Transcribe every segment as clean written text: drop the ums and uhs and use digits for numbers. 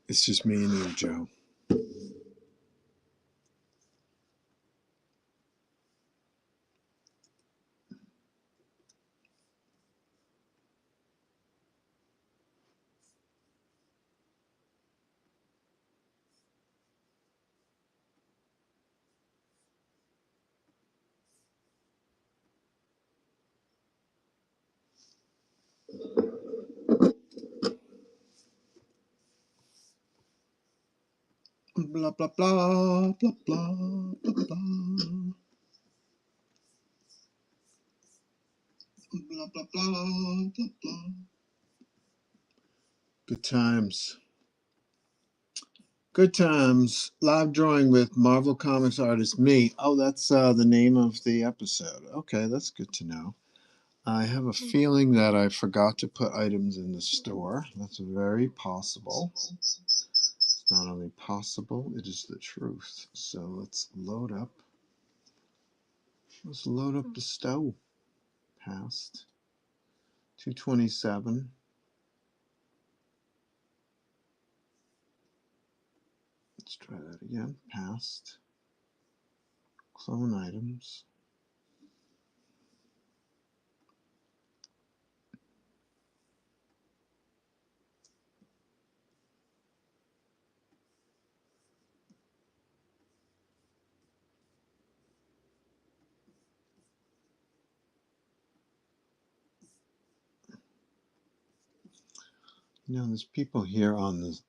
It's just me and you, Joe. Blah blah blah blah blah blah blah blah blah blah blah blah. Good times. Good times. Live drawing with Marvel Comics artist me. Oh, that's the name of the episode. Okay, that's good to know. I have a feeling that I forgot to put items in the store. That's very possible. It's not only possible, it is the truth. So let's load up. Let's load up the stove. Past 227. Let's try that again. Past. Clone items. You know, there's people here on the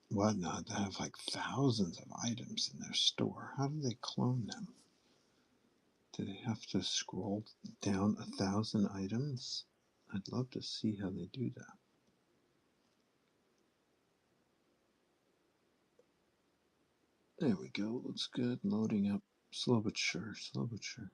whatnot that have like thousands of items in their store. How do they clone them? Do they have to scroll down 1,000 items? I'd love to see how they do that. There we go. Looks good. Loading up. Slow but sure. Slow but sure.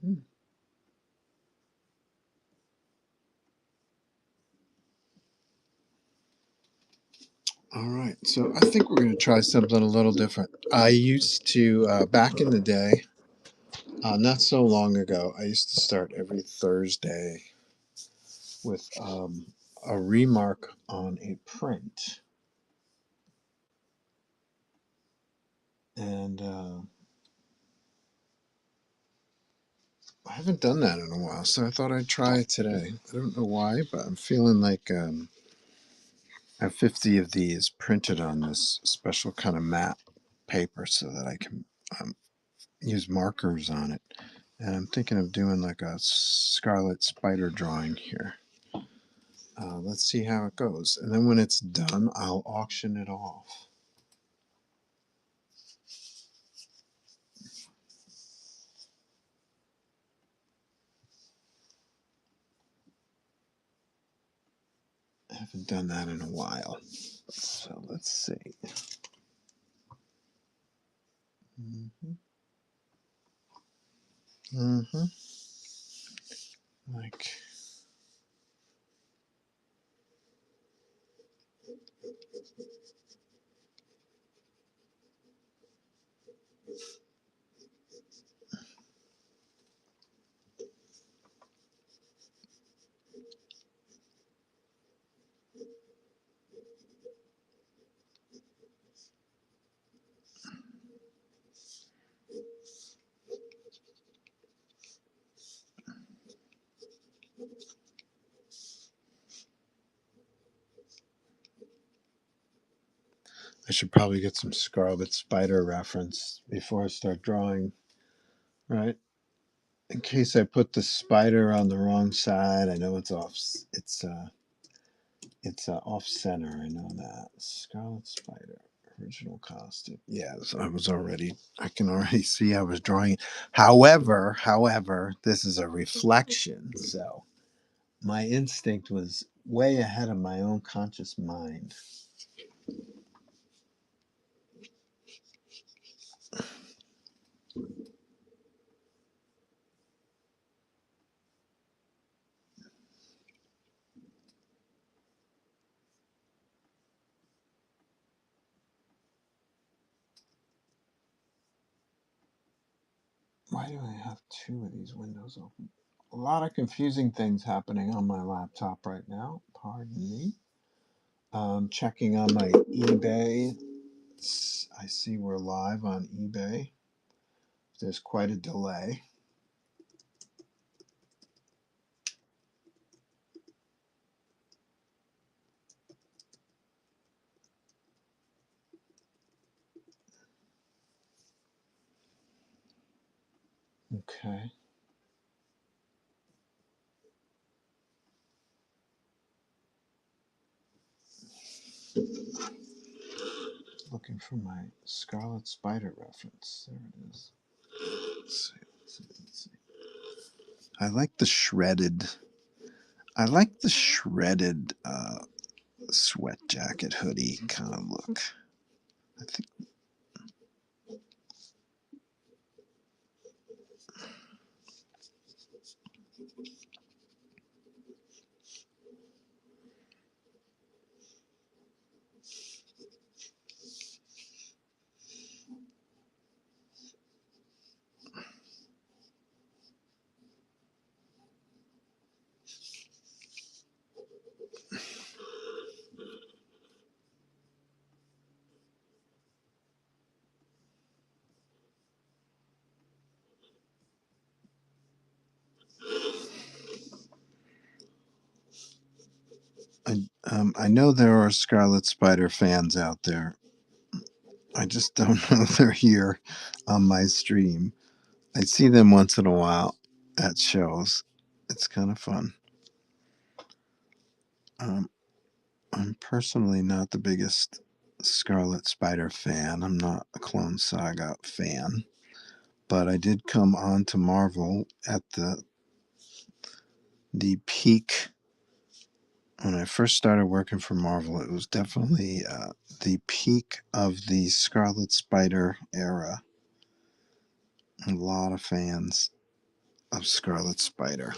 Hmm. All right. So I think we're going to try something a little different. I used to, back in the day, not so long ago, I used to start every Thursday with a remark on a print. And I haven't done that in a while, so I thought I'd try it today. I don't know why, but I'm feeling like I have 50 of these printed on this special kind of matte paper so that I can use markers on it. And I'm thinking of doing like a scarlet spider drawing here. Let's see how it goes. And then when it's done, I'll auction it off. I haven't done that in a while. So let's see. Mm-hmm. Mm-hmm. Like, I should probably get some scarlet spider reference before I start drawing, right? In case I put the spider on the wrong side, I know it's off. It's off center. I know that. Scarlet spider Original costume. Yes, I can already see I was drawing. However, this is a reflection. So my instinct was way ahead of my own conscious mind. Why do I have two of these windows open? A lot of confusing things happening on my laptop right now. Pardon me. Checking on my eBay. I see we're live on eBay. There's quite a delay. Okay. Looking for my Scarlet Spider reference. There it is. Let's see. I like the shredded. I like the shredded sweat jacket hoodie kind of look. I think I know there are Scarlet Spider fans out there. I just don't know they're here on my stream. I see them once in a while at shows. It's kind of fun. Um, I'm personally not the biggest Scarlet Spider fan. I'm not a Clone Saga fan, but I did come on to Marvel at the peak when I first started working for Marvel. It was definitely the peak of the Scarlet Spider era. A lot of fans of Scarlet Spider.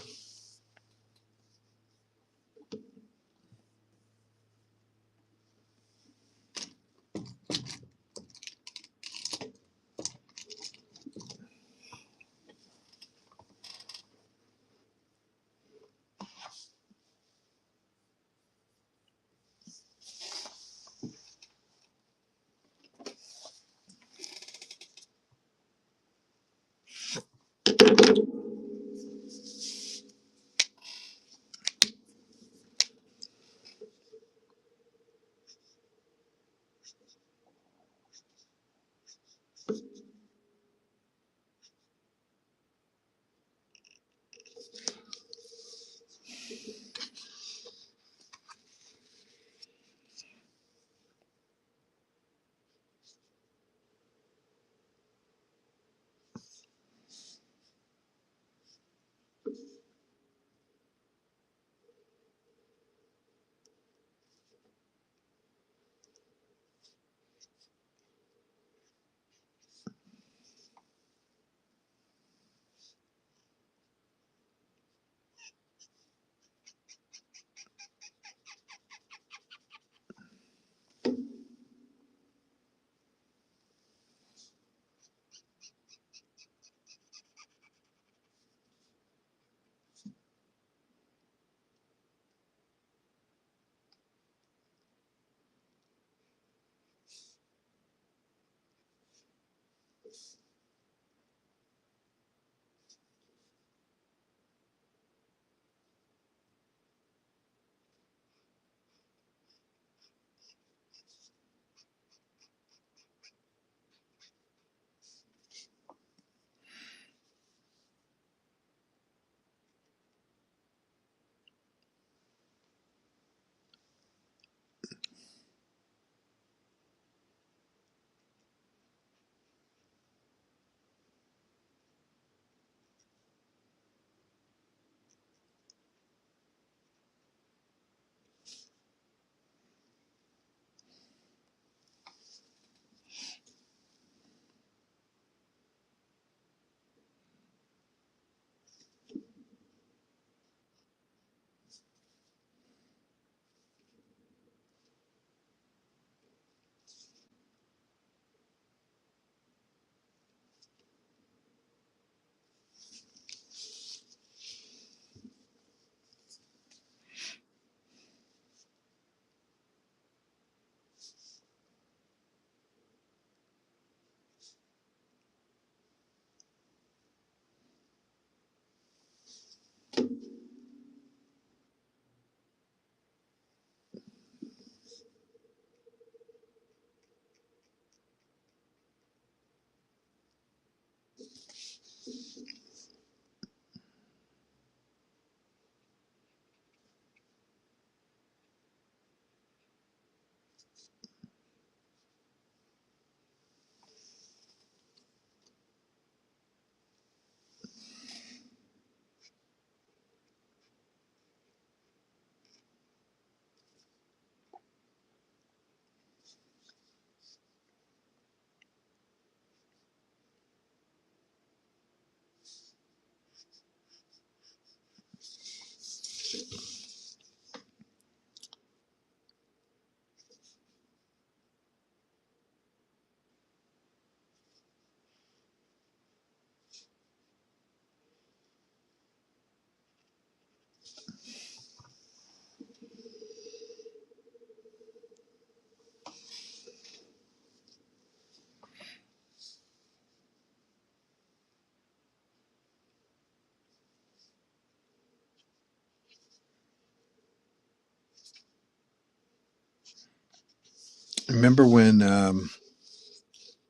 Remember when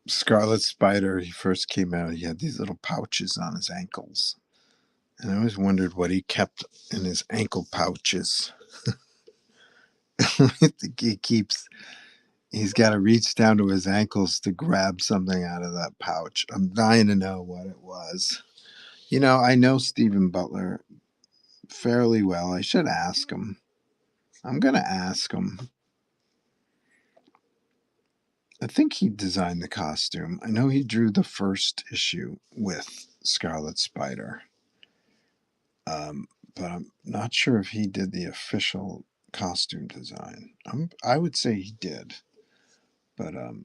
Scarlet Spider he first came out? He had these little pouches on his ankles, and I always wondered what he kept in his ankle pouches. I think he keeps. He's got to reach down to his ankles to grab something out of that pouch. I'm dying to know what it was. You know, I know Stephen Butler fairly well. I should ask him. I'm going to ask him. I think he designed the costume. I know he drew the first issue with Scarlet Spider, but I'm not sure if he did the official costume design. I would say he did, but I'll,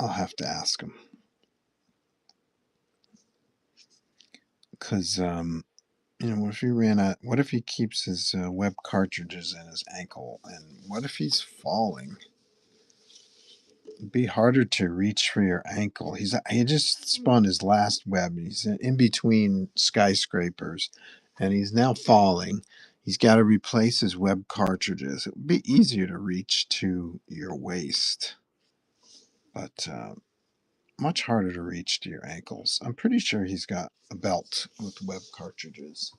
I'll have to ask him because you know, what if he ran out? What if he keeps his web cartridges in his ankle? And what if he's falling? It'd be harder to reach for your ankle. He just spun his last web. He's in between skyscrapers, and he's now falling. He's got to replace his web cartridges. It would be easier to reach to your waist, but much harder to reach to your ankles. I'm pretty sure he's got a belt with web cartridges.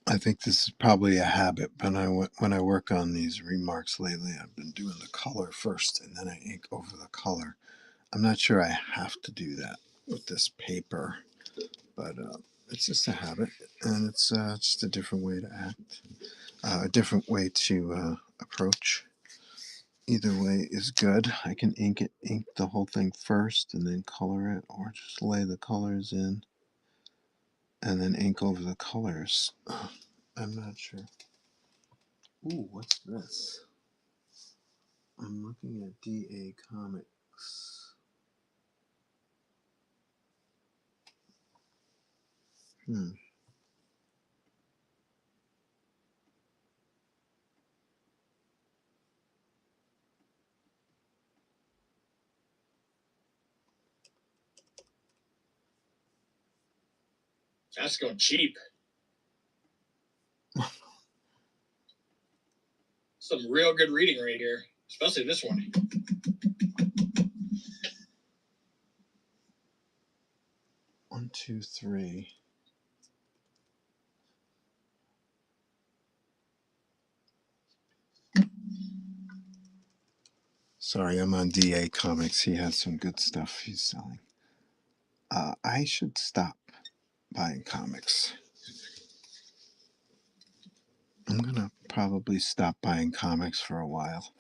I think this is probably a habit. When I work on these remarks lately, I've been doing the color first, and then I ink over the color. I'm not sure I have to do that with this paper, but it's just a habit, and it's just a different way to act, a different way to approach. Either way is good. I can ink the whole thing first, and then color it, or just lay the colors in, and then ink over the colors. I'm not sure. Ooh, what's this? I'm looking at DA Comics. Hmm. That's going cheap. Some real good reading right here, especially this one. 1, 2, 3. Sorry, I'm on DA Comics. He has some good stuff he's selling. I should stop buying comics. I'm gonna probably stop buying comics for a while.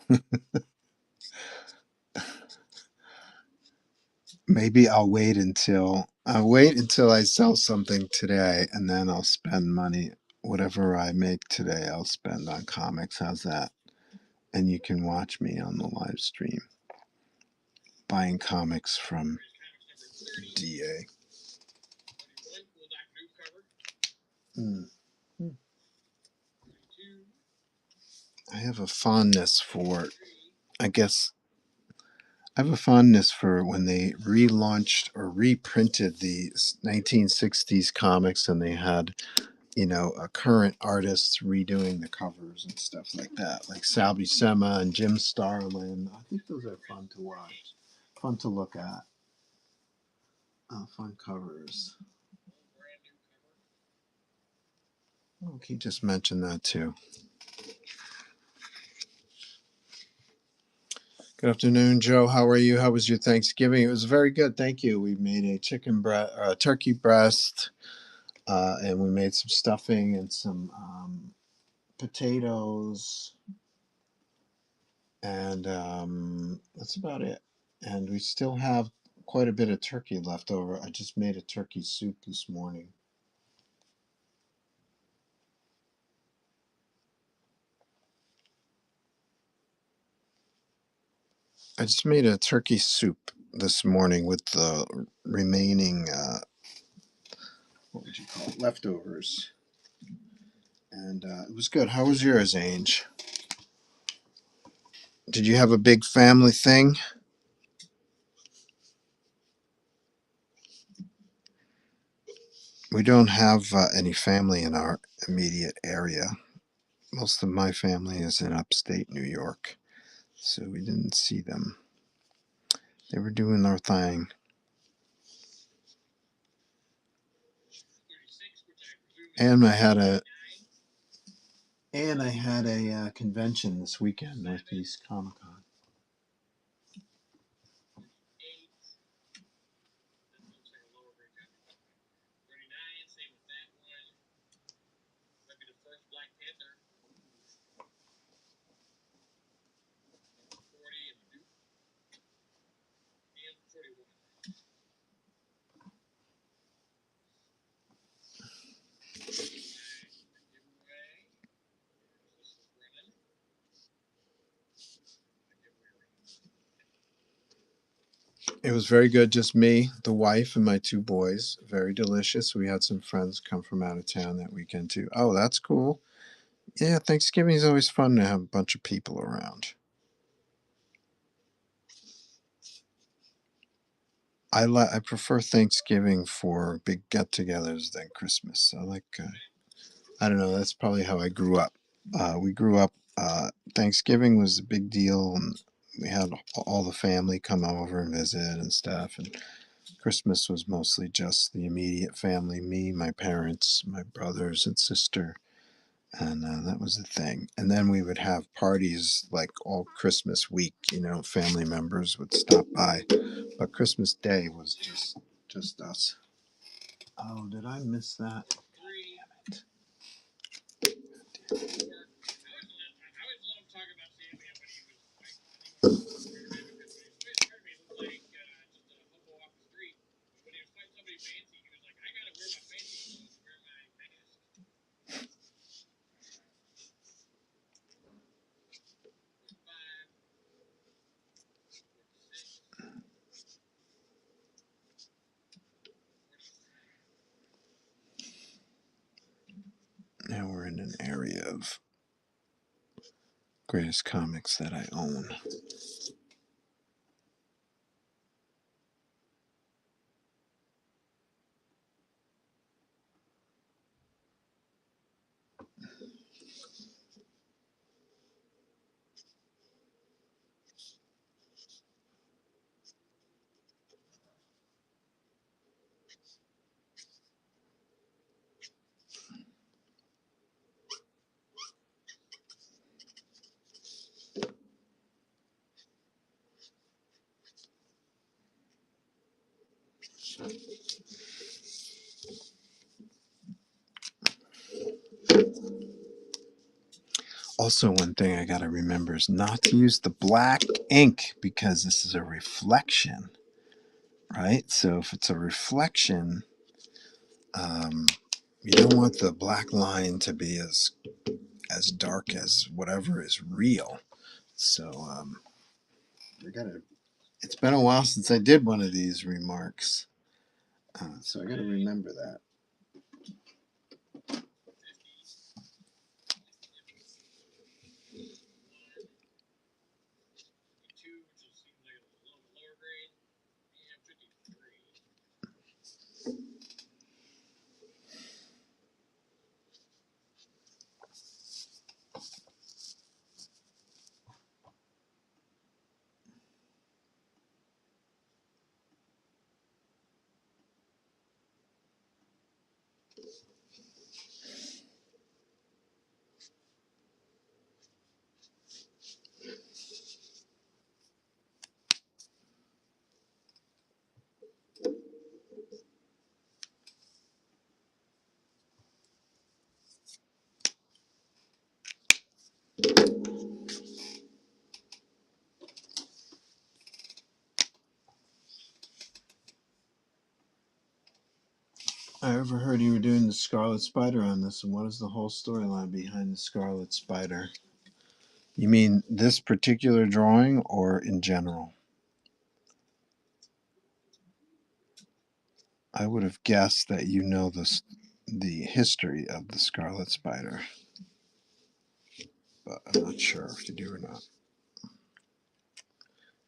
Maybe I'll wait until I sell something today, and then I'll spend money. Whatever I make today, I'll spend on comics. How's that? And you can watch me on the live stream buying comics from DA. Mm. I have a fondness for, I guess, I have a fondness for when they relaunched or reprinted the 1960s comics, and they had, a current artists redoing the covers and stuff like that, like Sal Buscema and Jim Starlin. I think those are fun to watch, fun to look at, fun covers. Oh, he just mentioned that too. Good afternoon, Joe. How are you? How was your Thanksgiving? It was very good, thank you. We made a turkey breast, and we made some stuffing and some potatoes, and that's about it. And we still have quite a bit of turkey left over. I just made a turkey soup this morning. I just made a turkey soup this morning with the remaining, what would you call it, leftovers. And it was good. How was yours, Ange? Did you have a big family thing? We don't have any family in our immediate area. Most of my family is in upstate New York, so we didn't see them. They were doing their thing. And I had a convention this weekend, Northeast Comic Con. It was very good. Just me, the wife, and my two boys. Very delicious. We had some friends come from out of town that weekend too. Oh, that's cool. Yeah, Thanksgiving is always fun to have a bunch of people around. I prefer Thanksgiving for big get-togethers than Christmas. I like. I don't know. That's probably how I grew up. We grew up. Thanksgiving was a big deal, and we had all the family come over and visit and stuff. And Christmas was mostly just the immediate family, me, my parents, my brothers and sister, and that was the thing. And then we would have parties like all Christmas week. Family members would stop by, but Christmas Day was just us. Oh, did I miss that? Damn it. Now we're in an area of greatest comics that I own. Also, one thing I gotta remember is not to use the black ink because this is a reflection, right? So if it's a reflection, you don't want the black line to be as dark as whatever is real. So I gotta. It's been a while since I did one of these remarks, so I gotta remember that. I overheard you were doing the Scarlet Spider on this, and what is the whole storyline behind the Scarlet Spider? You mean this particular drawing or in general? I would have guessed that you know the history of the Scarlet Spider, but I'm not sure if you do or not.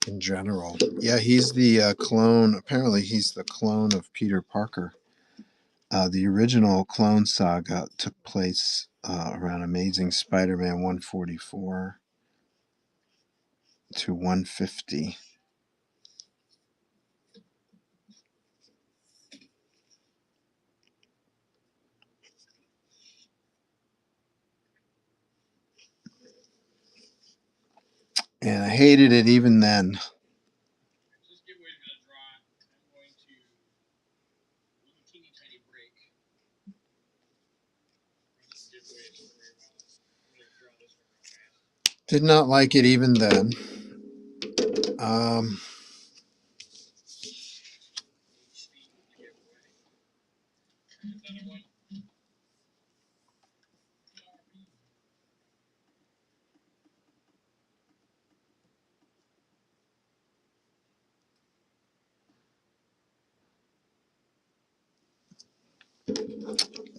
In general, yeah, he's the clone. Apparently, he's the clone of Peter Parker. The original Clone Saga took place around Amazing Spider-Man 144 to 150. And I hated it even then. Just give away the draw. I'm going to little teeny tiny break. Give away a story while I'm going to draw this one real fast. Did not like it even then. Another one.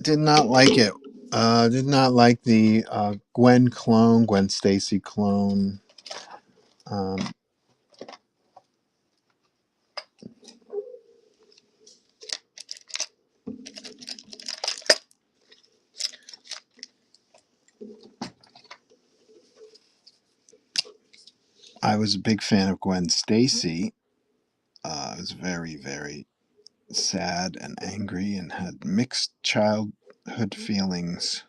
Did not like it. Did not like the Gwen clone, Gwen Stacy clone. I was a big fan of Gwen Stacy. I was very, very sad and angry and had mixed childhood feelings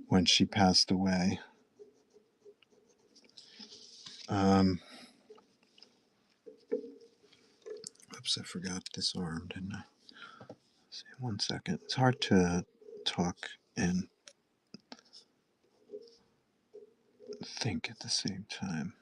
when she passed away. Oops, I forgot disarm, didn't I? See, 1 second. It's hard to talk and think at the same time.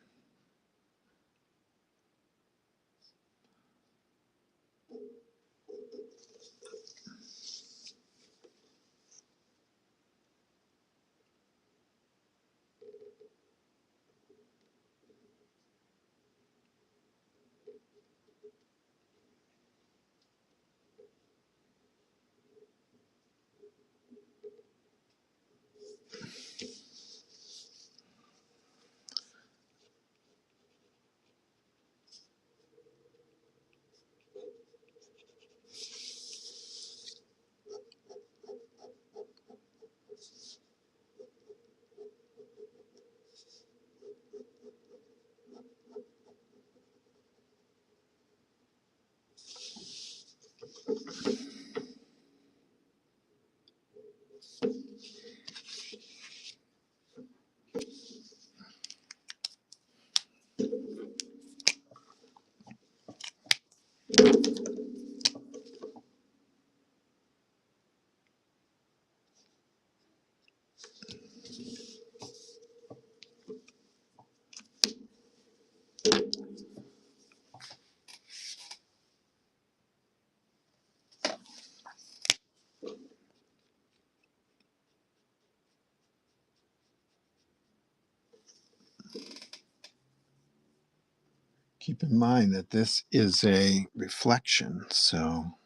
Keep in mind that this is a reflection, so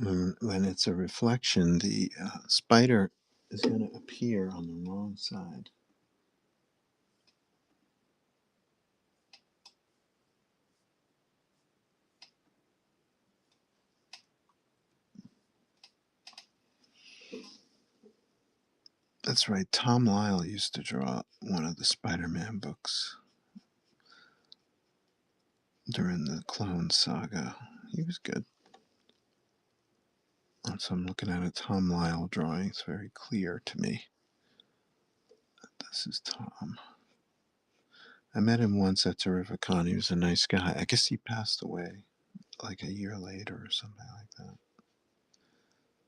when it's a reflection, the spider is going to appear on the wrong side. That's right, Tom Lyle used to draw one of the Spider-Man books during the Clone Saga. He was good. So I'm looking at a Tom Lyle drawing. It's very clear to me that this is Tom. I met him once at Terrificon. He was a nice guy. I guess he passed away like a year later or something like that.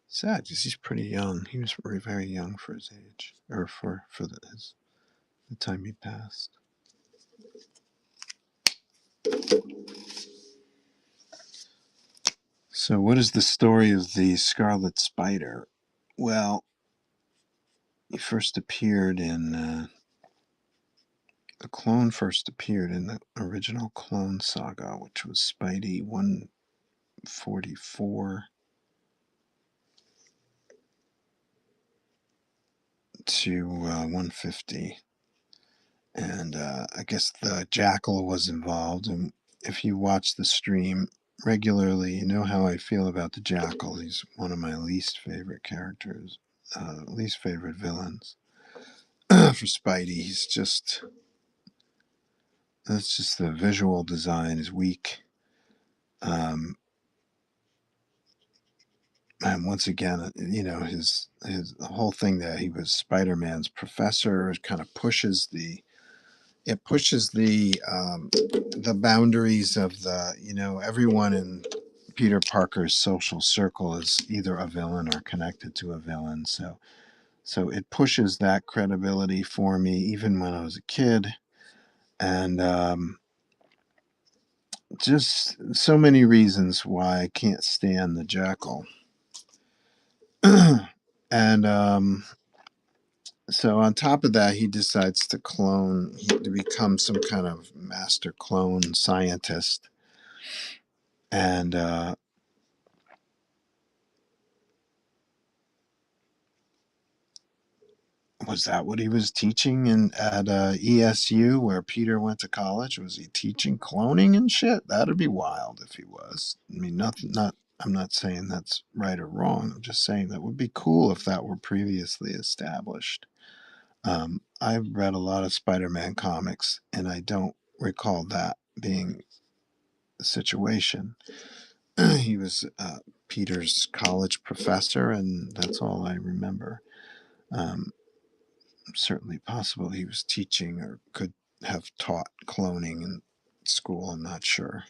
Sad because he's pretty young. He was very, very young for his age, or for the time he passed. So, what is the story of the Scarlet Spider? Well, he first appeared in the clone first appeared in the original Clone Saga, which was Spidey 144 to 150. And I guess the Jackal was involved. And if you watch the stream, regularly. You know how I feel about the Jackal. He's one of my least favorite characters, least favorite villains. For Spidey, that's just the visual design is weak. And once again, his the whole thing that he was Spider-Man's professor kind of pushes the the boundaries of everyone in Peter Parker's social circle is either a villain or connected to a villain. So it pushes that credibility for me even when I was a kid, and just so many reasons why I can't stand the Jackal. And so on top of that, he decides to to become some kind of master clone scientist. And was that what he was teaching at ESU, where Peter went to college? Was he teaching cloning and shit? That'd be wild if he was. I mean, nothing. Not. I'm not saying that's right or wrong. I'm just saying that would be cool if that were previously established. I've read a lot of Spider-Man comics, and I don't recall that being the situation. He was Peter's college professor, and that's all I remember. Um, Certainly possible he was teaching or could have taught cloning in school. I'm not sure.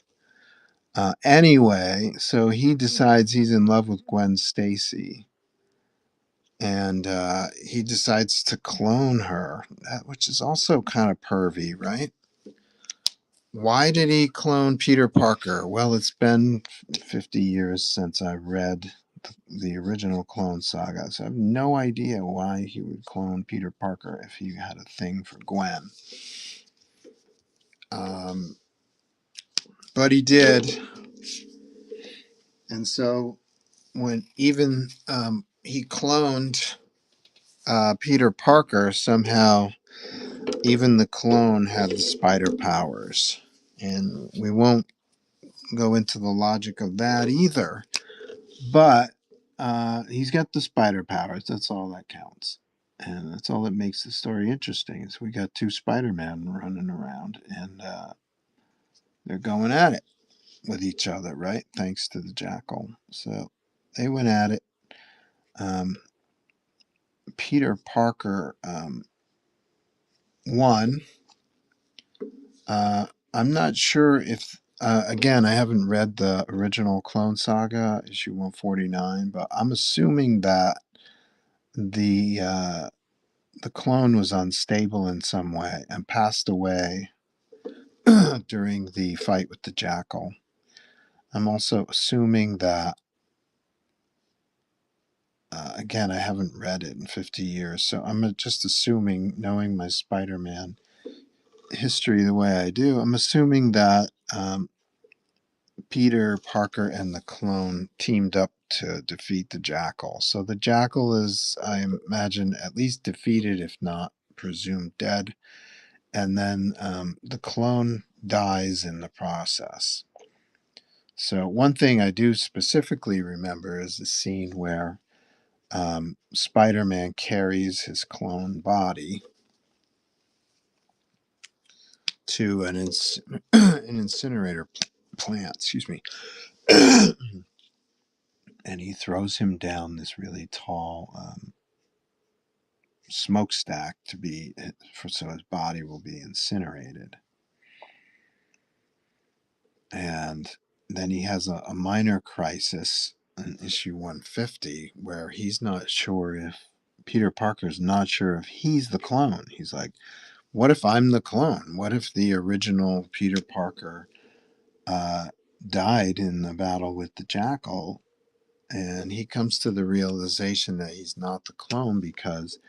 Anyway, so he decides he's in love with Gwen Stacy, and he decides to clone her, which is also kind of pervy, right? Why did he clone Peter Parker? Well, it's been 50 years since I read the original Clone Saga, so I have no idea why he would clone Peter Parker if he had a thing for Gwen. But he did. And so when even he cloned Peter Parker, somehow even the clone had the spider powers. And we won't go into the logic of that either. But he's got the spider powers. That's all that counts. And that's all that makes the story interesting is we got two Spider-Man running around, and they're going at it with each other, right? Thanks to the Jackal. So they went at it. Peter Parker won. I'm not sure if, again, I haven't read the original Clone Saga, issue 149, but I'm assuming that the the clone was unstable in some way and passed away during the fight with the Jackal. I'm also assuming that, again, I haven't read it in 50 years, so I'm just assuming, knowing my Spider-Man history the way I do, I'm assuming that Peter Parker and the clone teamed up to defeat the Jackal. So the Jackal is, I imagine, at least defeated, if not presumed dead. And then the clone dies in the process. So one thing I do specifically remember is the scene where Spider-Man carries his clone body to an incinerator plant. Excuse me. And he throws him down this really tall smokestack so his body will be incinerated. And then he has a minor crisis in issue 150 where he's not sure if Peter Parker's not sure if he's the clone. He's like, what if I'm the clone? What if the original Peter Parker died in the battle with the Jackal? And he comes to the realization that he's not the clone because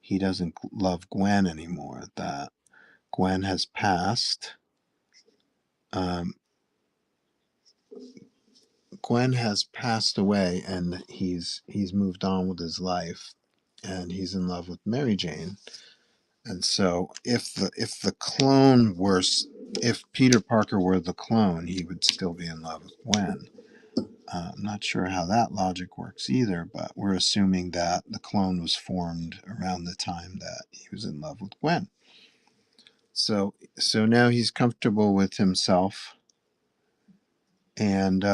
he doesn't love Gwen anymore, that Gwen has passed. Gwen has passed away, and he's moved on with his life, and he's in love with Mary Jane. And so, if the clone were if Peter Parker were the clone, he would still be in love with Gwen. I'm not sure how that logic works either, but we're assuming that the clone was formed around the time that he was in love with Gwen. So now he's comfortable with himself, and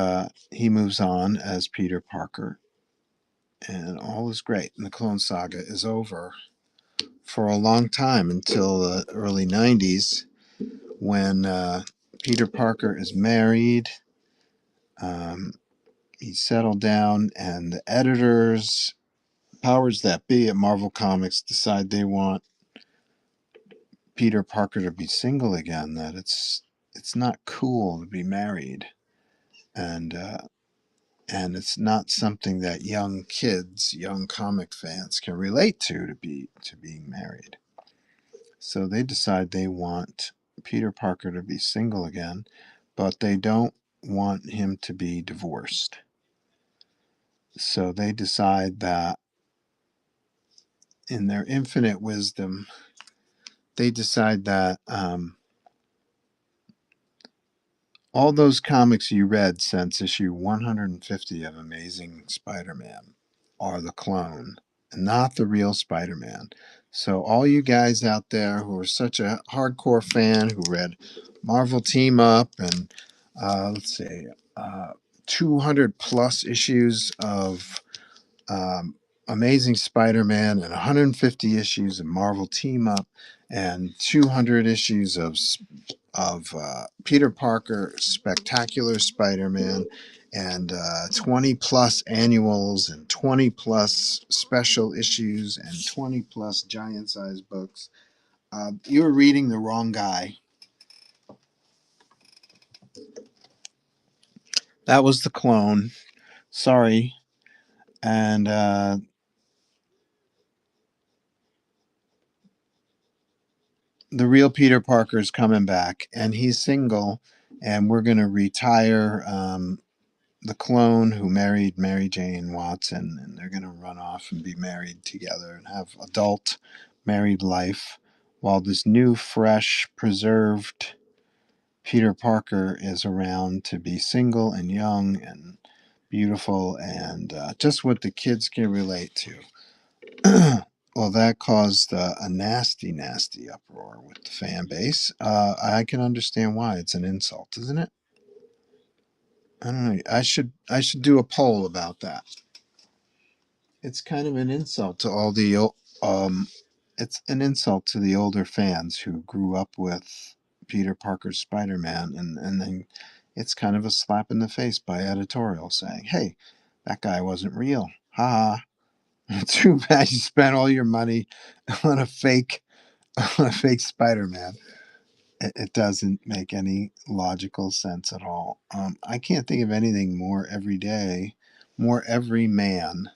he moves on as Peter Parker, and all is great. And the Clone Saga is over for a long time until the early 90s when Peter Parker is married. He's settled down, and the editors, powers that be at Marvel Comics, decide they want Peter Parker to be single again, that it's not cool to be married, and it's not something that young kids, young comic fans can relate to being married. So they decide they want Peter Parker to be single again, but they don't want him to be divorced. So they decide that in their infinite wisdom, they decide that all those comics you read since issue 150 of Amazing Spider-Man are the clone, and not the real Spider-Man. So all you guys out there who are such a hardcore fan who read Marvel Team Up and let's see, 200 plus issues of Amazing Spider-Man and 150 issues of Marvel Team Up and 200 issues of Peter Parker Spectacular Spider-Man and 20 plus annuals and 20 plus special issues and 20 plus giant size books. You were reading the wrong guy. That was the clone. Sorry. And the real Peter Parker is coming back, and he's single, and we're going to retire the clone who married Mary Jane Watson, and they're going to run off and be married together and have adult married life, while this new, fresh, preserved Peter Parker is around to be single and young and beautiful and just what the kids can relate to. Well, that caused a nasty, nasty uproar with the fan base. I can understand why. It's an insult, isn't it? I don't know. I should do a poll about that. It's kind of an insult to all the it's an insult to the older fans who grew up with Peter Parker's Spider-Man, and then it's kind of a slap in the face by editorial saying, "Hey, that guy wasn't real. Ha ha. Too bad you spent all your money on a fake Spider-Man." It doesn't make any logical sense at all. I can't think of anything more everyday, more every man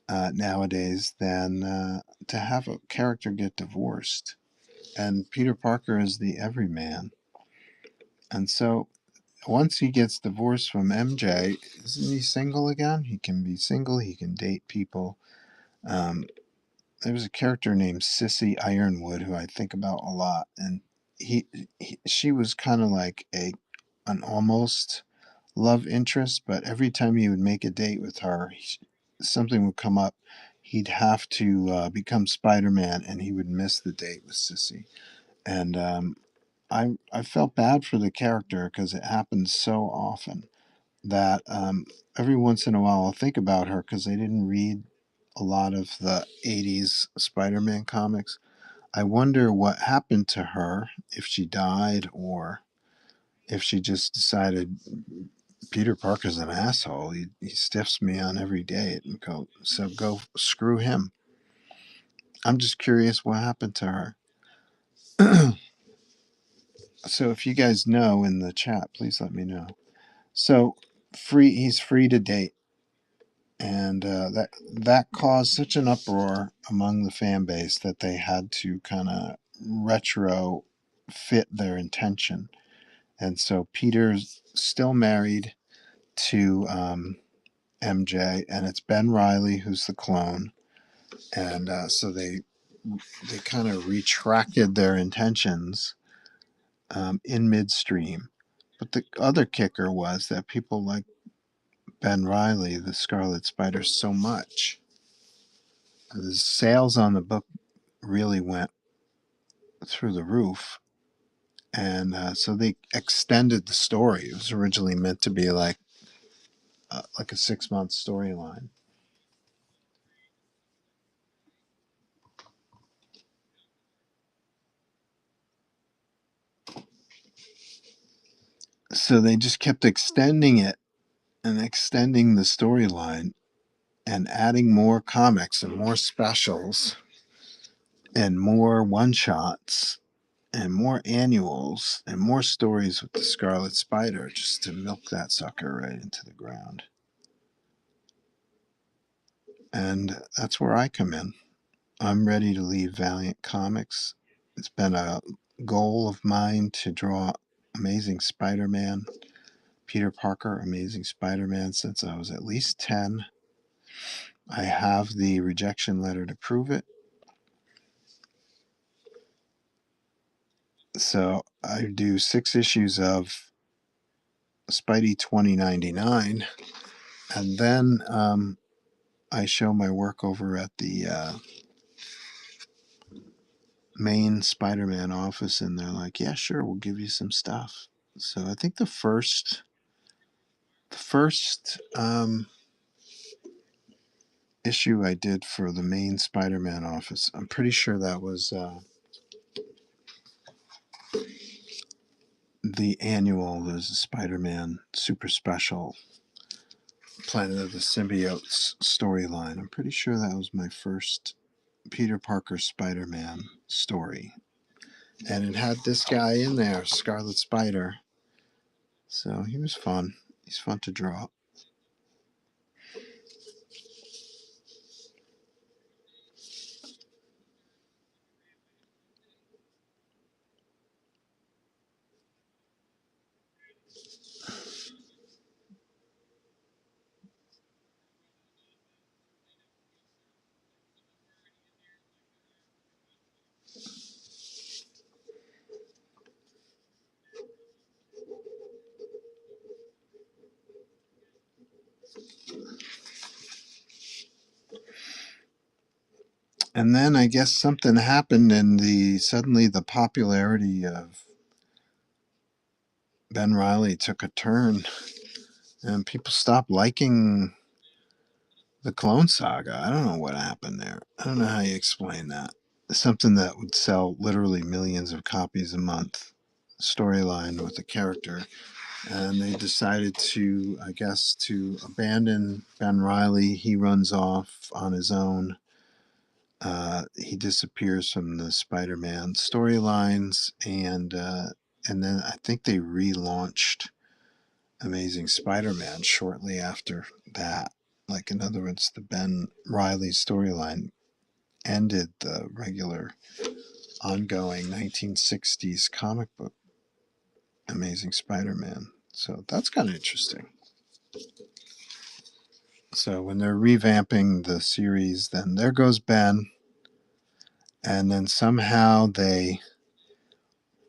nowadays than to have a character get divorced. And Peter Parker is the everyman. And so once he gets divorced from MJ, isn't he single again? He can be single, he can date people. There was a character named Sissy Ironwood who I think about a lot. And she was kind of like an almost love interest, but every time he would make a date with her, something would come up. He'd have to become Spider-Man, and he would miss the date with Sissy. And I felt bad for the character because it happens so often that every once in a while I'll think about her because I didn't read a lot of the 80s Spider-Man comics. I wonder what happened to her, if she died or if she just decided Peter Parker's an asshole. He stiffs me on every date and go screw him. I'm just curious what happened to her. So if you guys know in the chat, please let me know. So he's free to date, and that caused such an uproar among the fan base that they had to kind of retro fit their intention. And so Peter's still married to MJ, and it's Ben Reilly who's the clone. And so they kind of retracted their intentions in midstream. But the other kicker was that people like Ben Riley, the Scarlet Spider, so much. The sales on the book really went through the roof. And so they extended the story. It was originally meant to be like a 6-month storyline. So they just kept extending it and extending the storyline and adding more comics and more specials and more one shots and more annuals and more stories with the Scarlet Spider just to milk that sucker right into the ground. And that's where I come in. I'm ready to leave Valiant Comics. It's been a goal of mine to draw Amazing Spider-Man, Peter Parker, Amazing Spider-Man, since I was at least 10. I have the rejection letter to prove it. So I do 6 issues of Spidey 2099, and then I show my work over at the main Spider-Man office, and they're like, "Yeah, sure, we'll give you some stuff." So I think the first issue I did for the main Spider-Man office, I'm pretty sure that was the annual. There's a Spider-Man super special Planet of the Symbiotes storyline. I'm pretty sure that was my first Peter Parker Spider-Man story. And it had this guy in there, Scarlet Spider. So he was fun. He's fun to draw. And then I guess something happened, and suddenly the popularity of Ben Riley took a turn, and people stopped liking the Clone Saga. I don't know what happened there. I don't know how you explain that. Something that would sell literally millions of copies a month, storyline with a character, and they decided to, I guess, to abandon Ben Riley. He runs off on his own. He disappears from the Spider-Man storylines, and then I think they relaunched Amazing Spider-Man shortly after that. Like, in other words, the Ben Riley storyline ended the regular ongoing 1960s comic book Amazing Spider-Man. So that's kind of interesting. So when they're revamping the series, then there goes Ben, and then somehow they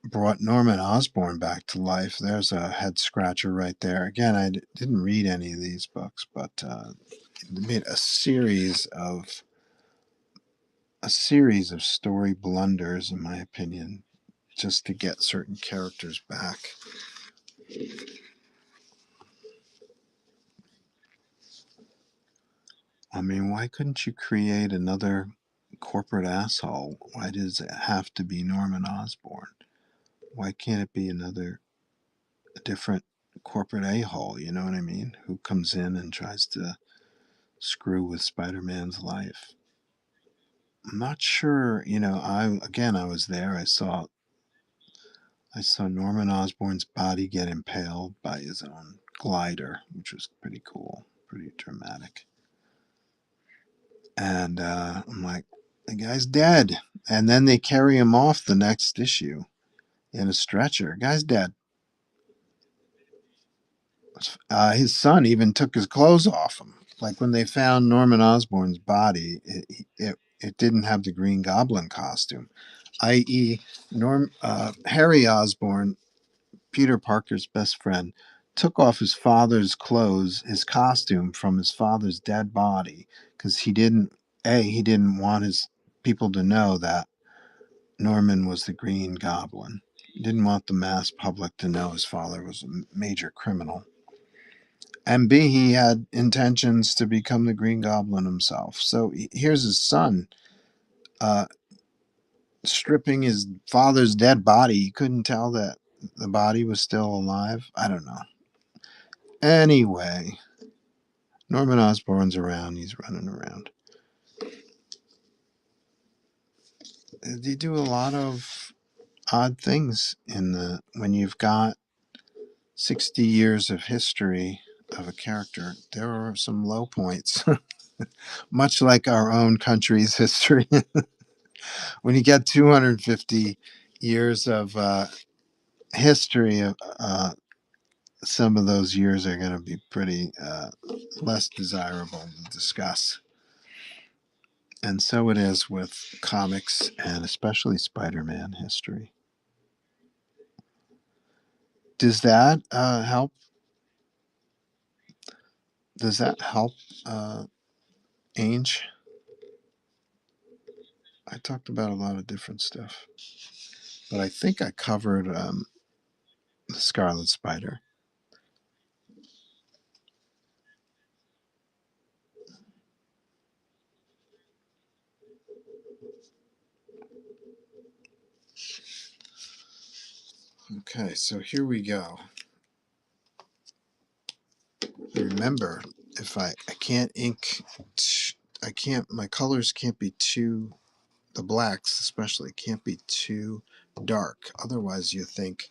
brought Norman Osborn back to life. There's a head scratcher right there. Again, I didn't read any of these books, but they made a series of story blunders, in my opinion, just to get certain characters back. I mean, why couldn't you create another corporate asshole? Why does it have to be Norman Osborn? Why can't it be a different corporate a-hole, you know what I mean? Who comes in and tries to screw with Spider-Man's life. I'm not sure, I was there. I saw Norman Osborn's body get impaled by his own glider, which was pretty cool, pretty dramatic. And I'm like, the guy's dead. And then they carry him off the next issue in a stretcher. Guy's dead. His son even took his clothes off him. Like, when they found Norman Osborn's body, it didn't have the Green Goblin costume. i.e., Harry Osborn, Peter Parker's best friend, took off his father's clothes, his costume from his father's dead body, because he didn't want his people to know that Norman was the Green Goblin. He didn't want the mass public to know his father was a major criminal. And B, he had intentions to become the Green Goblin himself. So here's his son uh, stripping his father's dead body. He couldn't tell that the body was still alive. I don't know. Anyway, Norman Osborn's around. He's running around. They do a lot of odd things when you've got 60 years of history of a character. There are some low points, much like our own country's history. When you get 250 years of history, some of those years are going to be pretty less desirable to discuss. And so it is with comics and especially Spider-Man history. Does that help? Does that help, Ange? I talked about a lot of different stuff, but I think I covered the Scarlet Spider. Okay, so here we go. Remember, if I can't ink, I can't, my colors can't be too, the blacks especially, can't be too dark. Otherwise, you think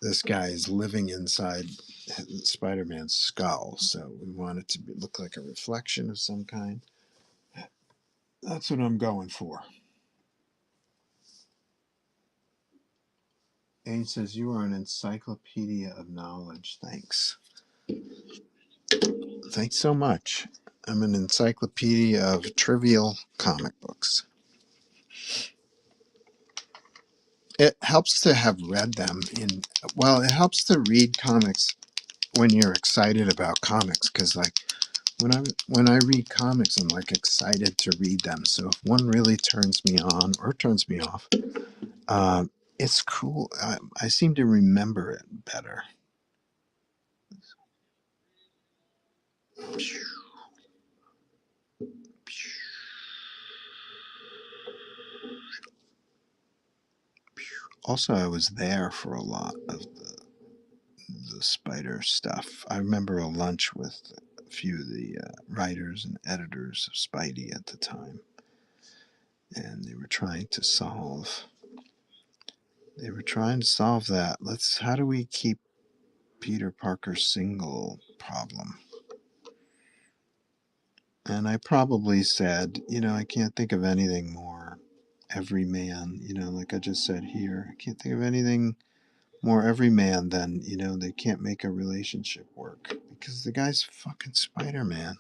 this guy is living inside Spider-Man's skull. So we want it to look like a reflection of some kind. That's what I'm going for. Age says, you are an encyclopedia of knowledge. Thanks. Thanks so much. I'm an encyclopedia of trivial comic books. It helps to have read them it helps to read comics when you're excited about comics, because like when I read comics, I'm like excited to read them. So if one really turns me on or turns me off, it's cool. I seem to remember it better. Also, I was there for a lot of the Spider stuff. I remember a lunch with a few of the writers and editors of Spidey at the time, and they were trying to solve. They were trying to solve that. How do we keep Peter Parker single problem? And I probably said, I can't think of anything more everyman, like I just said here. I can't think of anything more everyman than, they can't make a relationship work because the guy's fucking Spider-Man.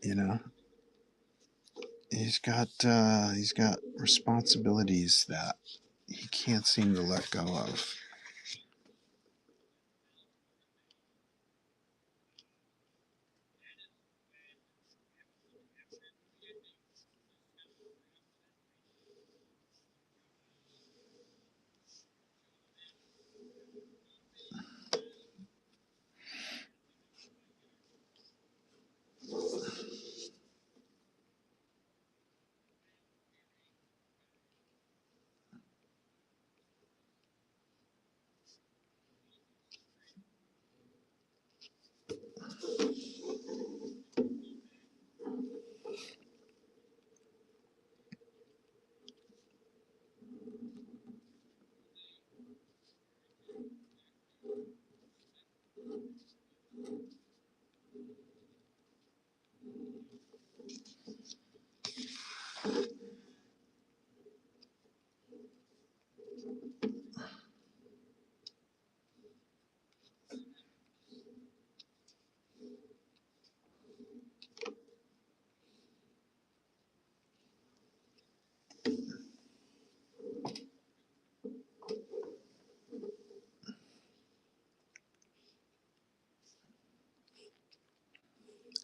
You know, he's got responsibilities that he can't seem to let go of.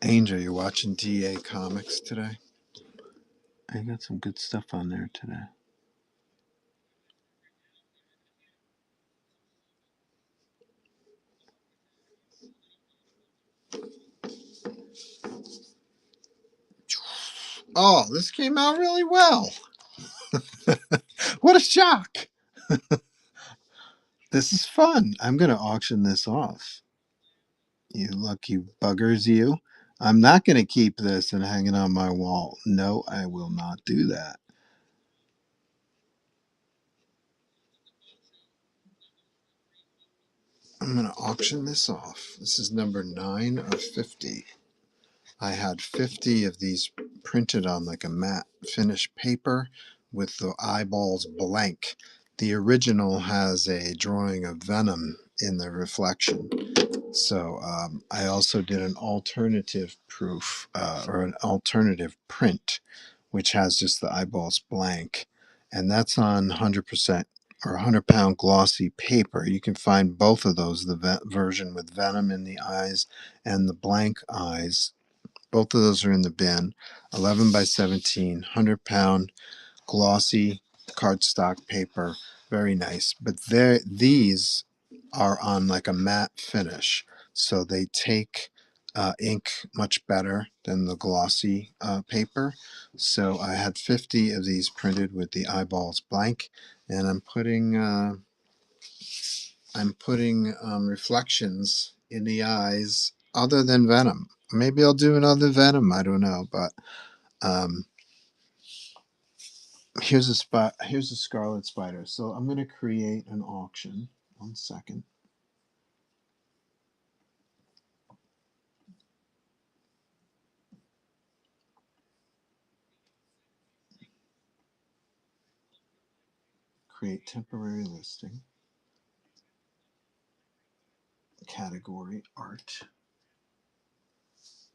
Angel, you watching DA Comics today? I got some good stuff on there today. Oh, this came out really well. What a shock. This is fun. I'm going to auction this off. You lucky buggers, you. I'm not going to keep this and hang it on my wall. No, I will not do that. I'm going to auction this off. This is number 9 of 50. I had 50 of these printed on like a matte finish paper with the eyeballs blank. The original has a drawing of Venom in the reflection. So I also did an alternative proof or an alternative print, which has just the eyeballs blank. And that's on 100% or 100-pound glossy paper. You can find both of those, the version with Venom in the eyes and the blank eyes. Both of those are in the bin. 11 by 17, 100-pound glossy cardstock paper. Very nice. But these are on like a matte finish. So they take ink much better than the glossy paper. So I had 50 of these printed with the eyeballs blank. And I'm putting reflections in the eyes other than Venom. Maybe I'll do another Venom. I don't know, but um, here's a Scarlet Spider. So I'm going to create an auction. 1 second. Create temporary listing. Category art.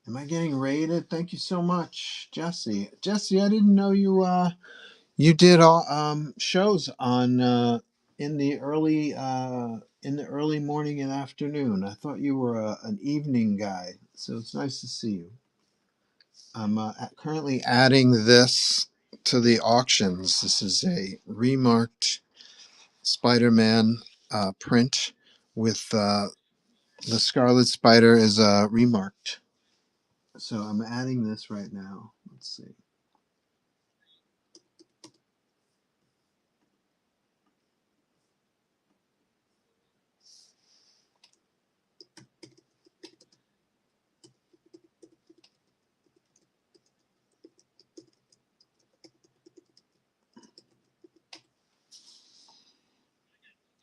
Am I getting rated? Thank you so much, Jesse. Jesse, I didn't know you did all shows on in the early morning and afternoon. I thought you were an evening guy, so it's nice to see you. I'm currently adding this to the auctions. This is a remarked Spider-Man print with the Scarlet Spider is remarked. So I'm adding this right now. Let's see.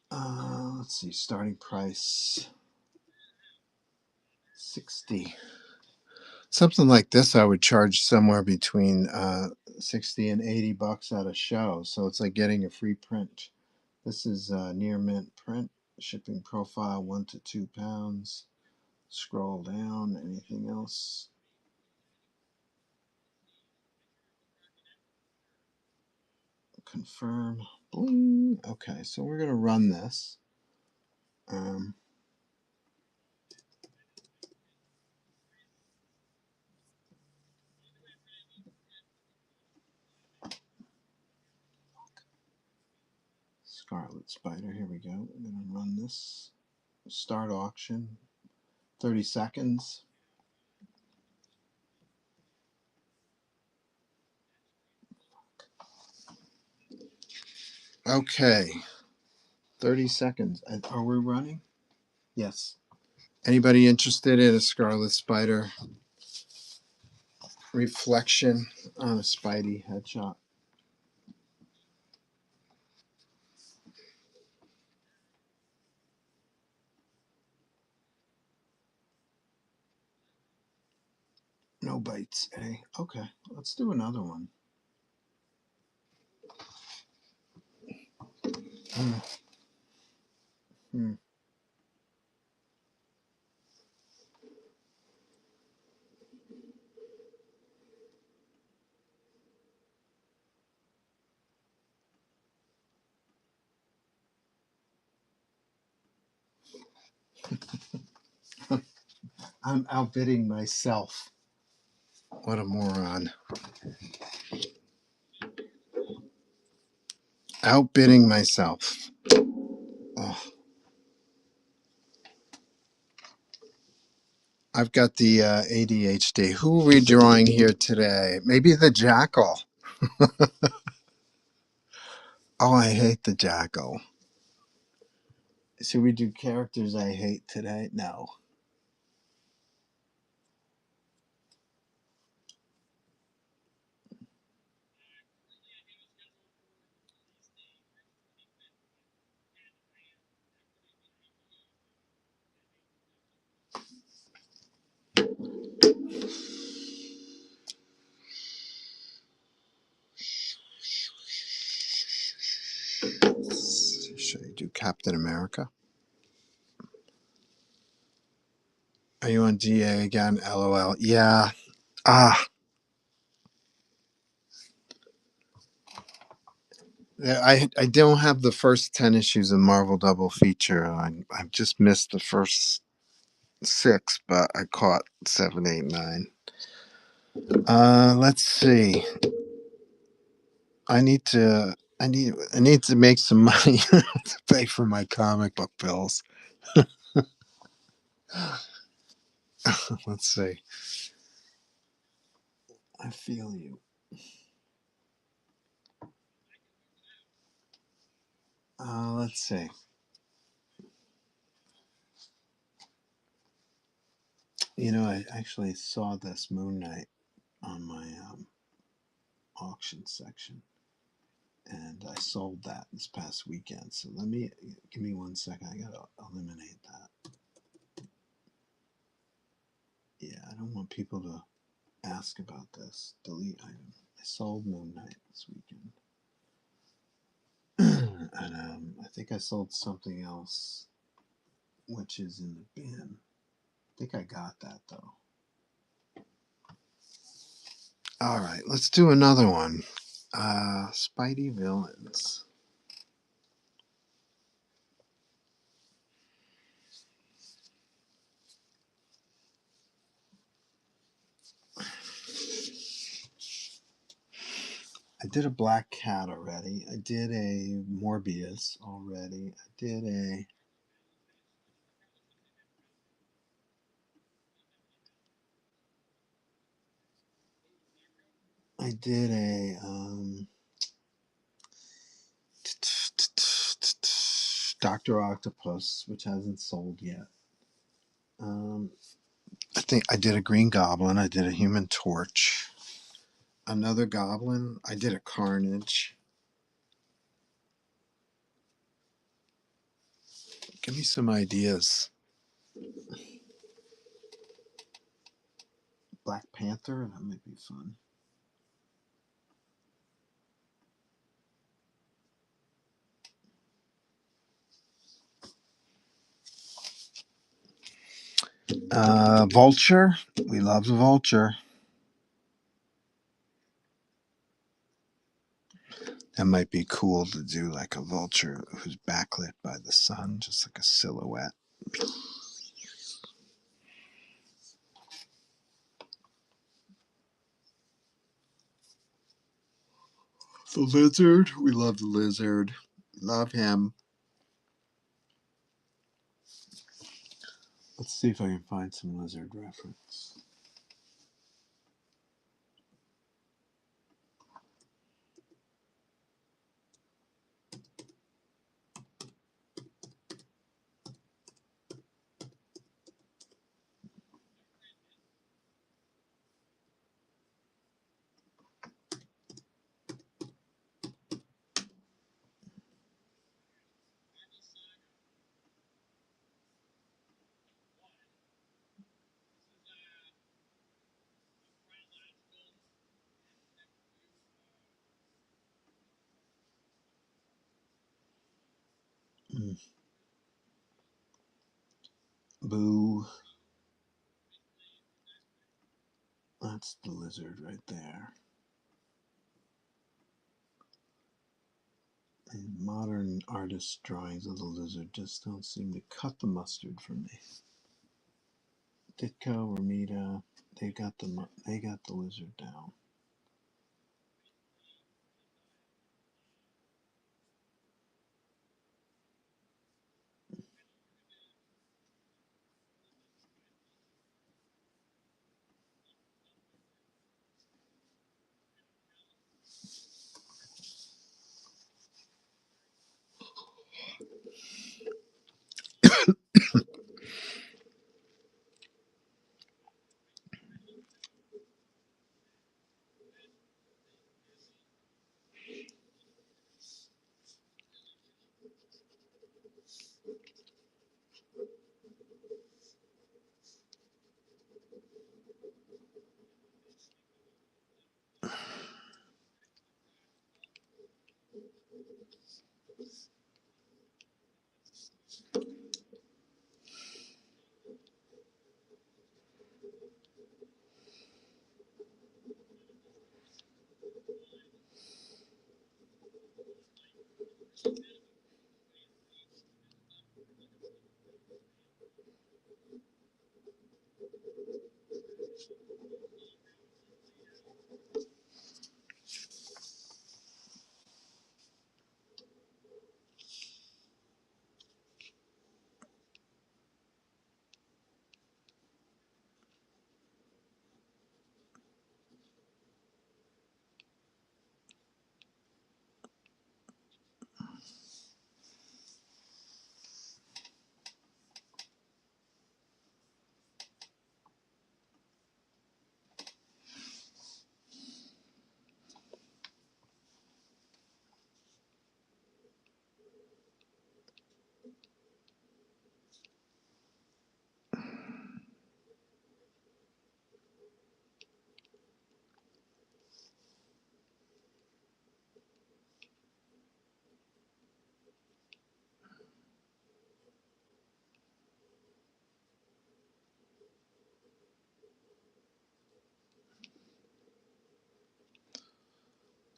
Let's see. Starting price 60. Something like this, I would charge somewhere between 60 and $80 at a show. So it's like getting a free print. This is near mint print. Shipping profile 1 to 2 pounds. Scroll down. Anything else? Confirm. Bling. Okay, so we're gonna run this. Um, Scarlet Spider. Here we go. We're gonna run this. Start auction. 30 seconds. Okay. 30 seconds. Are we running? Yes. Anybody interested in a Scarlet Spider reflection on a Spidey headshot? No bites, eh? Okay, let's do another one. Hmm. Hmm. I'm outbidding myself. What a moron. Outbidding myself. Oh, I've got the ADHD. Who are we drawing here today? Maybe the jackal. Oh, I hate the jackal. Should we do characters I hate today? No. Should I do Captain America? Are you on DA again? LOL. Yeah. Ah. I don't have the first 10 issues of Marvel Double Feature. I've just missed the first 6, but I caught 7, 8, 9. Let's see. I need to make some money to pay for my comic book bills. Let's see. I feel you. Let's see. You know, I actually saw this Moon Knight on my auction section, and I sold that this past weekend. So give me 1 second. I gotta eliminate that. Yeah, I don't want people to ask about this. Delete item. I sold Moon Knight this weekend. And I think I sold something else, which is in the bin. I think I got that though. All right, let's do another one. Spidey villains. I did a Black Cat already. I did a Morbius already. I did a Doctor Octopus, which hasn't sold yet. I think I did a Green Goblin. I did a Human Torch. Another Goblin. I did a Carnage. Give me some ideas. Black Panther. That might be fun. Vulture. We love the Vulture. That might be cool to do like a vulture who's backlit by the sun, just like a silhouette. The lizard. We love the lizard. Love him. Let's see if I can find some lizard reference. Mm. Boo. That's the lizard right there. And modern artist drawings of the lizard just don't seem to cut the mustard for me. Ditko, Ramita. They got the lizard down.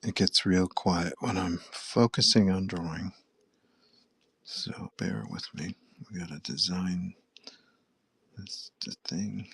It gets real quiet when I'm focusing on drawing, so bear with me. We gotta design this thing.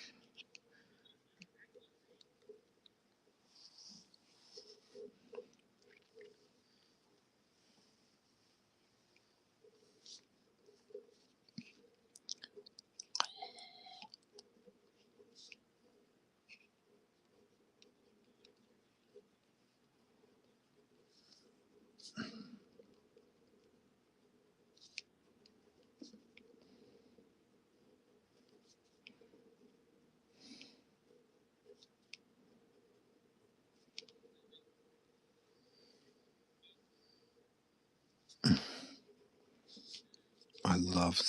I love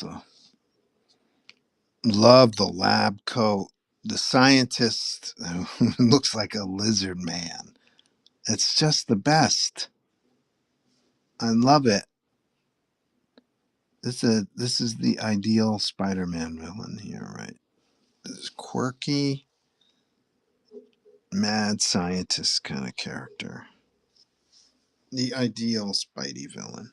the lab coat. The scientist who looks like a lizard man. It's just the best. I love it. This is the ideal Spider-Man villain here, right? This quirky, mad scientist kind of character. The ideal Spidey villain.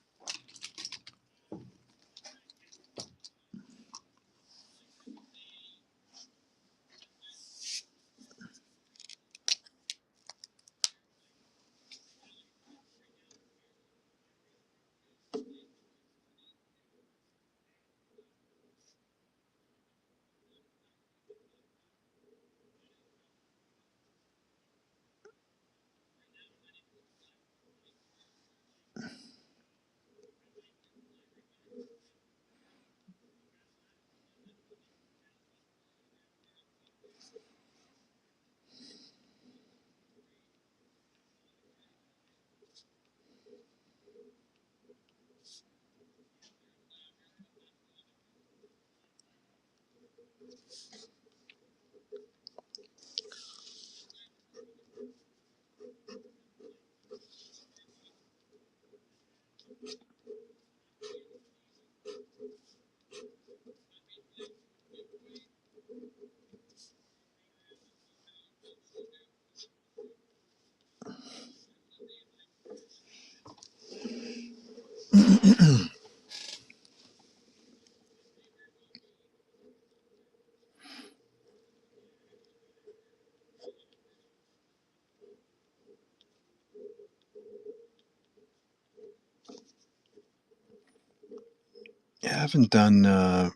haven't done. I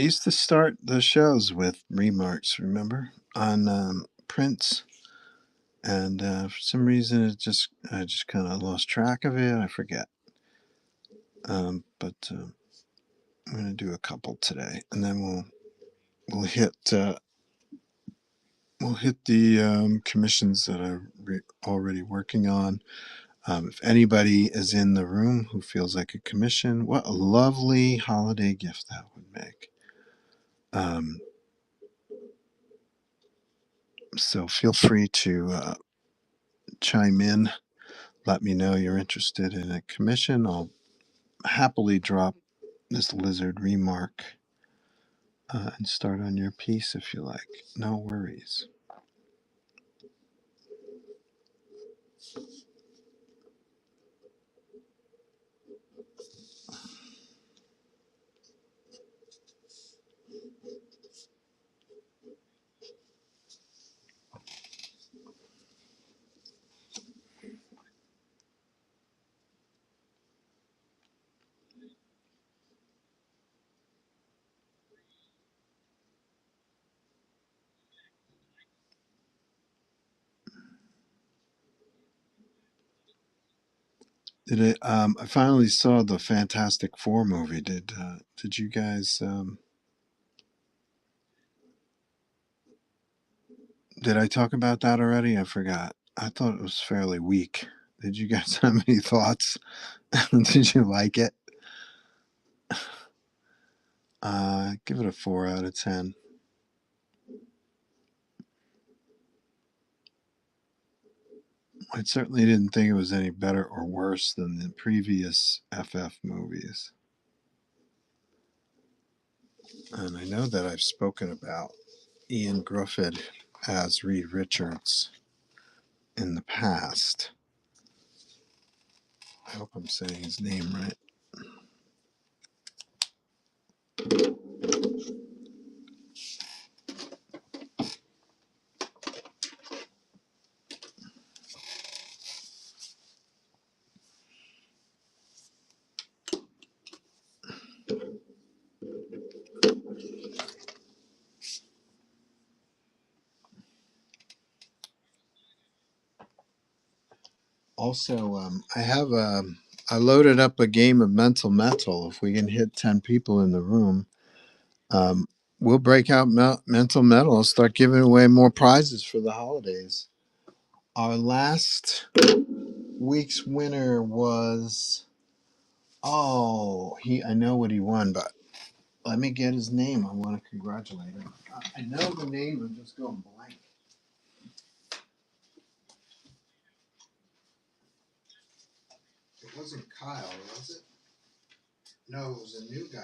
used to start the shows with remarks, remember, on Prince, and for some reason I just kind of lost track of it. I forget. But I'm gonna do a couple today, and then we'll hit the commissions that I'm already working on. If anybody is in the room who feels like a commission, what a lovely holiday gift that would make. So feel free to chime in. Let me know you're interested in a commission. I'll happily drop this lizard remark and start on your piece if you like. No worries. Did it? I finally saw the Fantastic Four movie. Did you guys? Did I talk about that already? I forgot. I thought it was fairly weak. Did you guys have any thoughts? Did you like it? Give it a 4 out of 10. I certainly didn't think it was any better or worse than the previous FF movies. And I know that I've spoken about Ian Grufford as Reed Richards in the past. I hope I'm saying his name right. Also, I loaded up a game of Mental Metal. If we can hit 10 people in the room, um, we'll break out Mental Metal and start giving away more prizes for the holidays. Our last week's winner was, I know what he won, but let me get his name. I want to congratulate him. I know the name, I'm just going blank. It wasn't Kyle, was it? No, it was a new guy.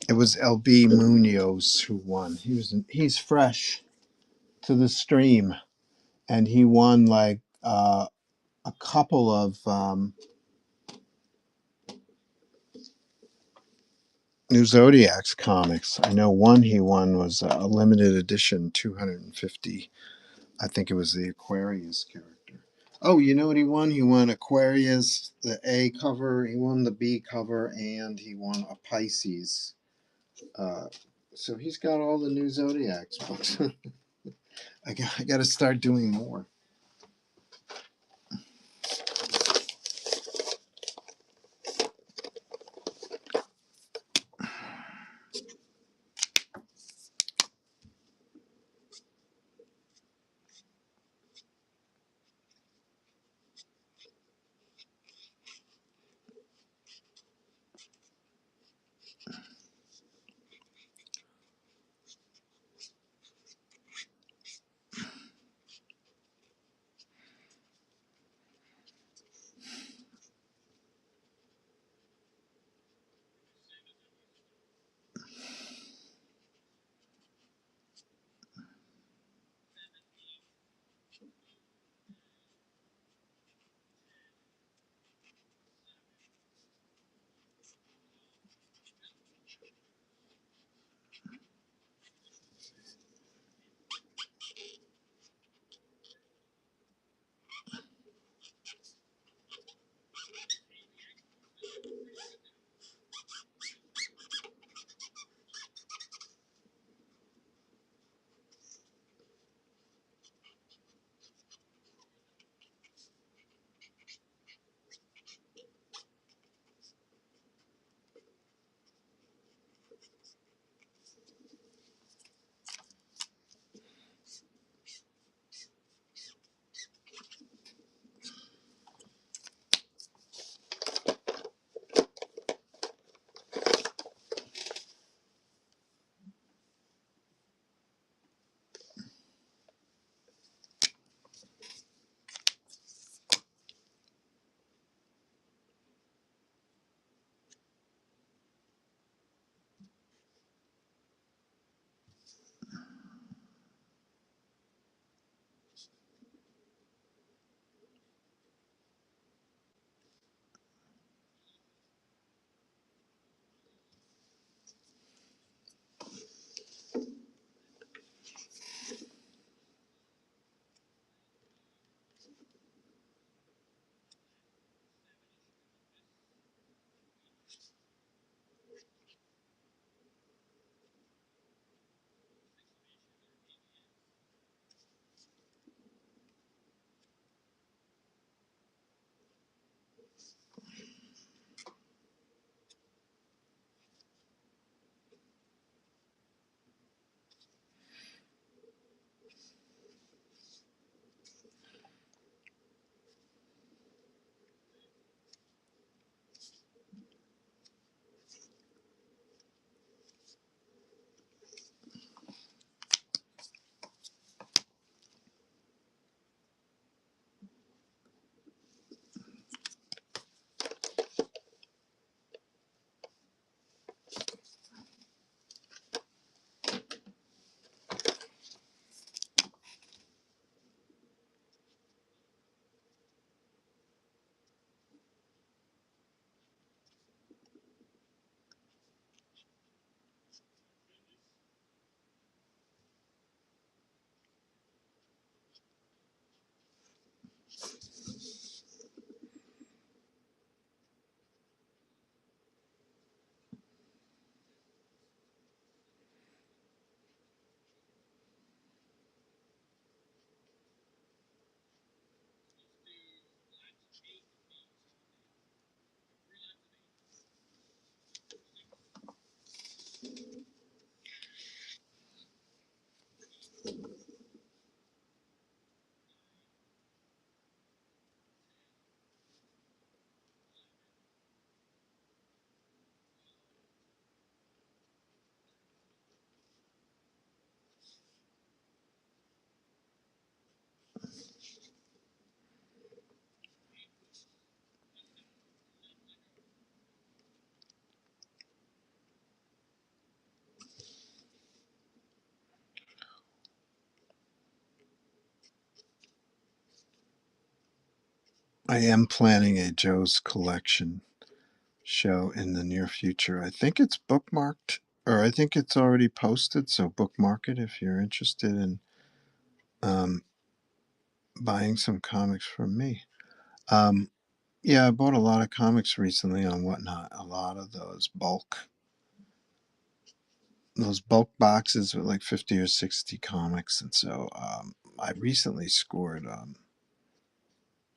It was LB Munoz who won. He's fresh to the stream, and he won like a couple of New Zodiacs comics. I know one he won was a limited edition 250. I think it was the Aquarius character. Oh, you know what he won? He won Aquarius, the A cover, he won the B cover, and he won a Pisces. Uh, so he's got all the New Zodiacs books. I got to start doing more. I am planning a Joe's Collection show in the near future. I think it's bookmarked, or I think it's already posted, so bookmark it if you're interested in um, buying some comics from me. Um, yeah, I bought a lot of comics recently on Whatnot. A lot of those bulk boxes with like 50 or 60 comics, and so I recently scored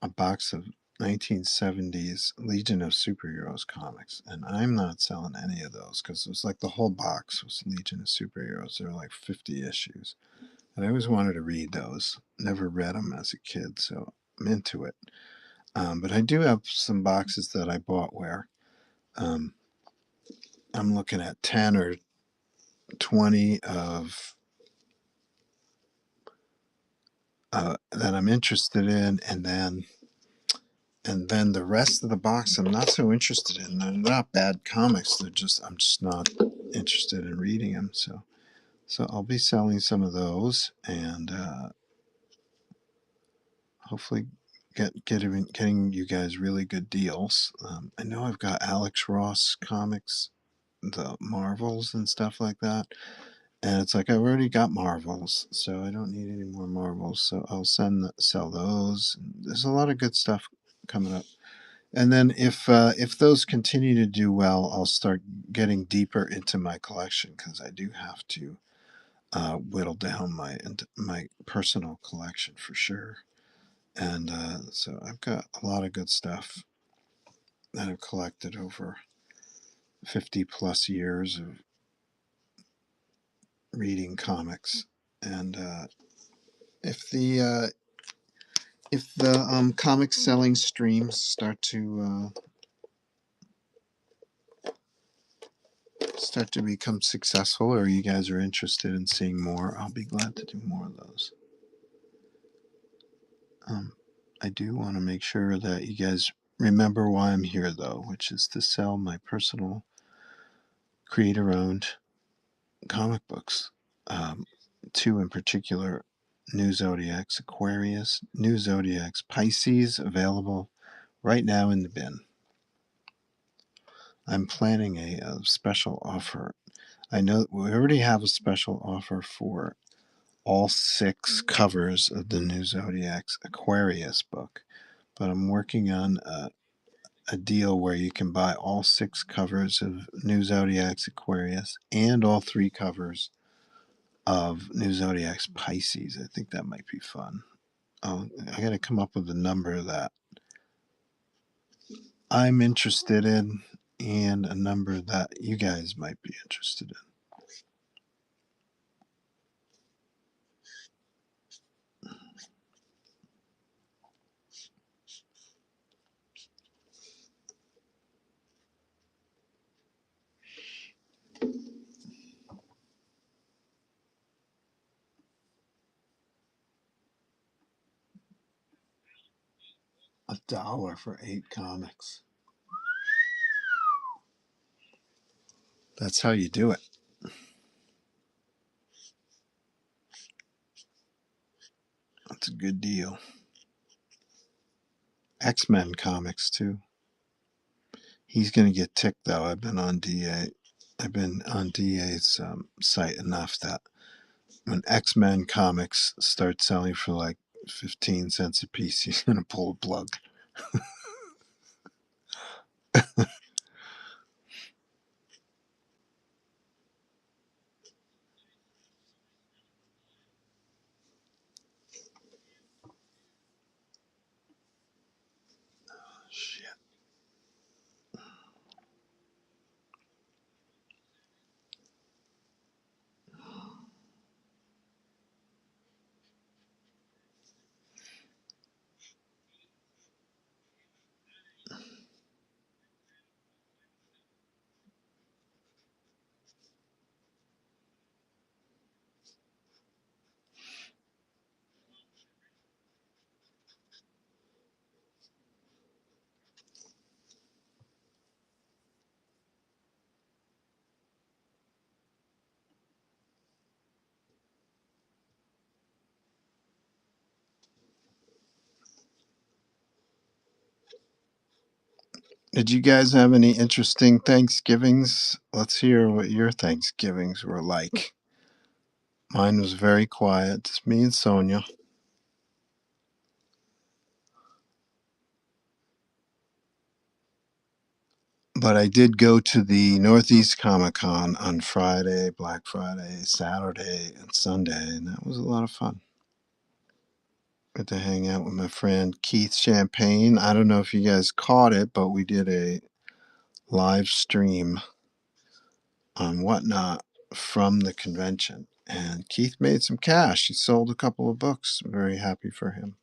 a box of 1970s Legion of Superheroes comics, and I'm not selling any of those because it was like the whole box was Legion of Superheroes. There were like 50 issues, and I always wanted to read those. Never read them as a kid, so I'm into it. But I do have some boxes that I bought where um, I'm looking at 10 or 20 of that I'm interested in, and then the rest of the box I'm not so interested in. They're not bad comics. I'm just not interested in reading them. So I'll be selling some of those, and hopefully getting you guys really good deals. I know I've got Alex Ross comics, the Marvels and stuff like that. And it's like I've already got Marvels, so I don't need any more Marvels. So I'll sell those. There's a lot of good stuff coming up. And then if those continue to do well, I'll start getting deeper into my collection because I do have to whittle down my personal collection for sure. And so I've got a lot of good stuff that I've collected over 50 plus years of reading comics. And if the comic selling streams start to become successful, or you guys are interested in seeing more, I'll be glad to do more of those. I do want to make sure that you guys remember why I'm here, though, which is to sell my personal creator-owned comic books. Two in particular: New Zodiacs Aquarius, New Zodiacs Pisces, available right now in the bin. I'm planning a special offer. I know we already have a special offer for all 6 covers of the New Zodiacs Aquarius book, but I'm working on a deal where you can buy all 6 covers of New Zodiacs Aquarius and all 3 covers of New Zodiacs Pisces. I think that might be fun. I got to come up with a number that I'm interested in and a number that you guys might be interested in. $1 for 8 comics. That's how you do it. That's a good deal. X-Men comics too. He's gonna get ticked though. I've been on DA's site enough that when X-Men comics start selling for like 15 cents a piece, he's gonna pull a plug. Shit. Did you guys have any interesting Thanksgivings? Let's hear what your Thanksgivings were like. Mine was very quiet, just me and Sonia. But I did go to the Northeast Comic Con on Friday, Black Friday, Saturday, and Sunday, and that was a lot of fun. Got to hang out with my friend Keith Champagne. I don't know if you guys caught it, but we did a live stream on Whatnot from the convention. And Keith made some cash. He sold a couple of books. I'm very happy for him.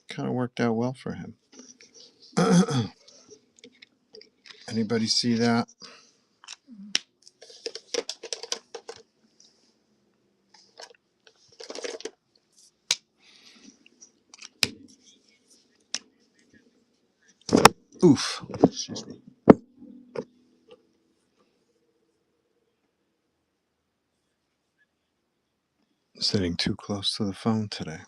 Kind of worked out well for him. Anybody see that? Oof. Excuse me. Sitting too close to the phone today.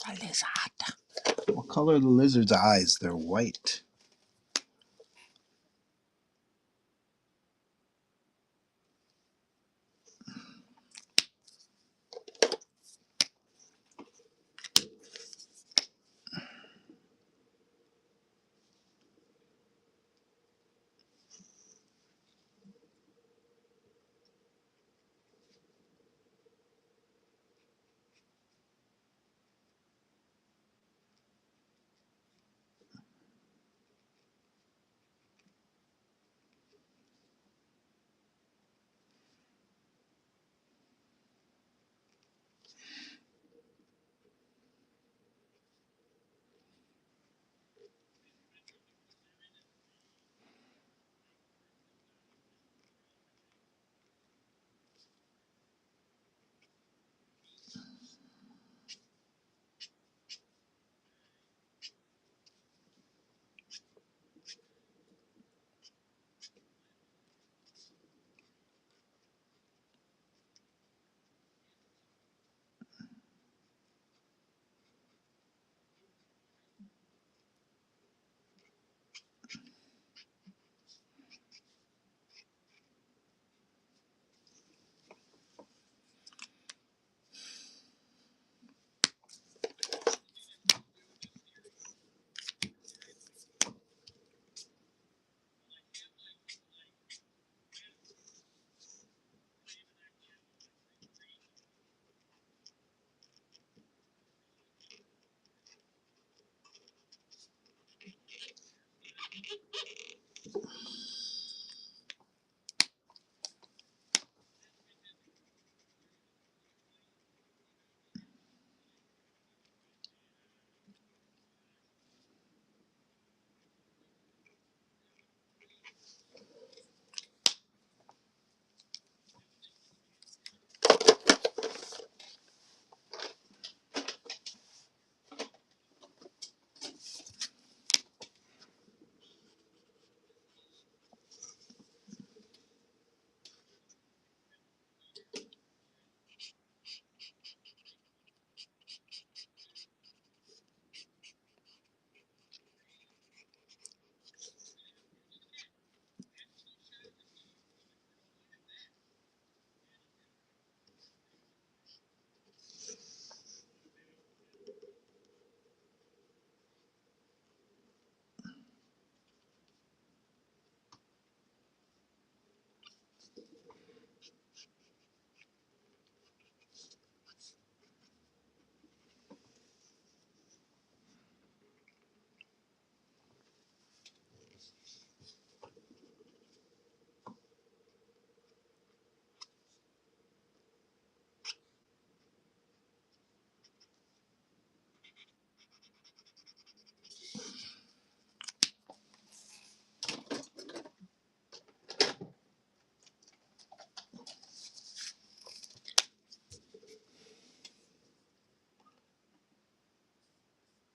The lizard. What color are the lizard's eyes? They're white.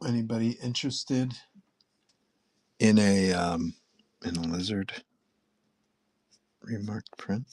Anybody interested in a lizard remarked print?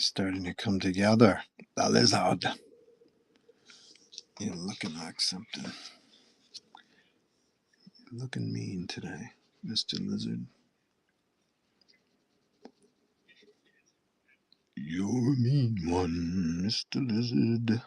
starting to come together. The lizard. You're looking like something. You're looking mean today, Mr. Lizard. You're a mean one, Mr. Lizard.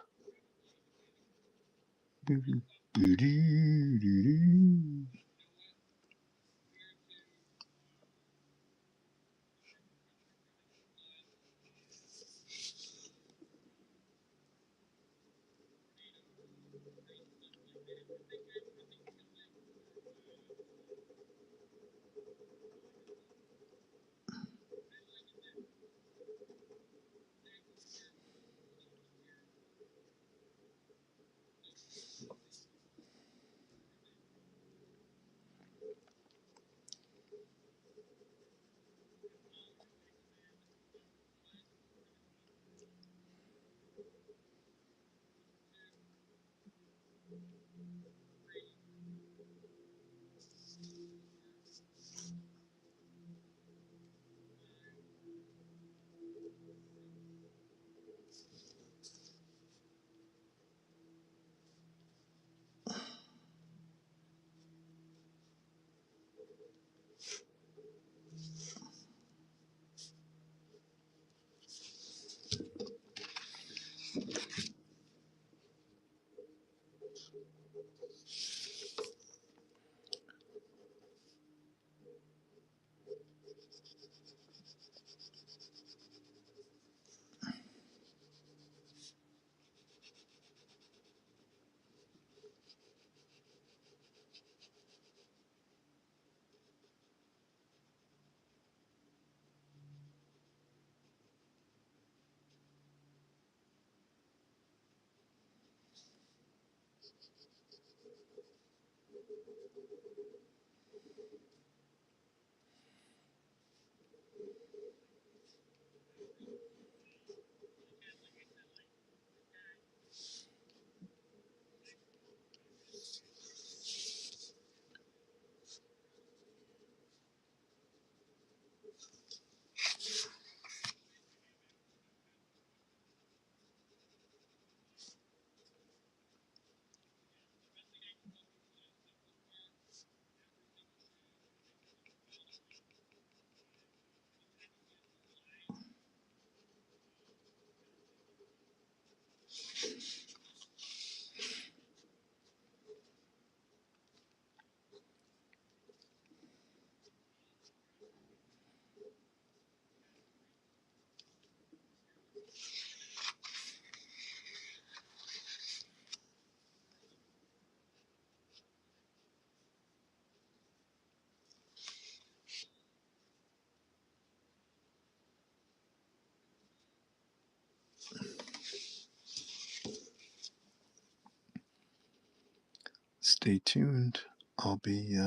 Stay tuned. I'll be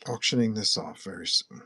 auctioning this off very soon.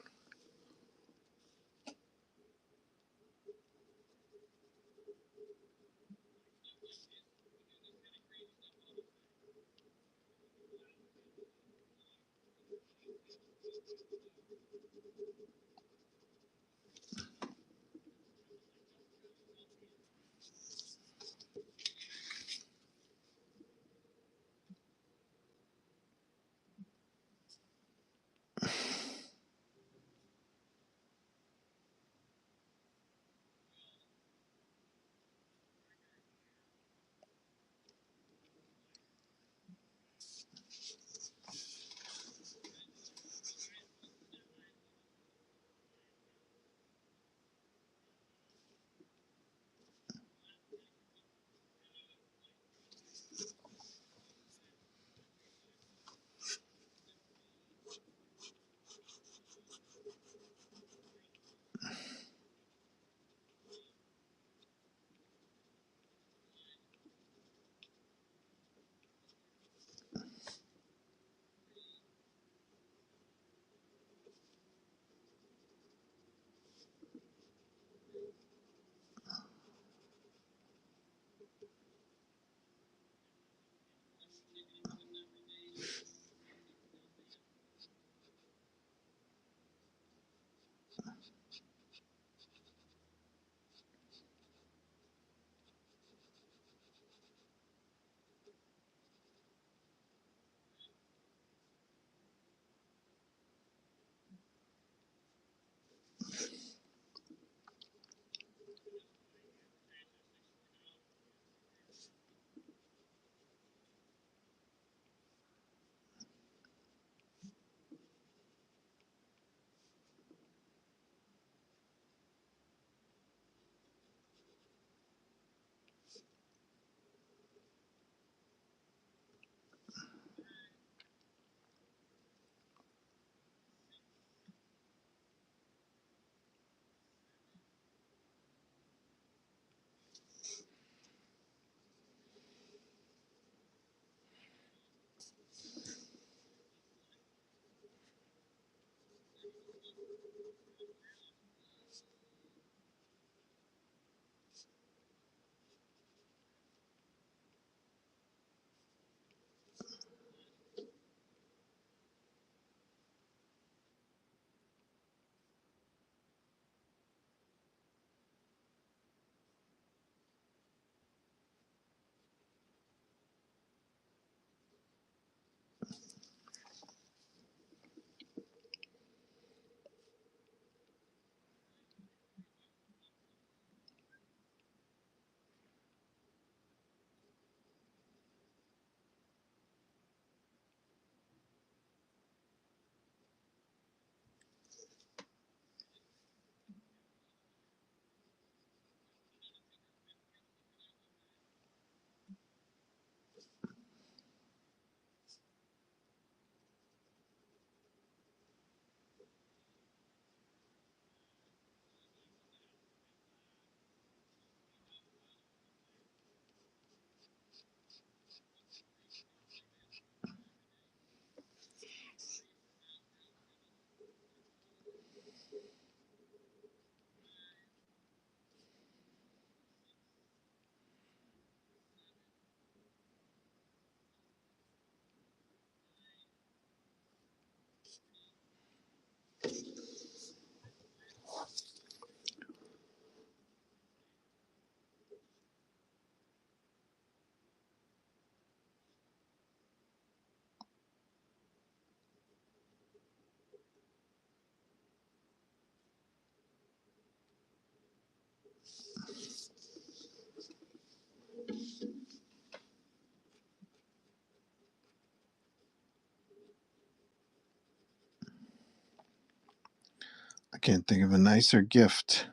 I can't think of a nicer gift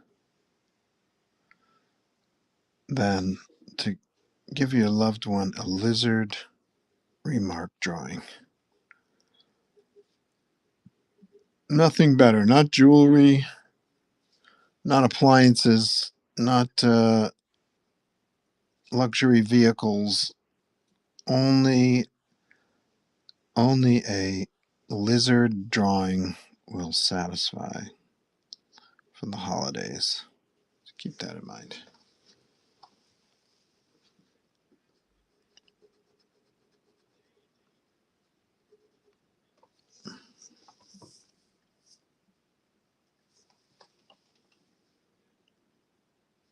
than to give your loved one a lizard remark drawing. Nothing better. Not jewelry, not appliances, not luxury vehicles. Only a lizard drawing will satisfy for the holidays. So keep that in mind.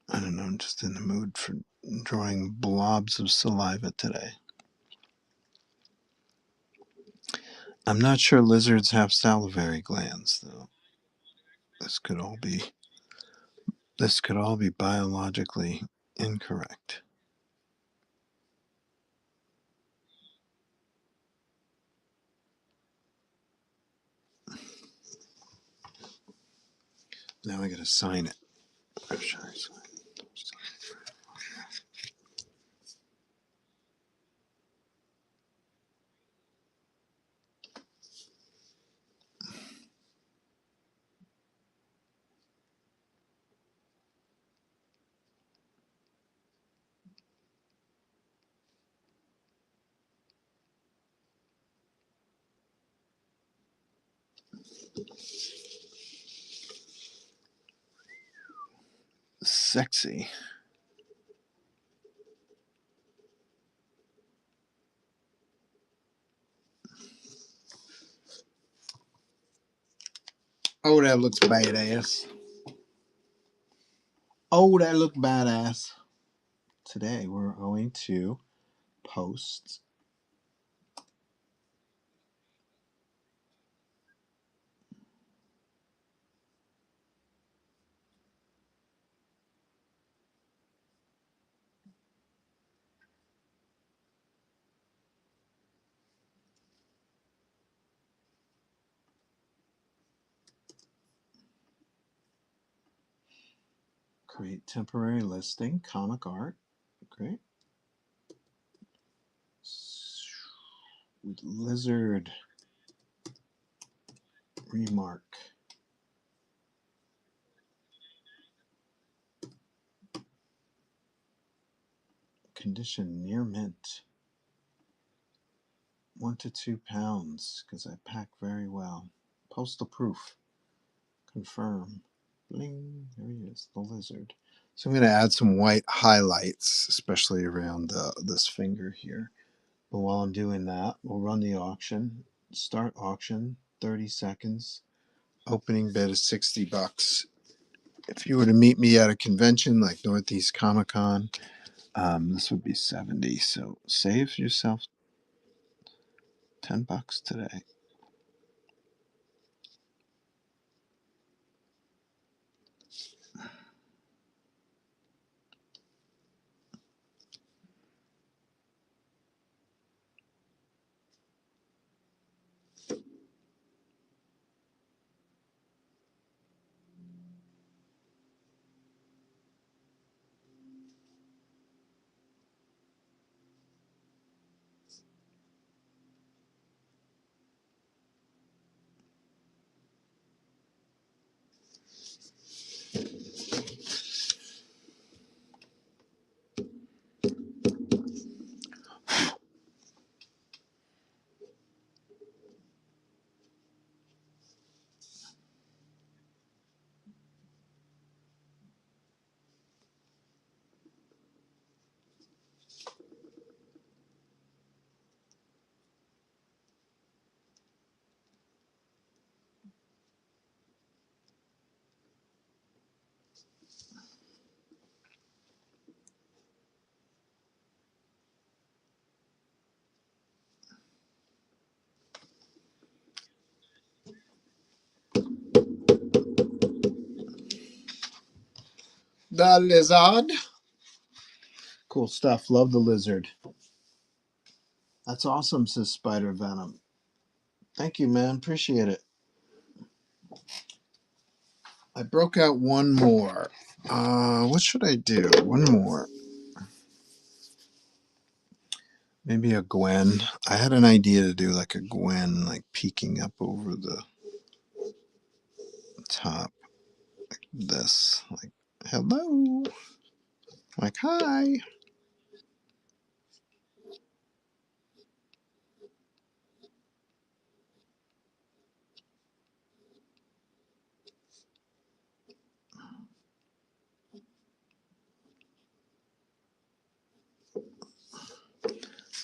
I don't know, I'm just in the mood for drawing blobs of saliva today. I'm not sure lizards have salivary glands, though. This could all be biologically incorrect. Now I gotta sign it. Where should I sign it? Sexy. Oh, that looks badass. Oh, that looks badass. Today we're going to post create temporary listing, comic art. Great. With lizard remark. Condition near mint. 1 to 2 pounds because I pack very well. Postal proof. Confirm. Bling. There he is, the lizard. So I'm going to add some white highlights, especially around this finger here. But while I'm doing that, we'll run the auction. Start auction, 30 seconds. Opening bid is $60. If you were to meet me at a convention like Northeast Comic Con, this would be 70. So save yourself $10 today. The lizard. Cool stuff. Love the lizard. That's awesome, says Spider Venom. Thank you, man. Appreciate it. I broke out one more. What should I do? One more. Maybe a Gwen. I had an idea to do like a Gwen, like peeking up over the top. This. Like, hello. Like, hi.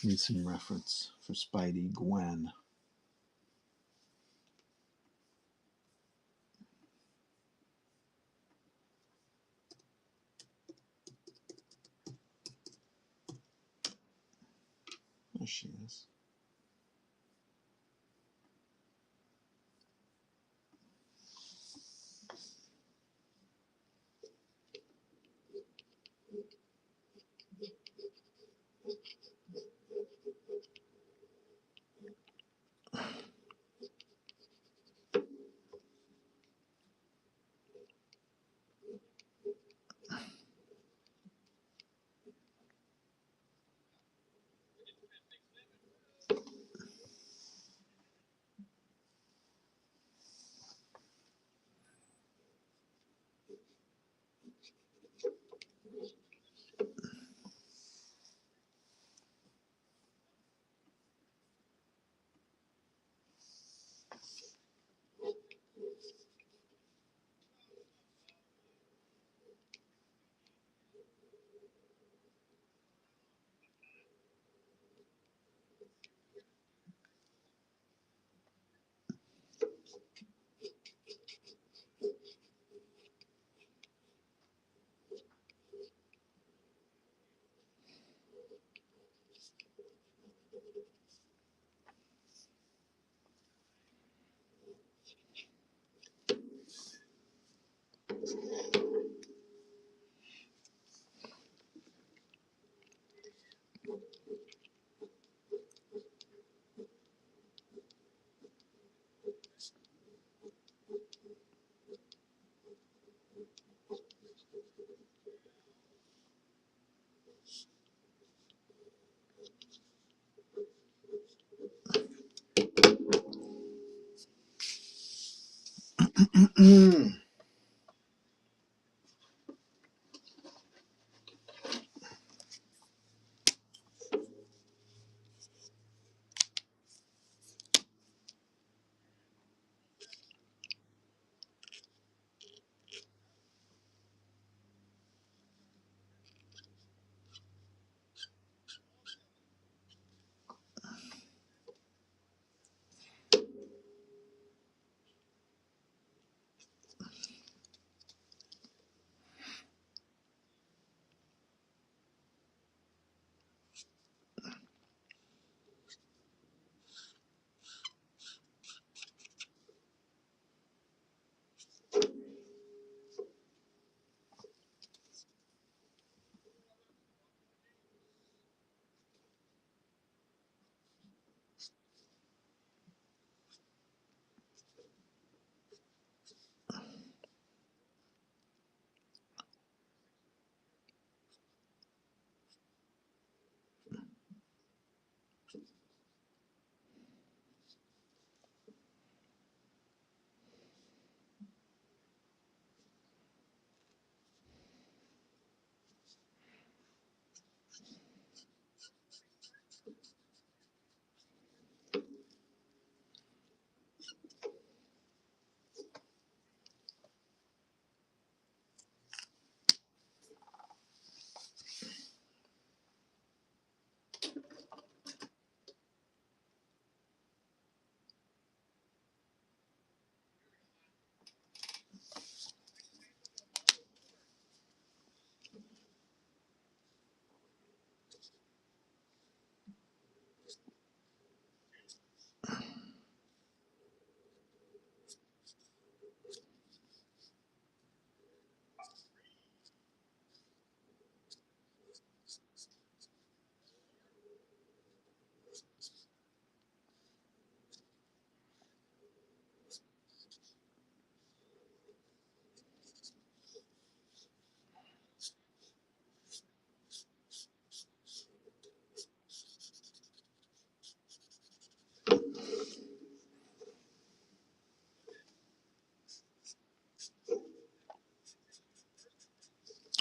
Need some reference for Spidey Gwen. There she is.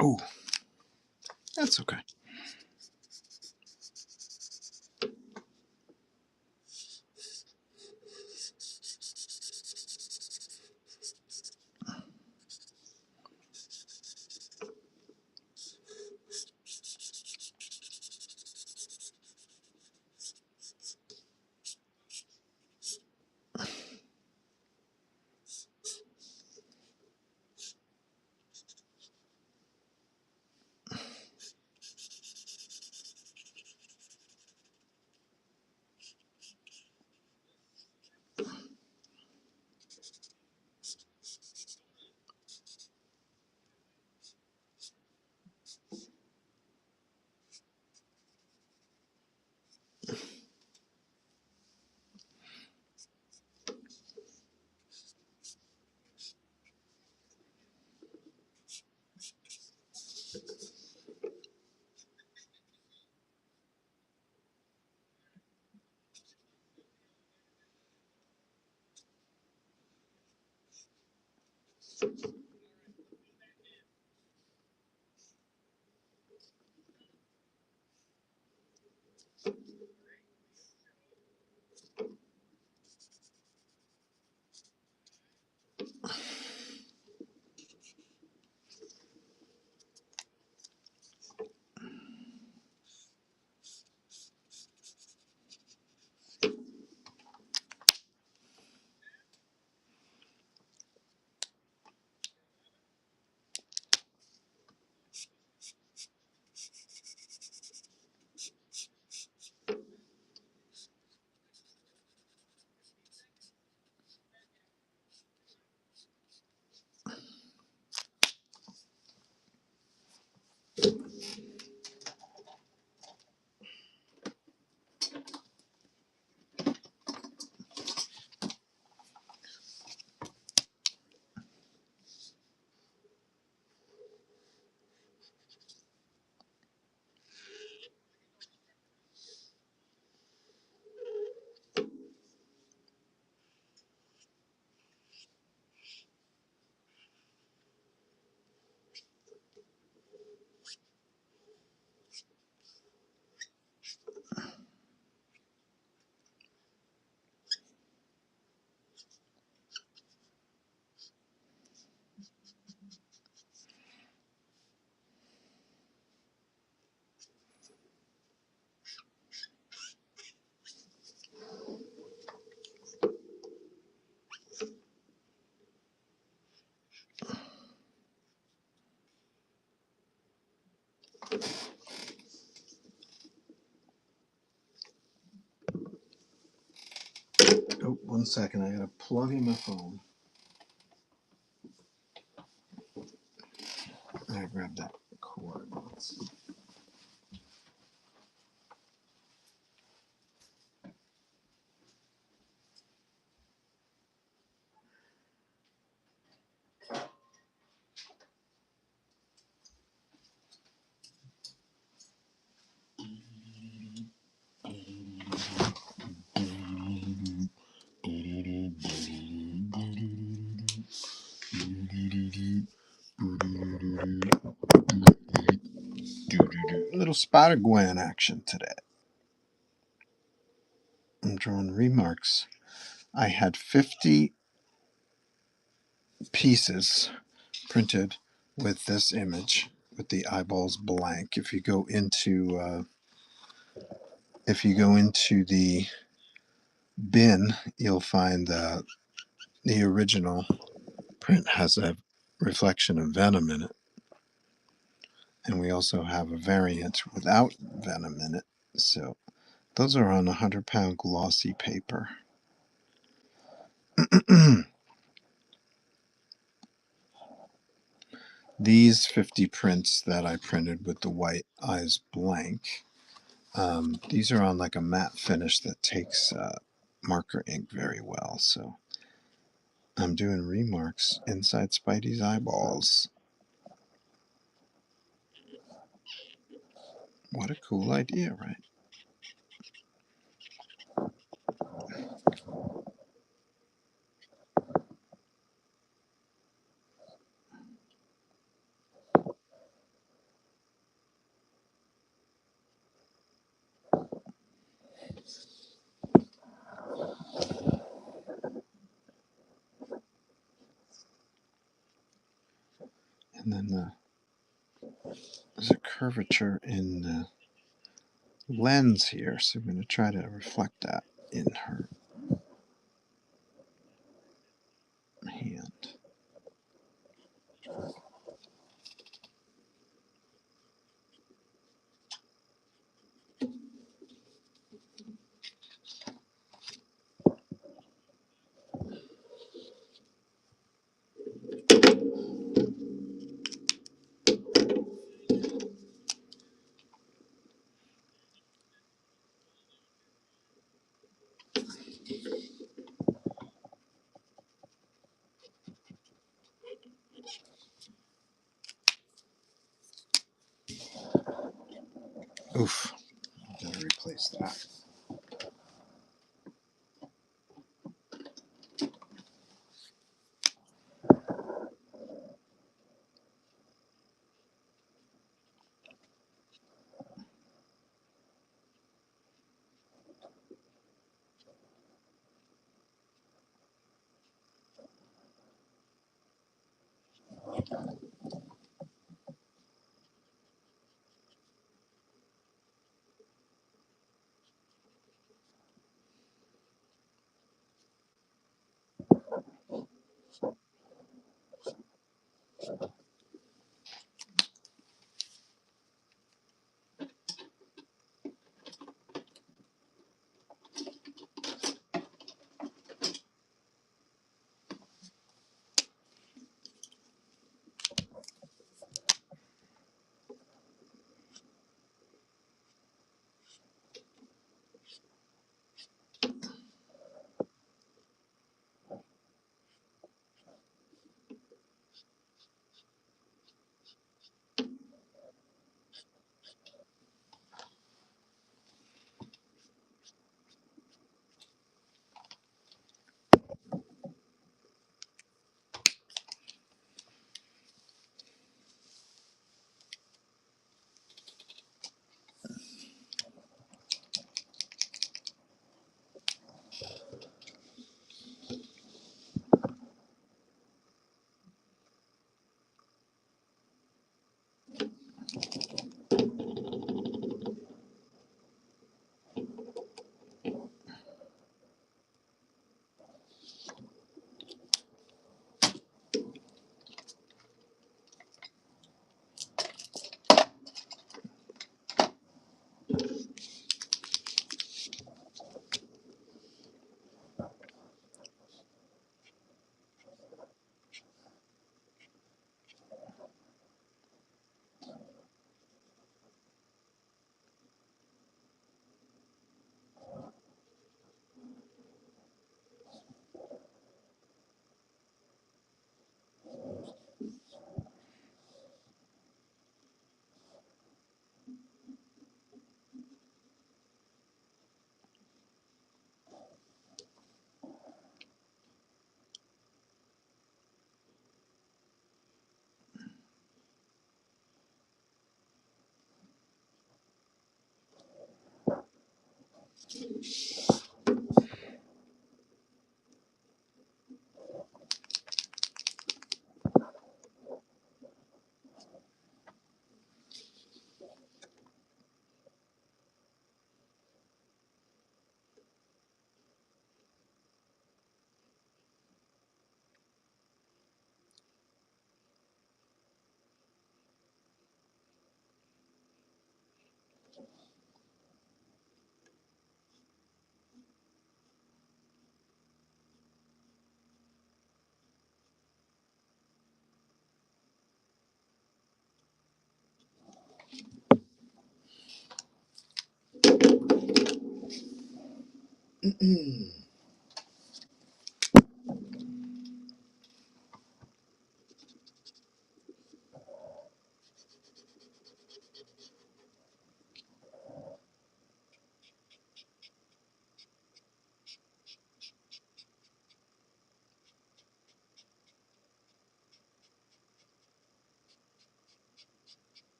Oh, that's okay. Oh, 1 second. I gotta plug in my phone. I grabbed that cord. Let's see. little Spider-Gwen action today. I'm drawing remarks. I had 50 pieces printed with this image with the eyeballs blank. If you go into the bin, you'll find the original print has a reflection of venom in it, and we also have a variant without venom in it. So those are on 100-pound glossy paper. These 50 prints that I printed with the white eyes blank, these are on like a matte finish that takes marker ink very well. So I'm doing remarks inside Spidey's eyeballs. What a cool idea, right? And then there's a curvature in the lens here, so I'm going to try to reflect that in her hand. Oof, I'm going to replace that.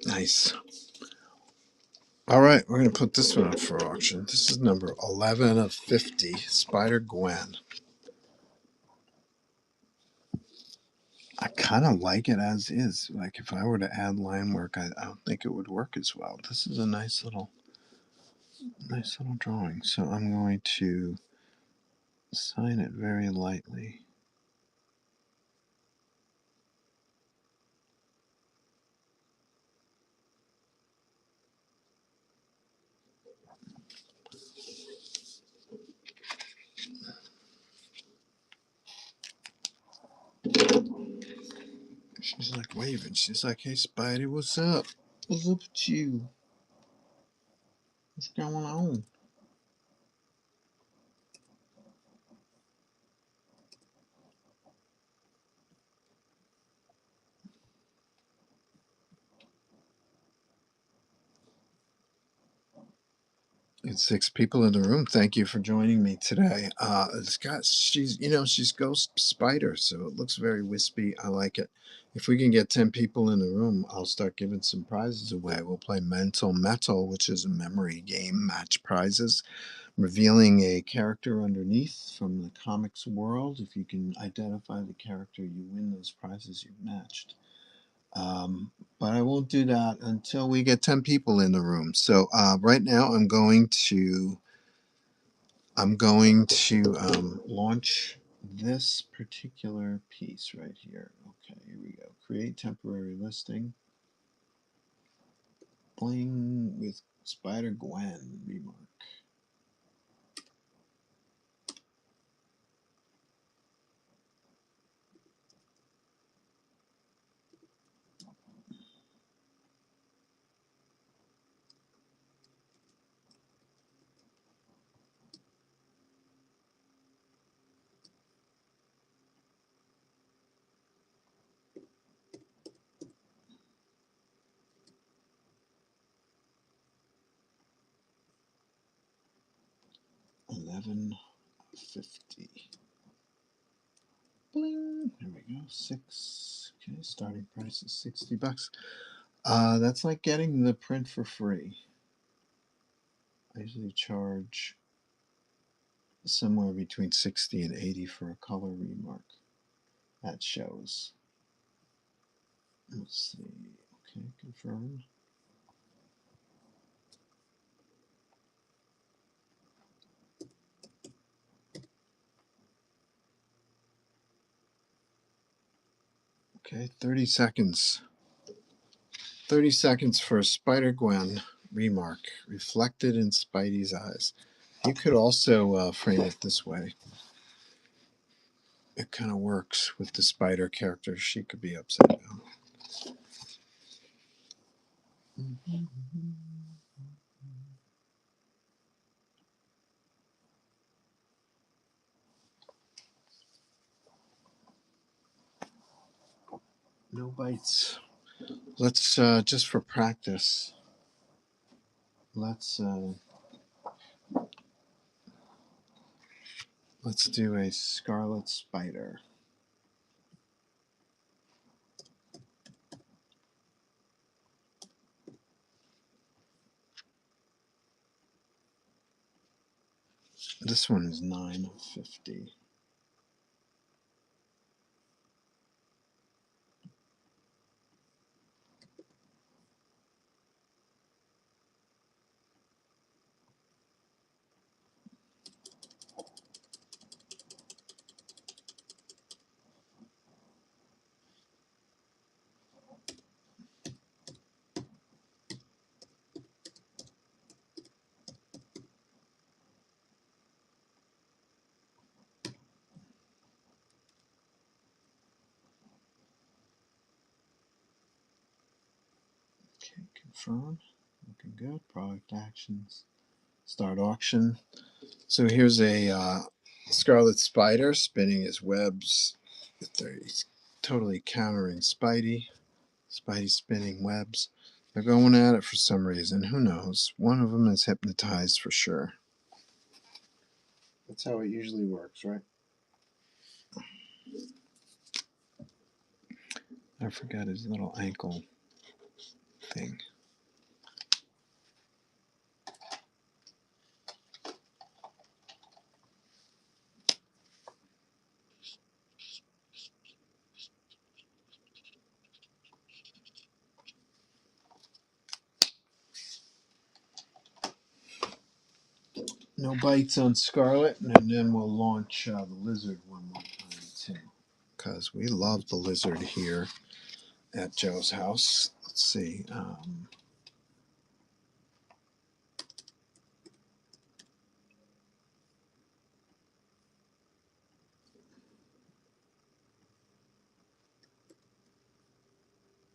Nice. All right, we're going to put this one up for auction. This is number 11 of 50, Spider-Gwen. I kind of like it as is. Like if I were to add line work, I don't think it would work as well. This is a nice little drawing. So I'm going to sign it very lightly. She's like waving. She's like, "Hey, Spidey, what's up? What's up with you? What's going on?" It's 6 people in the room. Thank you for joining me today. She's Ghost Spider, so it looks very wispy. I like it. If we can get 10 people in the room, I'll start giving some prizes away. We'll play Mental Metal, which is a memory game, match prizes, revealing a character underneath from the comics world. If you can identify the character, you win those prizes you've matched. But I won't do that until we get 10 people in the room. So right now I'm going to launch this particular piece right here. Okay, here we go. Create temporary listing. Bling with Spider-Gwen remark. $11.50. Bling. There we go. 6. Okay, starting price is $60. That's like getting the print for free. I usually charge somewhere between 60 and 80 for a color remark. That shows. Let's see. Okay, confirm. Okay, 30 seconds. 30 seconds for Spider-Gwen remark, reflected in Spidey's eyes. You could also frame it this way. It kind of works with the spider character. She could be upside down. No bites. Let's just for practice. Let's do a scarlet spider. This one is 9 of 50. Okay, confirm. Looking good. Product actions. Start auction. So here's a scarlet spider spinning his webs. He's totally countering Spidey. Spidey spinning webs. They're going at it for some reason. Who knows? One of them is hypnotized for sure. That's how it usually works, right? I forgot his little ankle thing. No bites on Scarlet, and then we'll launch the lizard one more time too, because we love the lizard here at Joe's house. Let's see.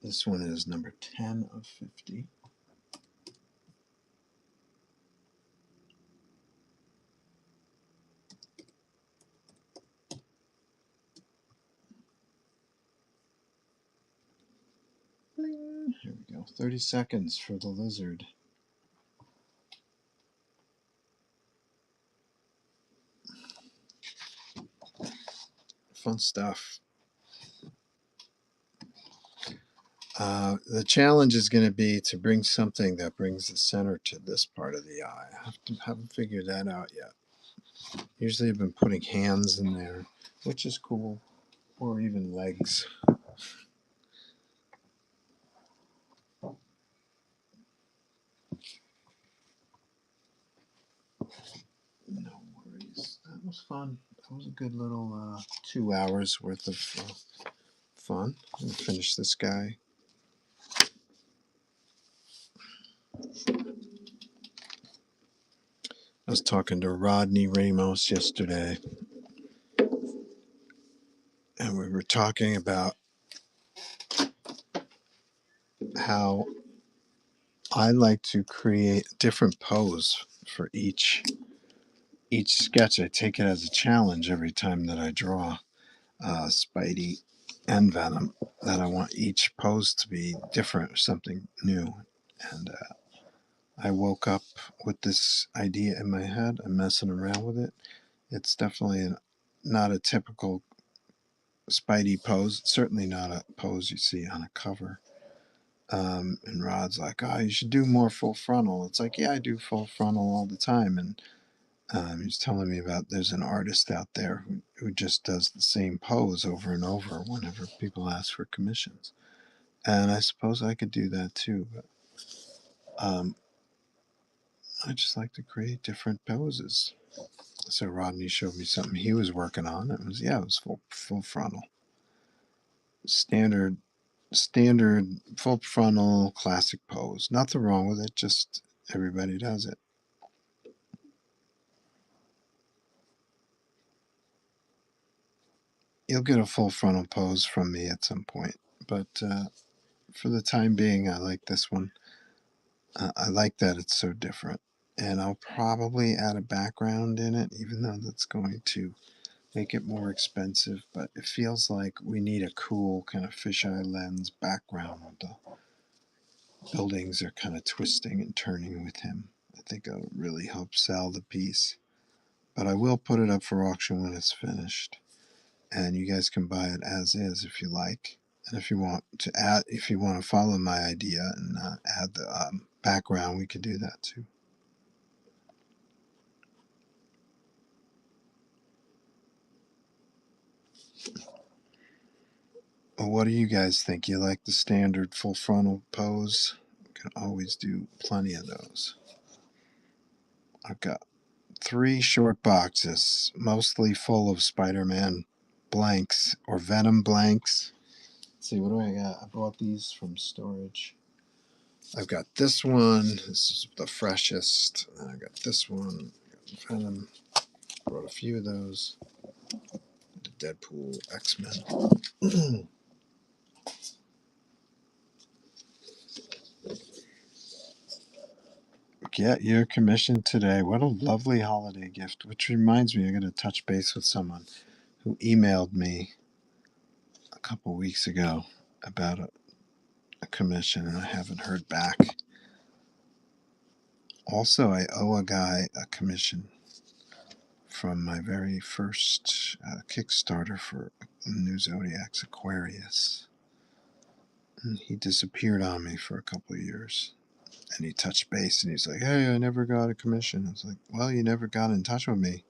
This one is number 10 of 50. Here we go. 30 seconds for the lizard. Fun stuff. The challenge is going to be to bring something that brings the center to this part of the eye. Haven't figured that out yet. Usually I've been putting hands in there, which is cool, or even legs. No worries. That was fun. That was a good little 2 hours worth of fun. I'm gonna finish this guy. I was talking to Rodney Ramos yesterday, and we were talking about how I like to create a different pose for each sketch. I take it as a challenge every time that I draw Spidey and Venom, that I want each pose to be different or something new. And I woke up with this idea in my head. I'm messing around with it. It's definitely not a typical Spidey pose. It's certainly not a pose you see on a cover. And Rod's like, "Oh, you should do more full frontal." It's like, yeah, I do full frontal all the time. And he's telling me about there's an artist out there who just does the same pose over and over whenever people ask for commissions. And I suppose I could do that too. But I just like to create different poses. So Rodney showed me something he was working on. It was full frontal, standard full frontal classic pose. Nothing wrong with it. Just everybody does it. You'll get a full frontal pose from me at some point, but for the time being, I like this one. I like that it's so different. And I'll probably add a background in it, even though that's going to make it more expensive. But it feels like we need a cool kind of fisheye lens background. The buildings are kind of twisting and turning with him. I think it'll really help sell the piece. But I will put it up for auction when it's finished. And you guys can buy it as is if you like. And if you want to add, if you want to follow my idea and add the background, we can do that too. Well, what do you guys think? You like the standard full frontal pose? You can always do plenty of those. I've got 3 short boxes, mostly full of Spider-Man blanks or Venom blanks. Let's see, what do I got? I bought these from storage. I've got this one. This is the freshest. And I got this one. I got Venom. Brought a few of those. The Deadpool, X-Men. Get your commission today. What a lovely holiday gift. Which reminds me, I got to touch base with someone who emailed me a couple weeks ago about a commission, and I haven't heard back. Also, I owe a guy a commission from my very first Kickstarter for New Zodiac's Aquarius. And he disappeared on me for a couple of years. And he touched base and he's like, "Hey, I never got a commission." I was like, "Well, you never got in touch with me."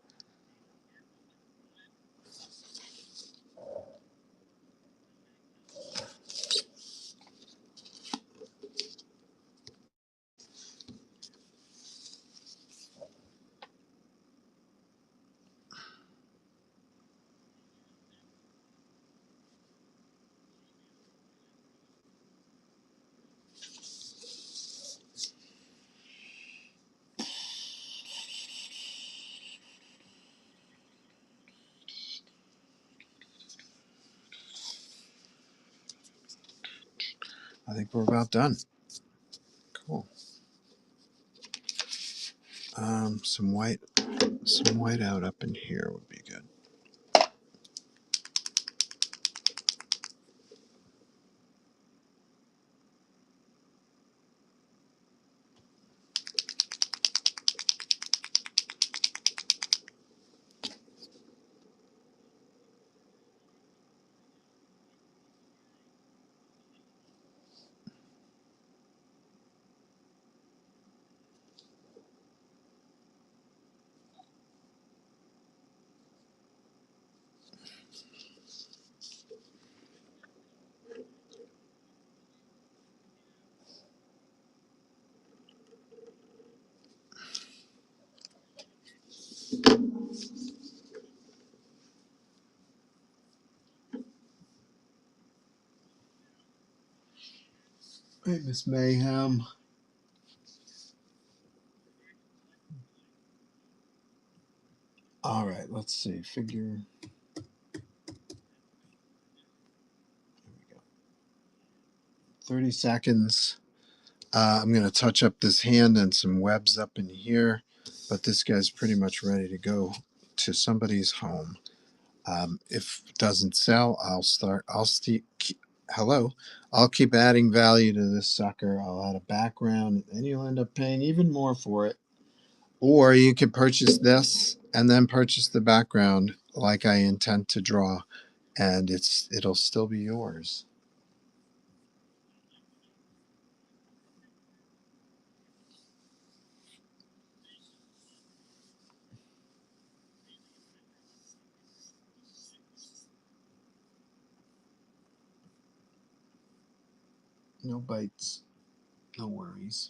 I think we're about done. Cool. Some white out up in here would be good. Hey, Miss Mayhem. All right, let's see. Figure. There we go. 30 seconds. I'm going to touch up this hand and some webs up in here, but this guy's pretty much ready to go to somebody's home. If it doesn't sell, hello. I'll keep adding value to this sucker. I'll add a background, and you'll end up paying even more for it. Or you can purchase this and then purchase the background like I intend to draw, and it'll still be yours. No bites, no worries.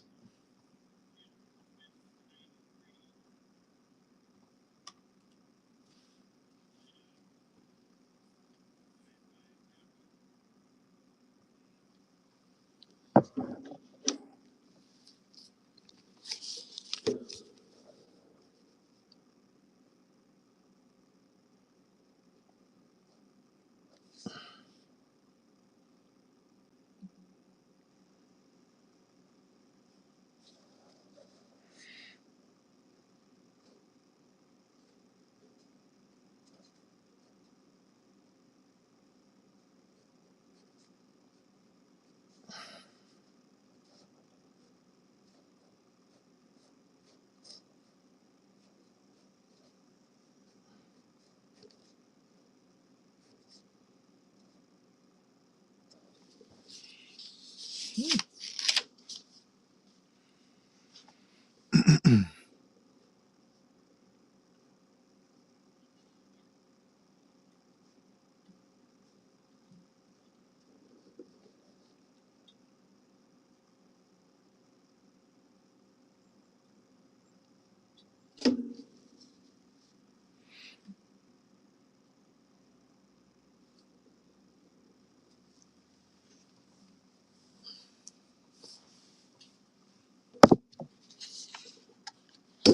The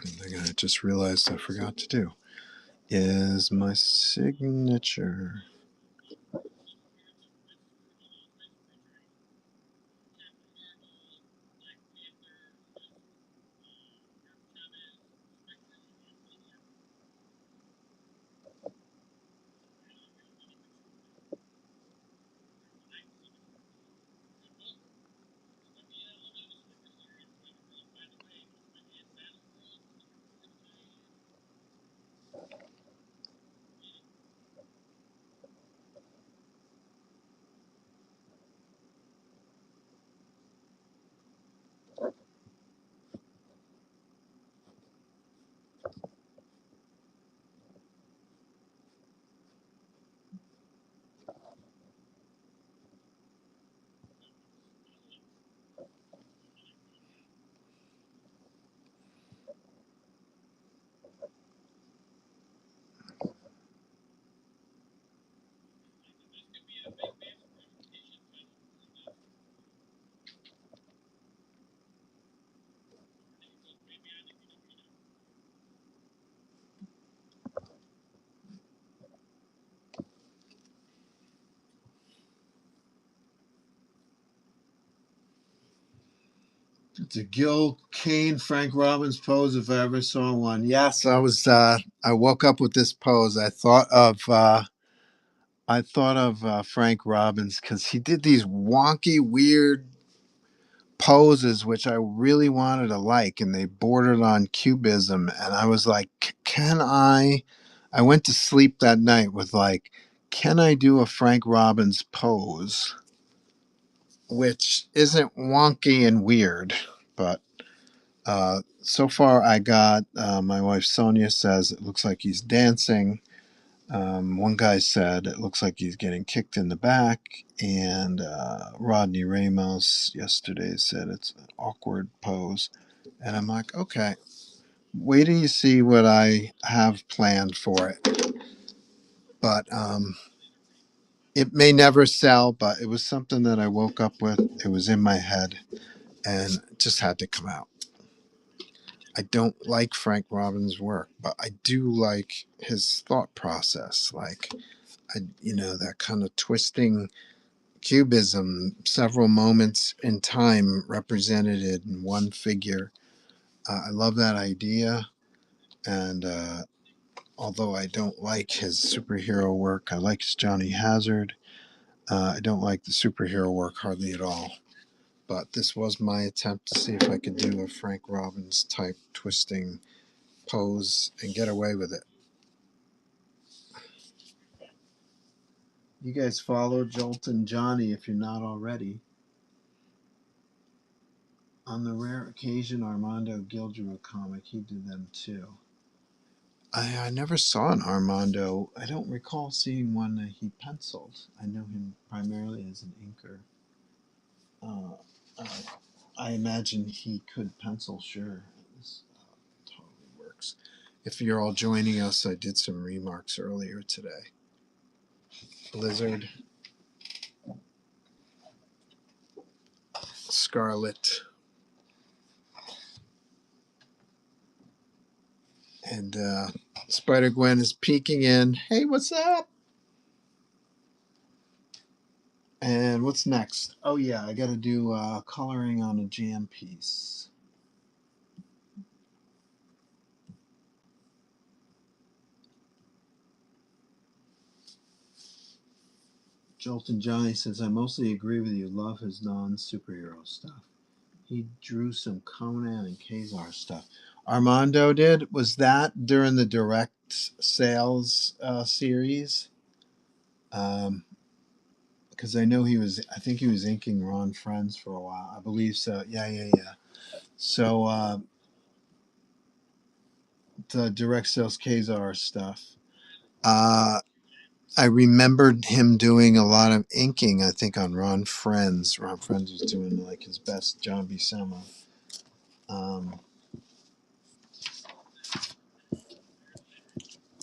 thing I just realized I forgot to do is my signature. It's a Gil Kane, Frank Robbins pose if I ever saw one. Yes, I was. I woke up with this pose. I thought of Frank Robbins because he did these wonky, weird poses, which I really wanted to like, and they bordered on cubism. And I was like, can I? I went to sleep that night with like, can I do a Frank Robbins pose, which isn't wonky and weird, but so far I got my wife Sonia says it looks like he's dancing. One guy said it looks like he's getting kicked in the back, and Rodney Ramos yesterday said it's an awkward pose. And I'm like, okay, wait till you see what I have planned for it. But it may never sell, but it was something that I woke up with. It was in my head and it just had to come out. I don't like Frank Robbins' work, but I do like his thought process. Like, that kind of twisting cubism, several moments in time represented in one figure. I love that idea. And although I don't like his superhero work, I like his Johnny Hazard. I don't like the superhero work hardly at all. But this was my attempt to see if I could do a Frank Robbins type twisting pose and get away with it. You guys follow Jolt and Johnny if you're not already. On the rare occasion Armando Gil drew a comic, he did them too. I never saw an Armando. I don't recall seeing one that he penciled. I know him primarily as an inker. Uh, uh, I imagine he could pencil, sure. This totally works. If you're all joining us, I did some remarks earlier today. Blizzard, Scarlet, and Spider Gwen is peeking in. Hey, what's up? And what's next? Oh yeah, I got to do coloring on a jam piece. Jolton Johnny says, I mostly agree with you. Love his non-superhero stuff. He drew some Conan and Kazar stuff. Armando did. Was that during the direct sales series? Because I know he was. I think he was inking Ron Friends for a while. I believe so. Yeah. So the direct sales Kazar stuff. I remembered him doing a lot of inking, I think, on Ron Friends. Ron Friends was doing like his best John Buscema. Um,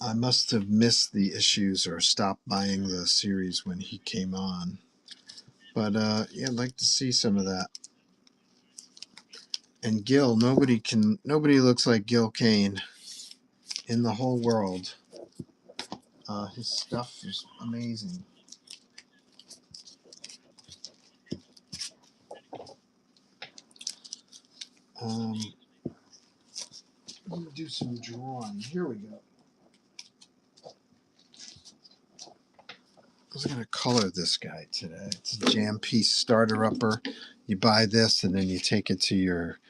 I must have missed the issues or stopped buying the series when he came on. But yeah, I'd like to see some of that. And Gil, nobody looks like Gil Kane in the whole world. His stuff is amazing. Um, let me do some drawing. Here we go. I was going to color this guy today. It's a jam piece starter upper. You buy this and then you take it to your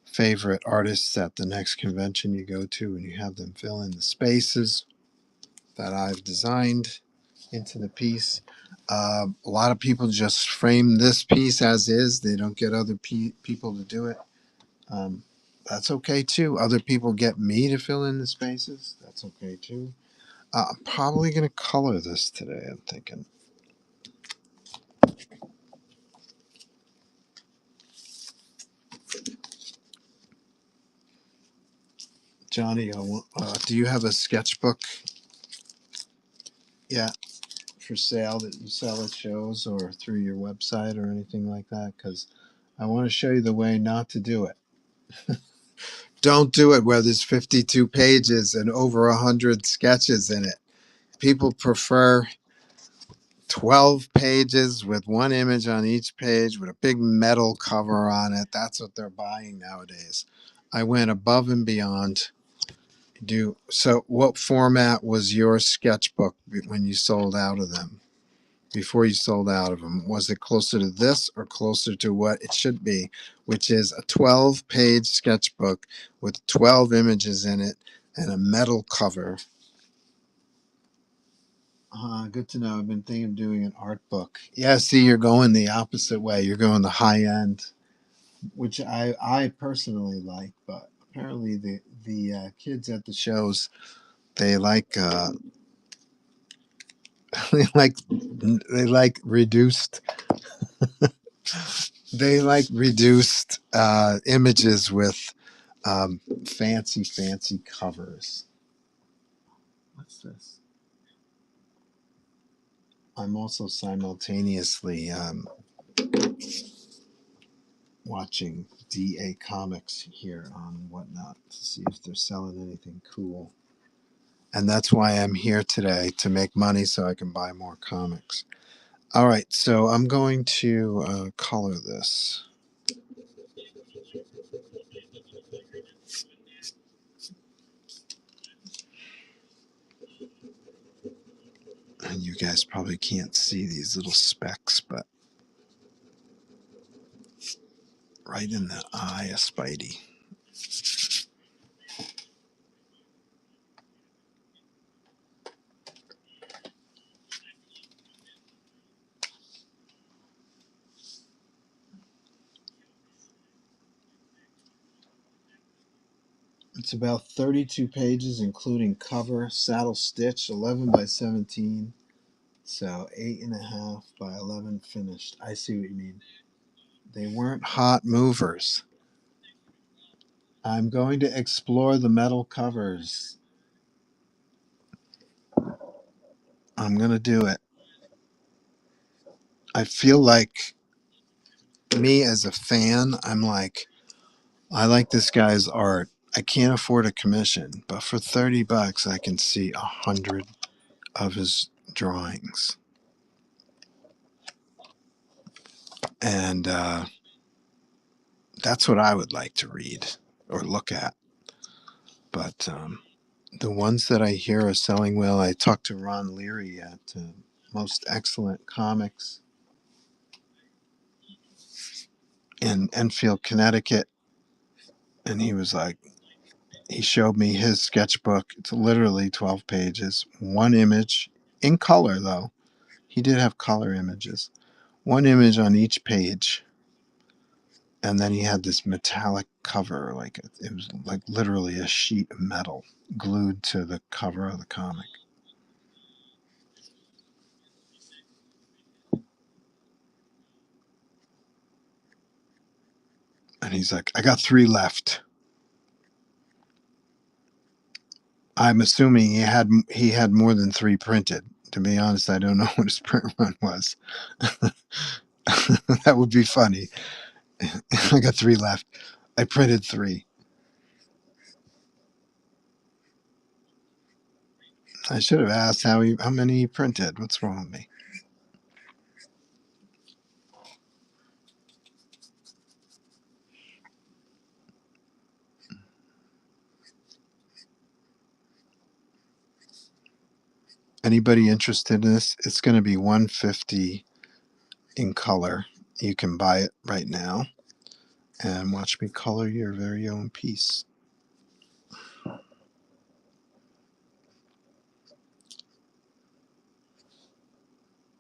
favorite artists at the next convention you go to and you have them fill in the spaces that I've designed into the piece. A lot of people just frame this piece as is. They don't get other people to do it. Um, that's okay too. Other people get me to fill in the spaces. That's okay too. I'm probably going to color this today, I'm thinking. Johnny, do you have a sketchbook yet for sale that you sell at shows or through your website or anything like that? Because I want to show you the way not to do it. Don't do it where there's 52 pages and over 100 sketches in it. People prefer 12 pages with one image on each page with a big metal cover on it. That's what they're buying nowadays. I went above and beyond. So what format was your sketchbook when you sold out of them? Before you sold out of them, was it closer to this or closer to what it should be, which is a 12-page sketchbook with 12 images in it and a metal cover? Good to know. I've been thinking of doing an art book. Yeah, see, you're going the opposite way. You're going the high end, which I personally like, but apparently the kids at the shows, they like they like they like reduced they like reduced images with fancy covers. What's this? I'm also simultaneously watching DA Comics here on Whatnot to see if they're selling anything cool. And that's why I'm here today, to make money so I can buy more comics. All right, so I'm going to color this. And you guys probably can't see these little specks, but right in the eye of Spidey. It's about 32 pages, including cover, saddle stitch, 11 by 17. So 8.5 by 11 finished. I see what you mean. They weren't hot movers. I'm going to explore the metal covers. I'm going to do it. I feel like me as a fan, I'm like, I like this guy's art. I can't afford a commission, but for $30, I can see 100 of his drawings. And that's what I would like to read or look at. But the ones that I hear are selling well. I talked to Ron Leary at Most Excellent Comics in Enfield, Connecticut, and he was like, he showed me his sketchbook. It's literally 12 pages, one image in color, though. He did have color images, one image on each page. And then he had this metallic cover, like it was like literally a sheet of metal glued to the cover of the comic. And he's like, I got 3 left. I'm assuming he had more than 3 printed. To be honest, I don't know what his print run was. That would be funny. I got 3 left. I printed 3. I should have asked how many he printed. What's wrong with me? Anybody interested in this? It's going to be $150 in color. You can buy it right now and watch me color your very own piece.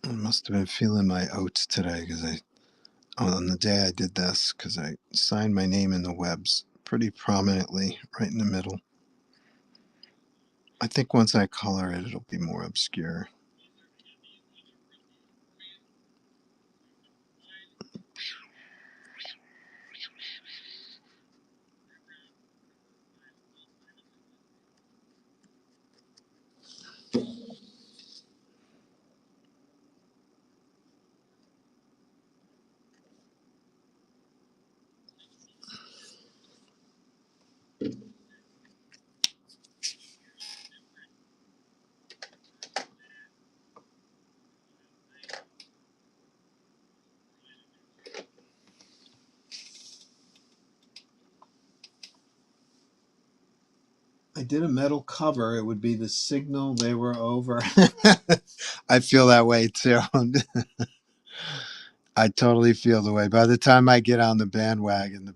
I must have been feeling my oats today because on the day I did this, because I signed my name in the webs pretty prominently right in the middle. I think once I color it, it'll be more obscure. I did a metal cover, it would be the signal they were over. I feel that way too. I totally feel the way. By the time I get on the bandwagon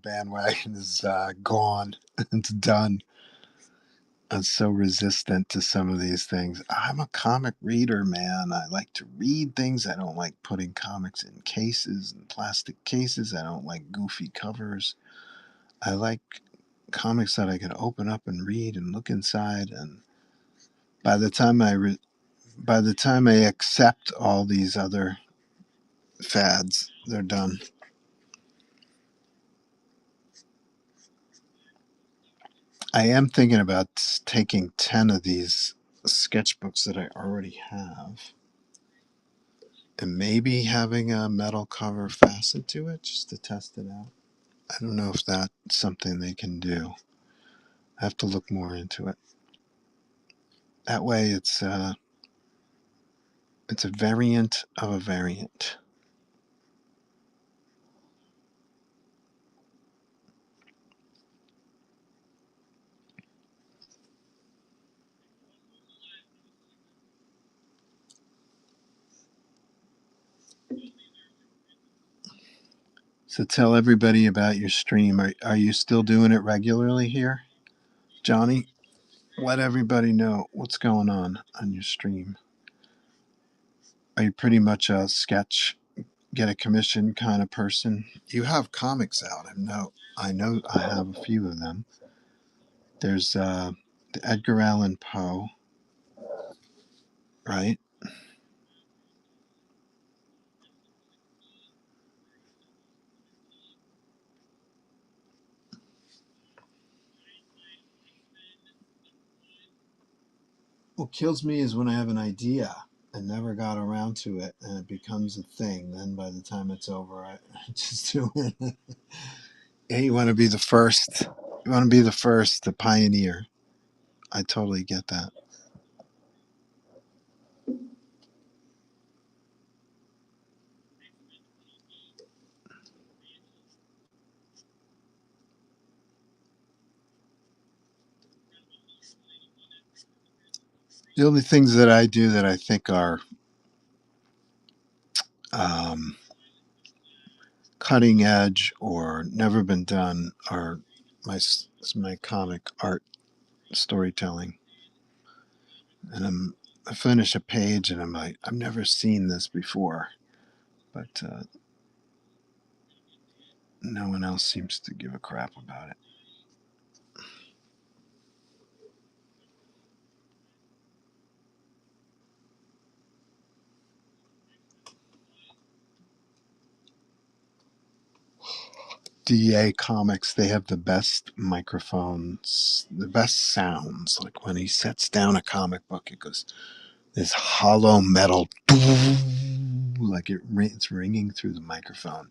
is gone. It's done. I'm so resistant to some of these things. I'm a comic reader, man. I like to read things. I don't like putting comics in cases and plastic cases. I don't like goofy covers. I like comics that I can open up and read and look inside. And by the time I accept all these other fads, they're done. I am thinking about taking 10 of these sketchbooks that I already have and maybe having a metal cover fastened to it just to test it out. I don't know if that's something they can do. I have to look more into it. That way it's a variant of a variant. So tell everybody about your stream. Are you still doing it regularly here, Johnny? Let everybody know what's going on your stream. Are you pretty much a sketch, get a commission kind of person? You have comics out. I know I have a few of them. There's the Edgar Allan Poe, right? What kills me is when I have an idea and never got around to it and it becomes a thing. Then by the time it's over, I just do it. Yeah, you want to be the first. You want to be the first, the pioneer. I totally get that. The only things that I do that I think are um, cutting edge or never been done are my comic art storytelling. And I finish a page and I'm like, I've never seen this before, but no one else seems to give a crap about it. DA Comics, they have the best microphones, the best sounds. Like when he sets down a comic book, it goes this hollow metal, like it's ringing through the microphone.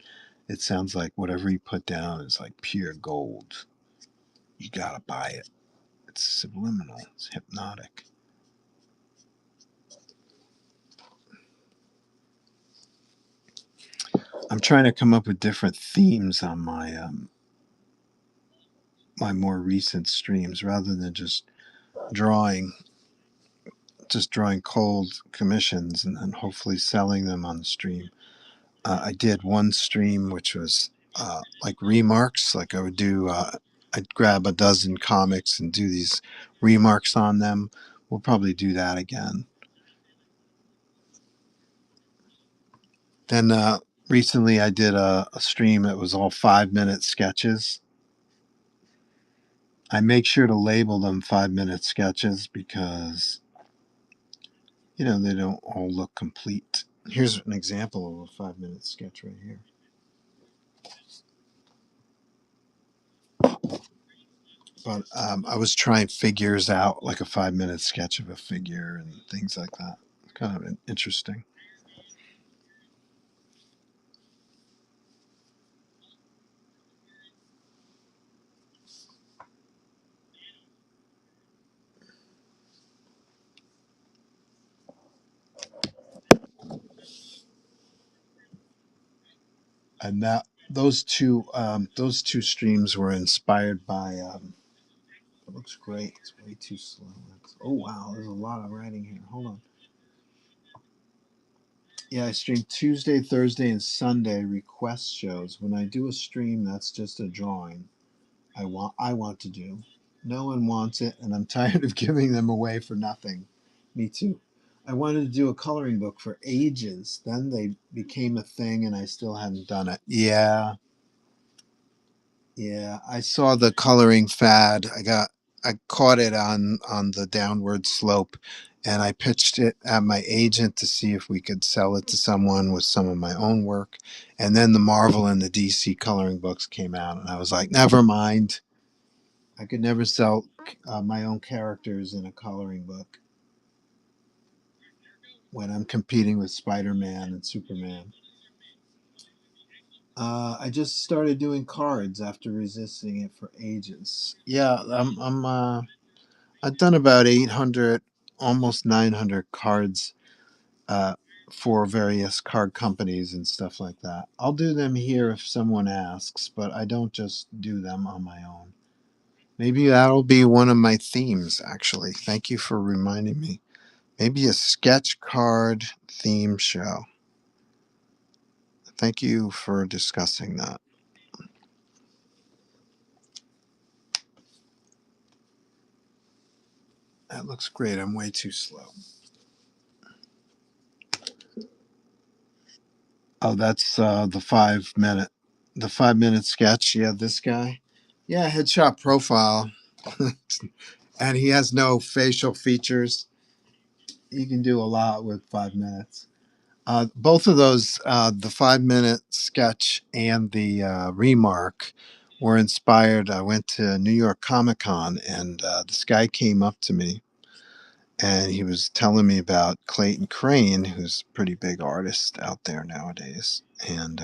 It sounds like whatever he put down is like pure gold. You gotta buy it. It's subliminal. It's hypnotic. I'm trying to come up with different themes on my more recent streams rather than drawing just drawing cold commissions and then hopefully selling them on the stream. I did one stream which was like remarks. Like I would do, I'd grab a dozen comics and do these remarks on them. We'll probably do that again. Then recently I did a stream that was all 5-minute sketches. I make sure to label them 5-minute sketches because, you know, they don't all look complete. Here's an example of a 5-minute sketch right here. But I was trying figures out, like a 5-minute sketch of a figure and things like that. Kind of interesting. And that those two streams were inspired by. It looks great. It's way too slow. Oh wow, there's a lot of writing here. Hold on. Yeah, I stream Tuesday, Thursday, and Sunday request shows. When I do a stream, that's just a drawing. I want to do. No one wants it, and I'm tired of giving them away for nothing. Me too. I wanted to do a coloring book for ages. Then they became a thing, and I still hadn't done it. Yeah, yeah. I saw the coloring fad. I caught it on the downward slope, and I pitched it at my agent to see if we could sell it to someone with some of my own work. And then the Marvel and the DC coloring books came out, and I was like, never mind. I could never sell my own characters in a coloring book when I'm competing with Spider-Man and Superman. I just started doing cards after resisting it for ages. Yeah, I've done about 800, almost 900 cards uh, for various card companies and stuff like that. I'll do them here if someone asks, but I don't just do them on my own. Maybe that'll be one of my themes, actually. Thank you for reminding me. Maybe a sketch card theme show. Thank you for discussing that. That looks great. I'm way too slow. Oh, that's the 5-minute, the 5-minute sketch. Yeah, this guy. Yeah, headshot profile, and he has no facial features. You can do a lot with 5 minutes. Both of those, the 5-minute sketch and the remark, were inspired. I went to New York Comic Con, and this guy came up to me, and he was telling me about Clayton Crane, who's a pretty big artist out there nowadays, and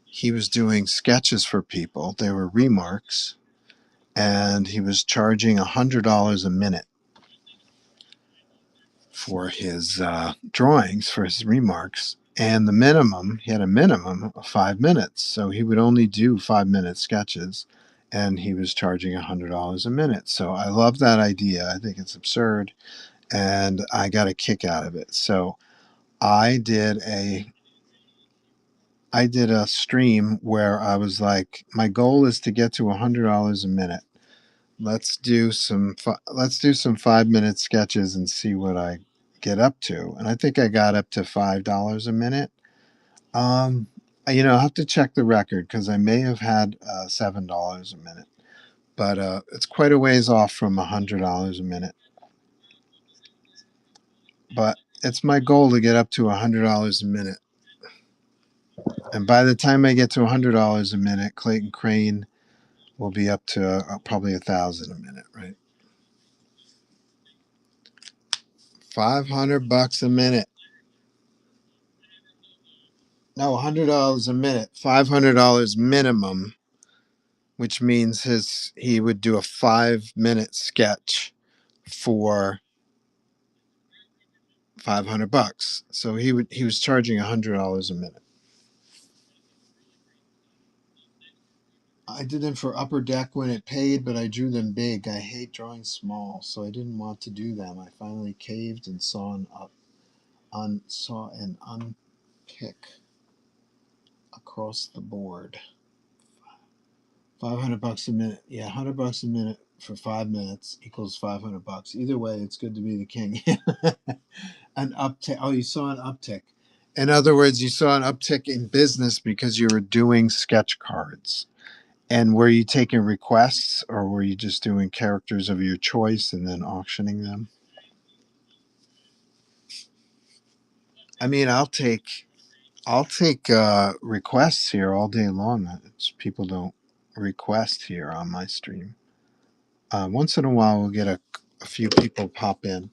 he was doing sketches for people. They were remarks, and he was charging $100 a minute for his drawings, for his remarks. And the minimum, he had a minimum of 5 minutes. So he would only do 5-minute sketches, and he was charging $100 a minute. So I love that idea. I think it's absurd, and I got a kick out of it. So I did a stream where I was like, my goal is to get to $100 a minute. Let's do some 5-minute sketches and see what I get up to. And I think I got up to $5 a minute. Um, I'll have to check the record because I may have had $7 a minute, but it's quite a ways off from $100 a minute. But it's my goal to get up to $100 a minute. And by the time I get to $100 a minute, Clayton Crane will be up to probably 1,000 a minute, right? $500 a minute. No, $100 a minute. $500 minimum, which means he would do a 5-minute sketch for $500. So he was charging $100 a minute. I did them for Upper Deck when it paid, but I drew them big. I hate drawing small, so I didn't want to do them. I finally caved and saw an unpick across the board. $500 a minute. Yeah, $100 a minute for 5 minutes equals $500. Either way, it's good to be the king. An uptick. Oh, you saw an uptick. In other words, you saw an uptick in business because you were doing sketch cards. And were you taking requests, or were you just doing characters of your choice and then auctioning them? I mean, I'll take requests here all day long. People don't request here on my stream. Once in a while, we'll get a few people pop in.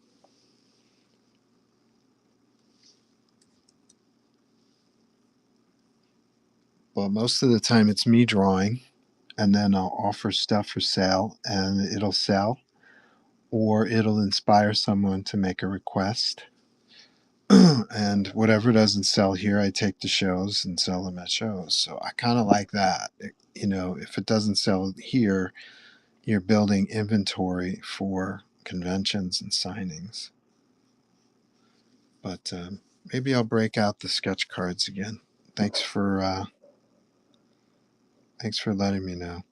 But most of the time, it's me drawing, and then I'll offer stuff for sale, and it'll sell, or it'll inspire someone to make a request. And whatever doesn't sell here, I take to shows and sell them at shows. So I kind of like that. If it doesn't sell here, you're building inventory for conventions and signings. But maybe I'll break out the sketch cards again. Thanks for letting me know.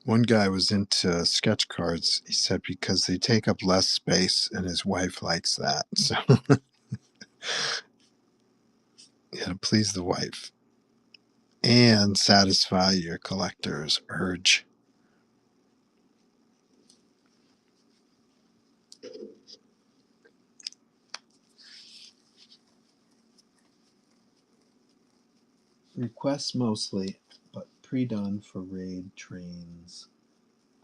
One guy was into sketch cards. He said because they take up less space, and his wife likes that. So you got to please the wife and satisfy your collector's urge. Requests mostly, but pre-done for raid trains.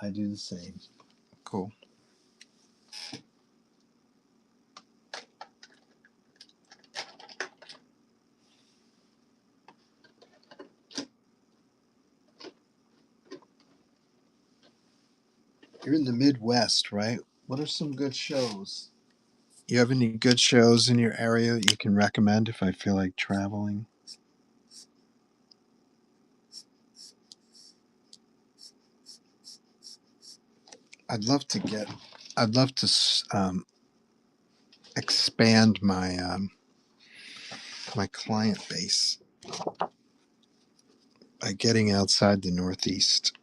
I do the same. Cool. You're in the Midwest, right? What are some good shows? You have any good shows in your area that you can recommend if I feel like traveling? I'd love to expand my client base by getting outside the Northeast.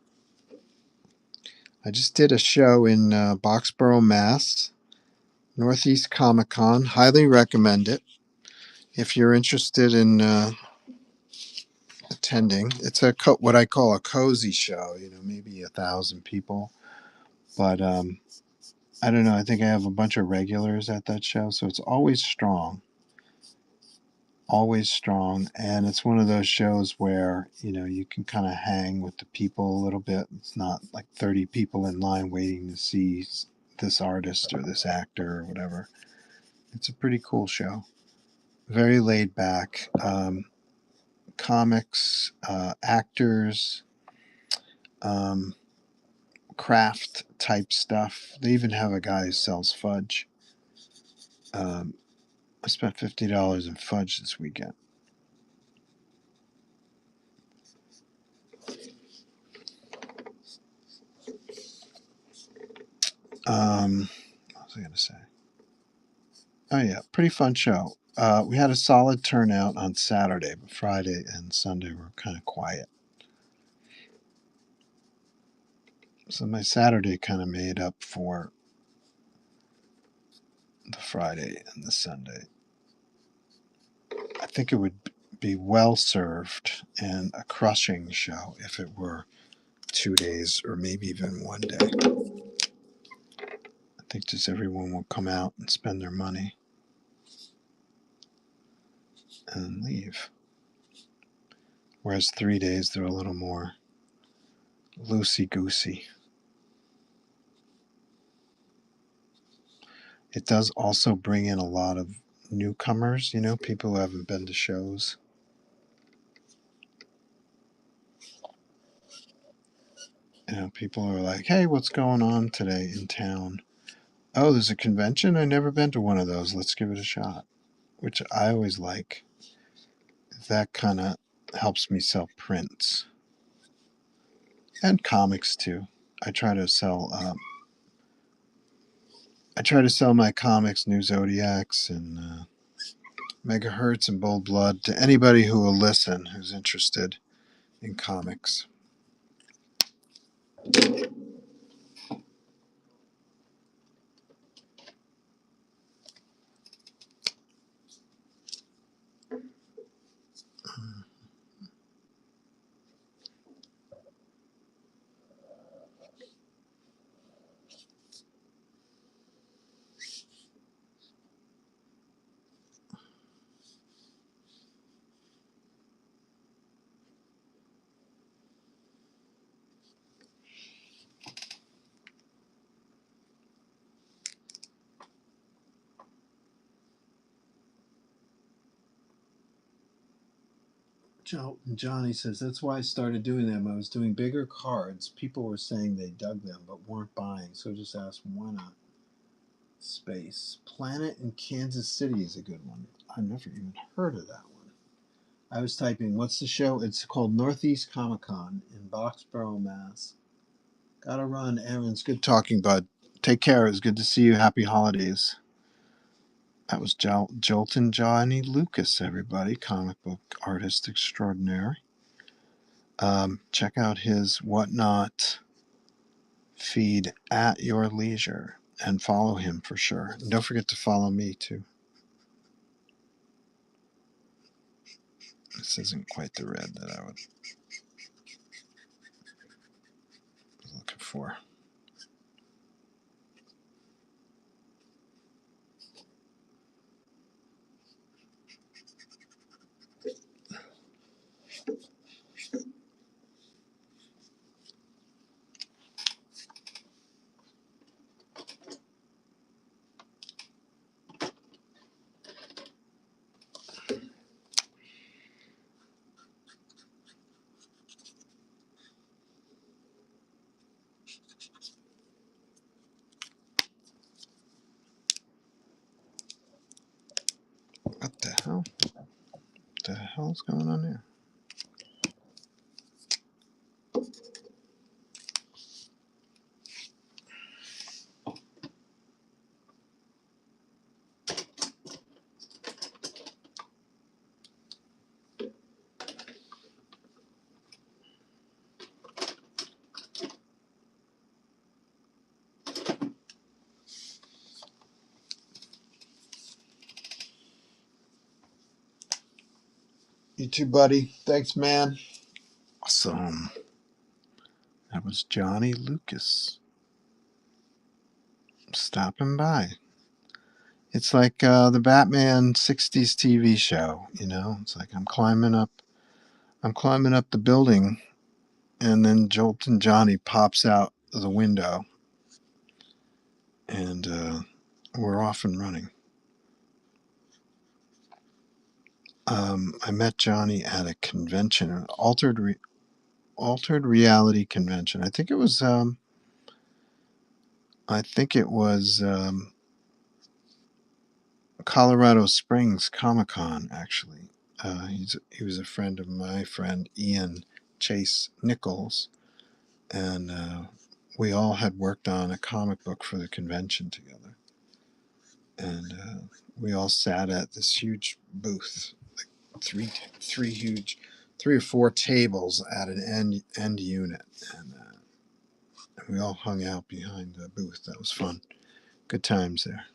I just did a show in Boxborough, Mass. Northeast Comic Con. Highly recommend it if you're interested in attending. It's what I call a cozy show. Maybe 1,000 people, but I don't know. I think I have a bunch of regulars at that show, so it's always strong, and it's one of those shows where you can kind of hang with the people a little bit. It's not like 30 people in line waiting to see this artist or this actor or whatever. It's a pretty cool show. Very laid back. Comics, actors, craft type stuff. They even have a guy who sells fudge. I spent $50 in fudge this weekend. What was I going to say? Oh yeah, pretty fun show. We had a solid turnout on Saturday, but Friday and Sunday were kind of quiet. So my Saturday kind of made up for the Friday and the Sunday. I think it would be well served and a crushing show if it were 2 days or maybe even 1 day. I think just everyone will come out and spend their money and leave. Whereas 3 days, they're a little more loosey-goosey. It does also bring in a lot of newcomers, people who haven't been to shows. People are like, hey, what's going on today in town? Oh, there's a convention? I've never been to one of those. Let's give it a shot. Which I always like. That kind of helps me sell prints. And comics, too. I try to sell my comics, New Zodiacs, and Megahertz and Bold Blood to anybody who will listen who's interested in comics. Johnny says, that's why I started doing them. I was doing bigger cards. People were saying they dug them, but weren't buying. So just asked, why not? Space. Planet in Kansas City is a good one. I've never even heard of that one. I was typing, what's the show? It's called Northeast Comic Con in Boxborough, Mass. Gotta run, Aaron. It's good talking, bud. Take care. It was good to see you. Happy holidays. That was Jolton Johnny Lucas, everybody. Comic book artist extraordinaire. Check out his Whatnot feed at your leisure and follow him for sure. And don't forget to follow me too. This isn't quite the red that I was looking for. What the hell? What the hell's going on here? You too, buddy. Thanks, man. Awesome. That was Johnny Lucas stopping by. It's like the Batman '60s TV show. It's like I'm climbing up the building, and then Jolton Johnny pops out the window, and we're off and running. I met Johnny at a convention, an altered reality convention. I think it was Colorado Springs Comic Con. Actually, he was a friend of my friend Ian Chase Nichols, and we all had worked on a comic book for the convention together, and we all sat at this huge booth, three or four tables at an end unit, and We all hung out behind the booth. That was fun. Good times there.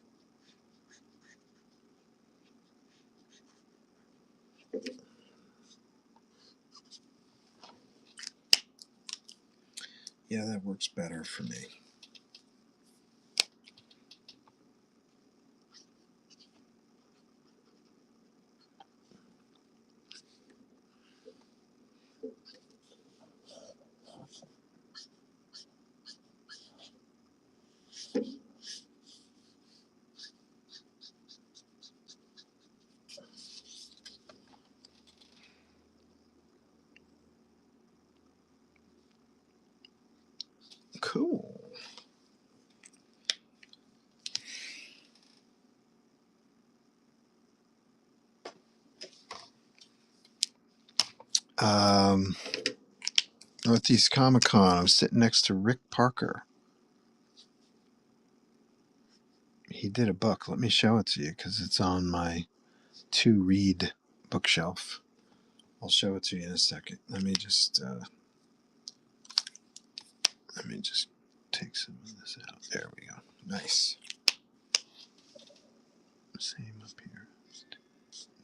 Yeah, that works better for me. Cool. Northeast Comic Con. I was sitting next to Rick Parker. He did a book. Let me show it to you because it's on my to read bookshelf. I'll show it to you in a second. Let me just take some of this out. There we go. Nice. Same up here.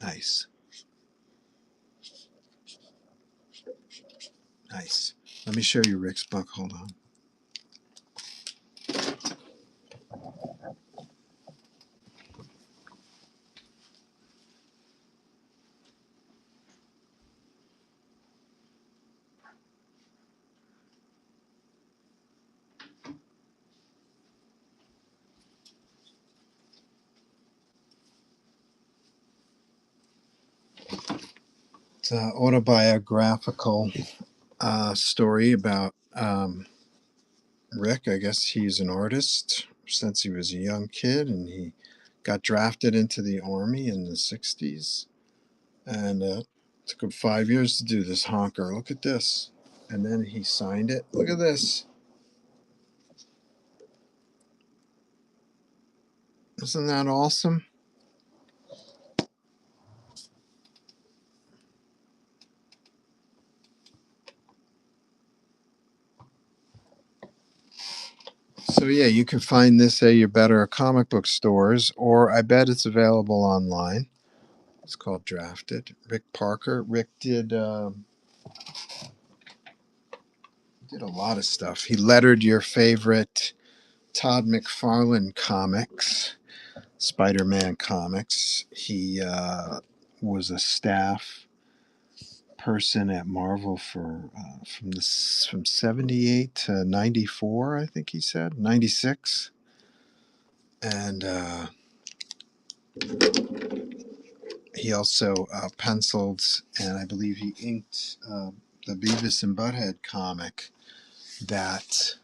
Nice. Nice. Let me show you Rick's book. Hold on. It's an autobiographical story about Rick. I guess he's an artist since he was a young kid, and he got drafted into the army in the 60s. And took him 5 years to do this honker. Look at this. And then he signed it. Look at this. Isn't that awesome? So yeah, you can find this at your better comic book stores, or I bet it's available online. It's called Drafted. Rick Parker. Rick did a lot of stuff. He lettered your favorite Todd McFarlane comics, Spider-Man comics. He was a staff person at Marvel for from 78 to 94, I think he said 96, and he also penciled and I believe he inked the Beavis and Butthead comic that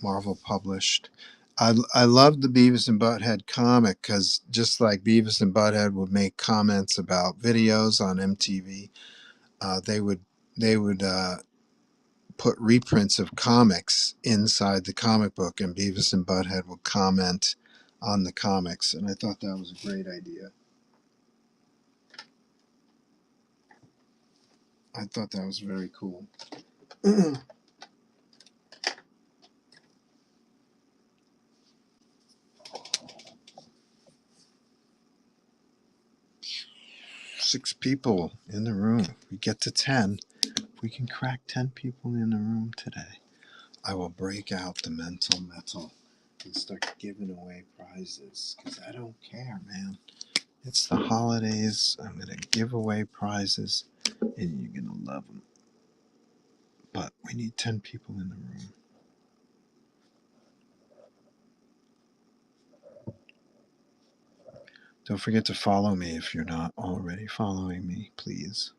Marvel published. I loved the Beavis and Butthead comic because just like Beavis and Butthead would make comments about videos on MTV, they would put reprints of comics inside the comic book, and Beavis and Butthead would comment on the comics, and I thought that was a great idea. I thought that was very cool. 6 people in the room. We get to 10. If we can crack 10 people in the room today, I will break out the mental metal and start giving away prizes because I don't care, man. It's the holidays. I'm going to give away prizes and you're going to love them. But we need 10 people in the room. Don't forget to follow me if you're not already following me, please.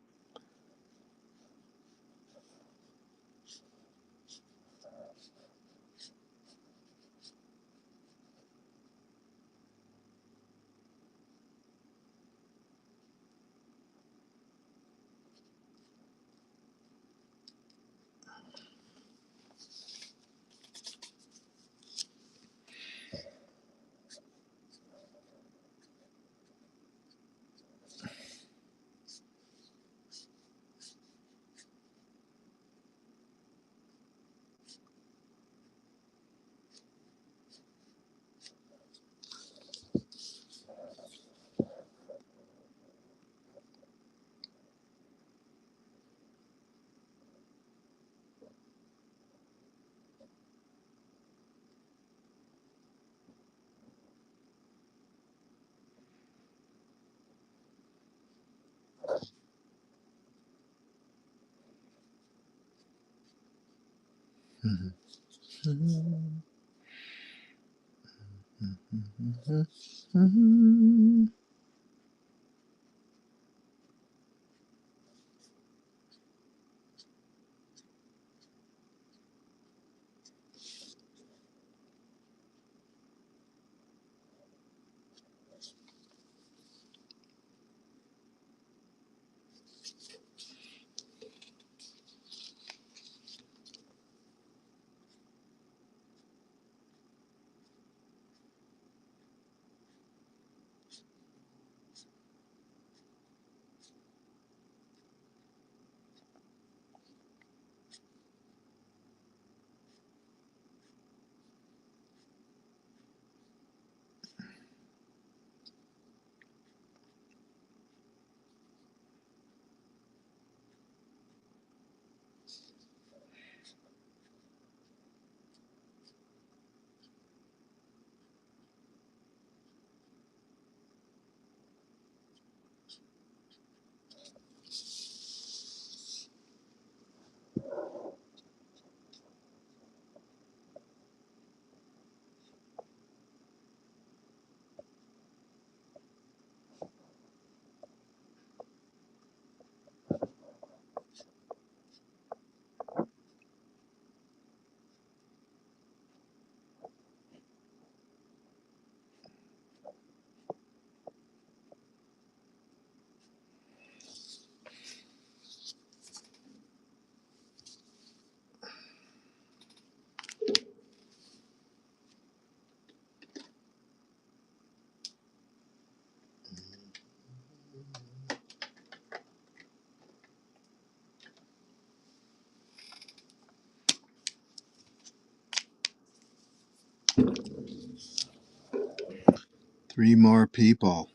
Three more people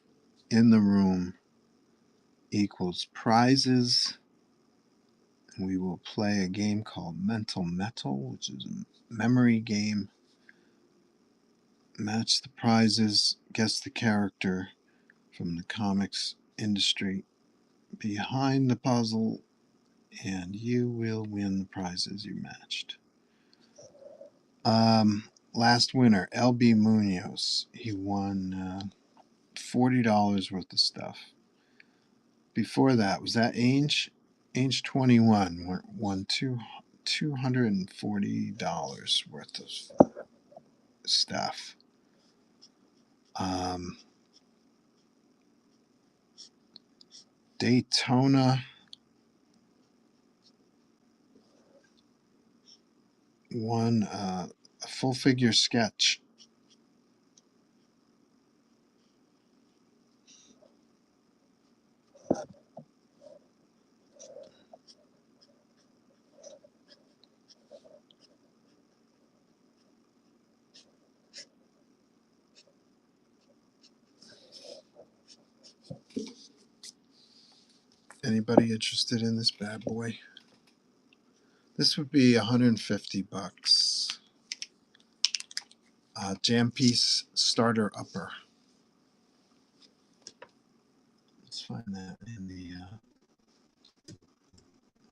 in the room equals prizes. We will play a game called Mental Metal, which is a memory game. Match the prizes, guess the character from the comics industry behind the puzzle, and you will win the prizes you matched. Last winner, LB Munoz. He won $40 worth of stuff. Before that, was that Ainge? Ainge 21 won $240 worth of stuff. Daytona won a full figure sketch. Anybody interested in this bad boy? This would be $150. Jam piece starter upper. Let's find that in the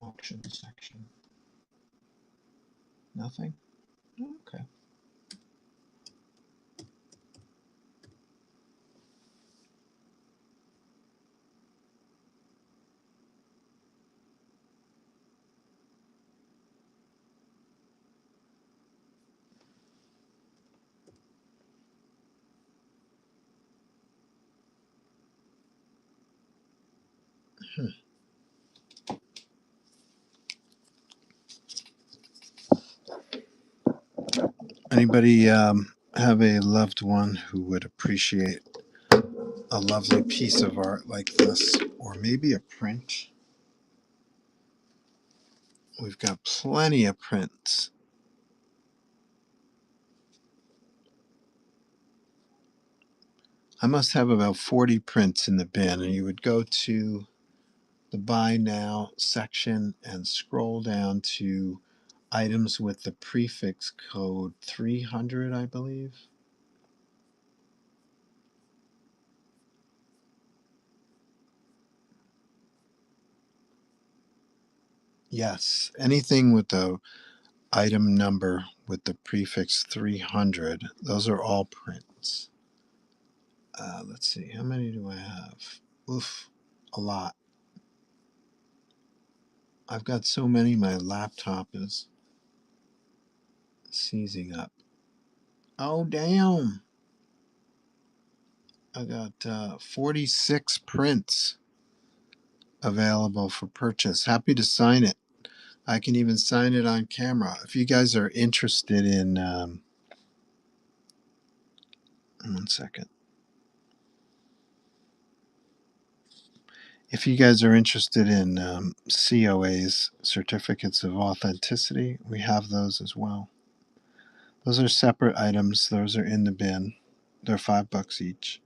auction section. Nothing? Okay. Anybody have a loved one who would appreciate a lovely piece of art like this, or maybe a print? We've got plenty of prints. I must have about 40 prints in the bin, and you would go to the Buy Now section and scroll down to items with the prefix code 300, I believe. Yes, anything with item number with the prefix 300. Those are all prints. Let's see, how many do I have? Oof, a lot. I've got so many, my laptop is seizing up. Oh, damn. I got 46 prints available for purchase. Happy to sign it. I can even sign it on camera. If you guys are interested in, one second. If you guys are interested in COAs, certificates of authenticity, we have those as well. Those are separate items. Those are in the bin. They're $5 each.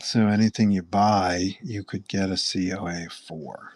So anything you buy, you could get a COA for.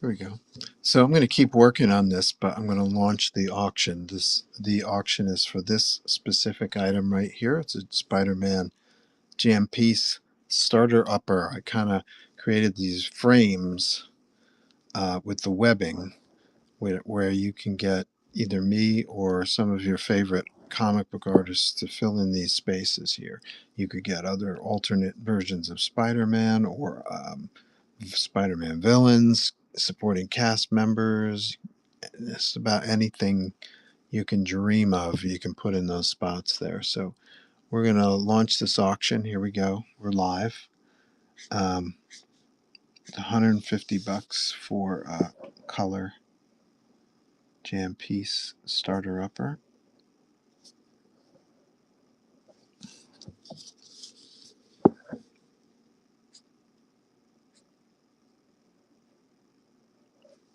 Here we go. So I'm going to keep working on this, but I'm going to launch the auction. The auction is for this specific item right here. It's a Spider-Man jam piece starter upper. I kind of created these frames with the webbing where you can get either me or some of your favorite comic book artists to fill in these spaces here. You could get other alternate versions of Spider-Man or Spider-Man villains, supporting cast members. It's about anything you can dream of, you can put in those spots there. So we're going to launch this auction. Here we go. We're live. $150 for a color jam piece starter upper.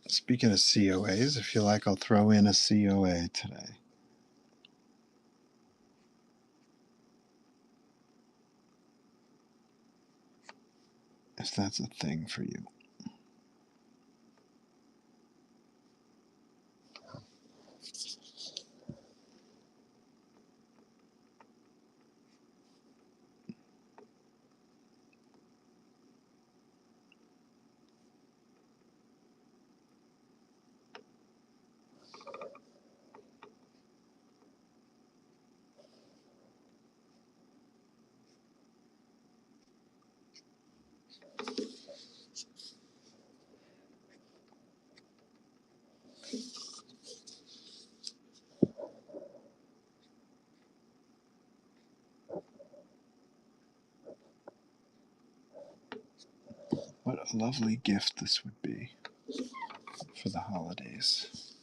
Speaking of COAs, if you like, I'll throw in a COA today. If that's a thing for you. a lovely gift this would be for the holidays.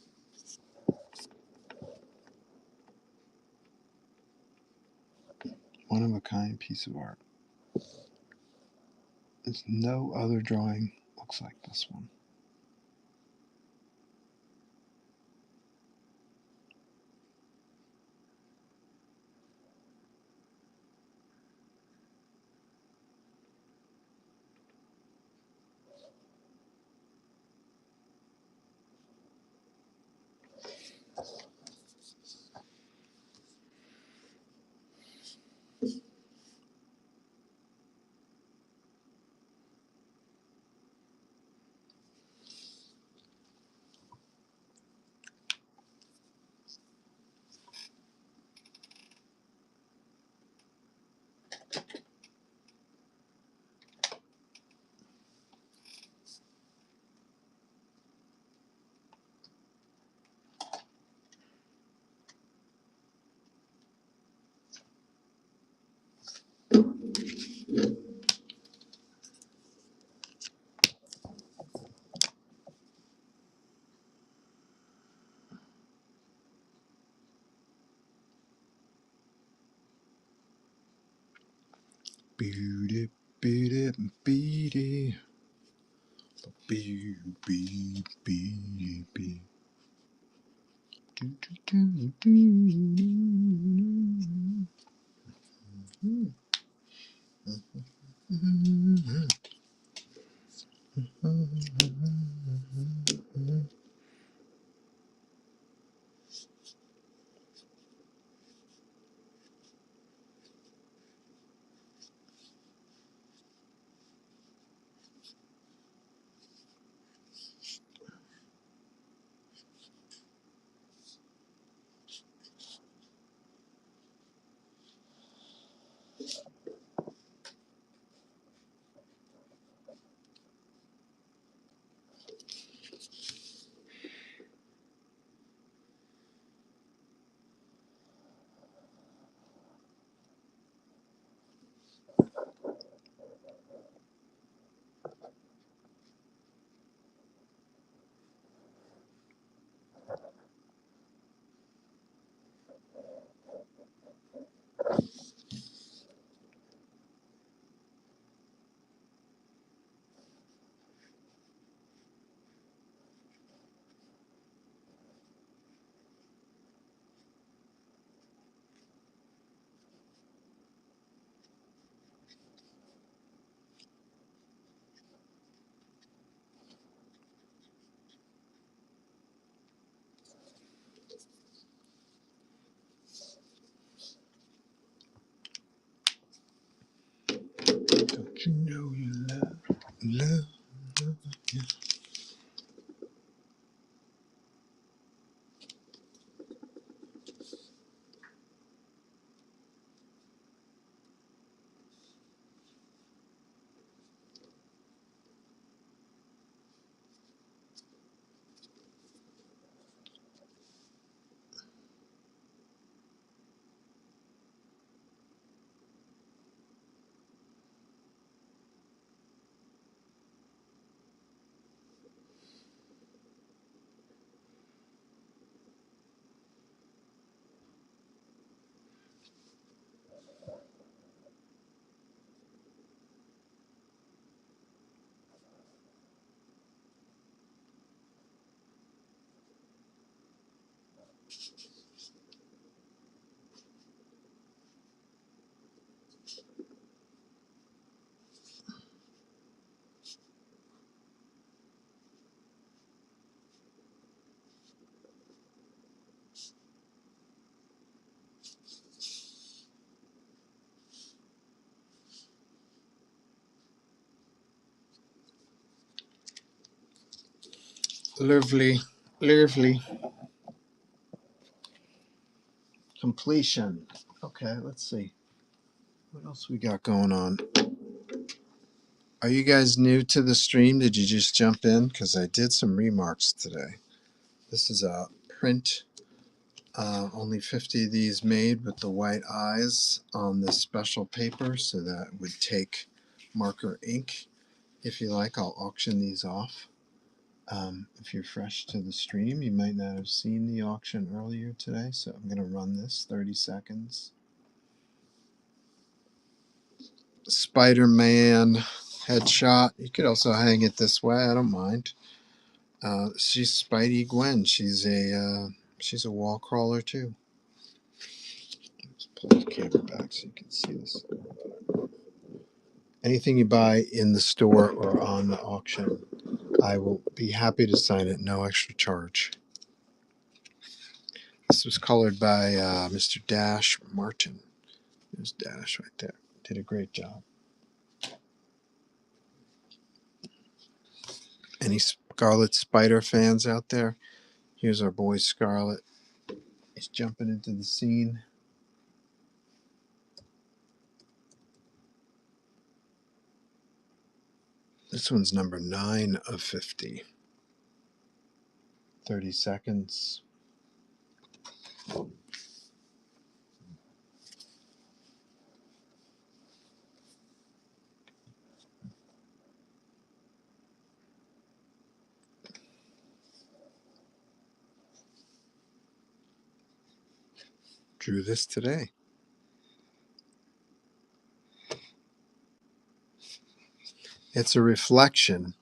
One of a kind piece of art. There's no other drawing looks like this one. Beady, beady, beady. Beady, beady, beady, beady. Do, do, do, do. Don't you know you love you? Lovely, lovely. Completion. Okay, let's see. What else we got going on? Are you guys new to the stream? Did you just jump in? Because I did some remarks today. This is a print. Only 50 of these made with the white eyes on this special paper, so that would take marker ink If you like, I'll auction these off. If you're fresh to the stream, you might not have seen the auction earlier today, so I'm going to run this 30 seconds. Spider-Man headshot. You could also hang it this way. I don't mind. She's Spidey Gwen. She's a wall crawler too. Let's pull the camera back so you can see this. Anything you buy in the store or on the auction, I will be happy to sign it, no extra charge. This was colored by Mr. Dash Martin. There's Dash right there. Did a great job. Any Scarlet Spider fans out there? Here's our boy Scarlet. He's jumping into the scene. This one's number 9 of 50. 30 seconds. Drew this today. It's a reflection,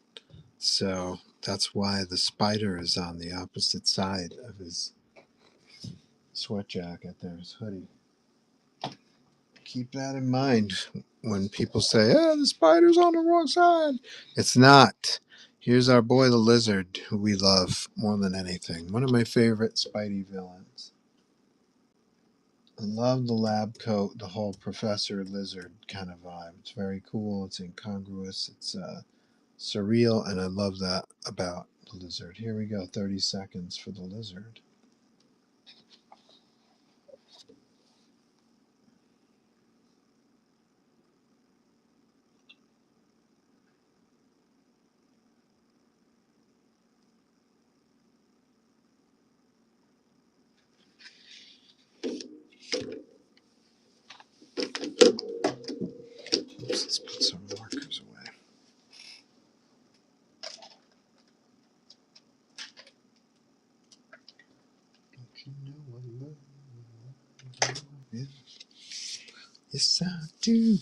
so that's why the spider is on the opposite side of his sweat jacket there, his hoodie. Keep that in mind when people say, the spider's on the wrong side. It's not. Here's our boy the lizard, who we love more than anything. One of my favorite Spidey villains. I love the lab coat, the whole Professor Lizard kind of vibe. It's very cool. It's incongruous. It's surreal, and I love that about the lizard. Here we go, 30 seconds for the lizard. Oops, let's put some markers away. Don't you know what love is? Yes, I do.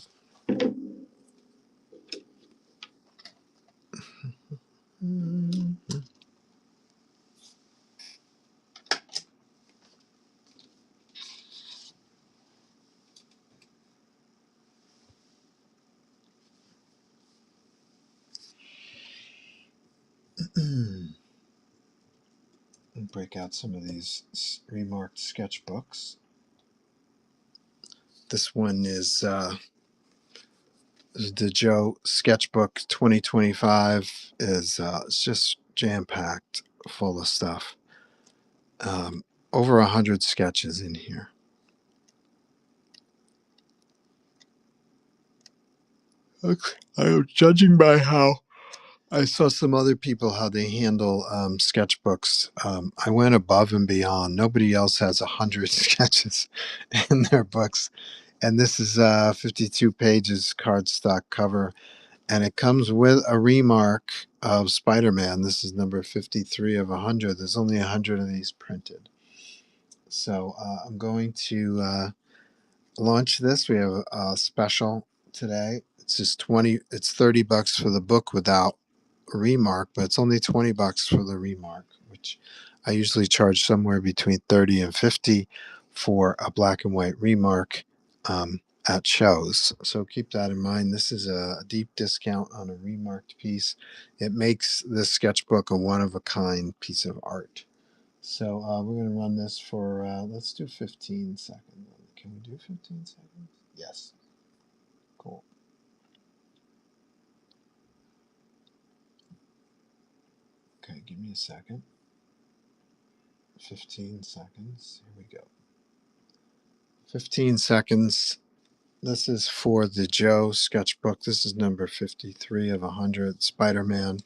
Break out some of these remarked sketchbooks. This one is the Joe Sketchbook 2025. It's just jam-packed full of stuff. Over 100 sketches in here. Okay. I'm judging by how I saw some other people how they handle sketchbooks. I went above and beyond. Nobody else has 100 sketches in their books, and this is 52 pages cardstock cover, and it comes with a remark of Spider-Man. This is number 53 of 100. There's only 100 of these printed, so I'm going to launch this. We have a special today. It's just 20. It's $30 for the book without remark, but it's only $20 for the remark, which I usually charge somewhere between 30 and 50 for a black and white remark at shows. So keep that in mind. This is a deep discount on a remarked piece. It makes this sketchbook a one-of-a-kind piece of art. So we're going to run this for, let's do 15 seconds. Can we do 15 seconds? Yes. Cool. Okay, give me a second. 15 seconds. Here we go. 15 seconds. This is for the Joe sketchbook. This is number 53 of 100. Spider-Man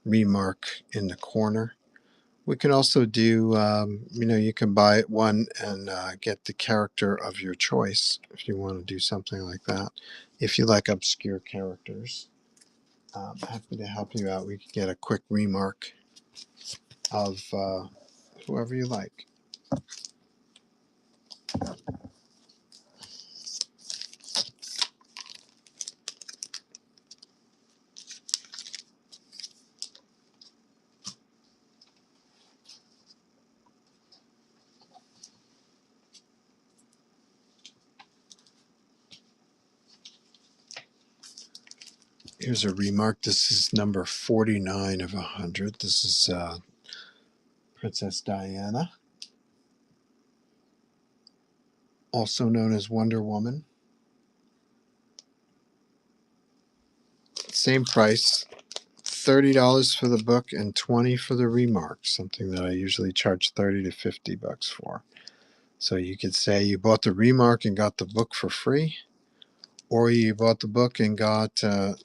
remark in the corner. We can also do, you can buy one and get the character of your choice if you want to do something like that. If you like obscure characters. Happy to help you out. We could get a quick remark of whoever you like. Here's a remark. This is number 49 of 100. This is Princess Diana, also known as Wonder Woman. Same price, $30 for the book and $20 for the remark, something that I usually charge $30 to $50 for. So you could say you bought the remark and got the book for free, or you bought the book and got the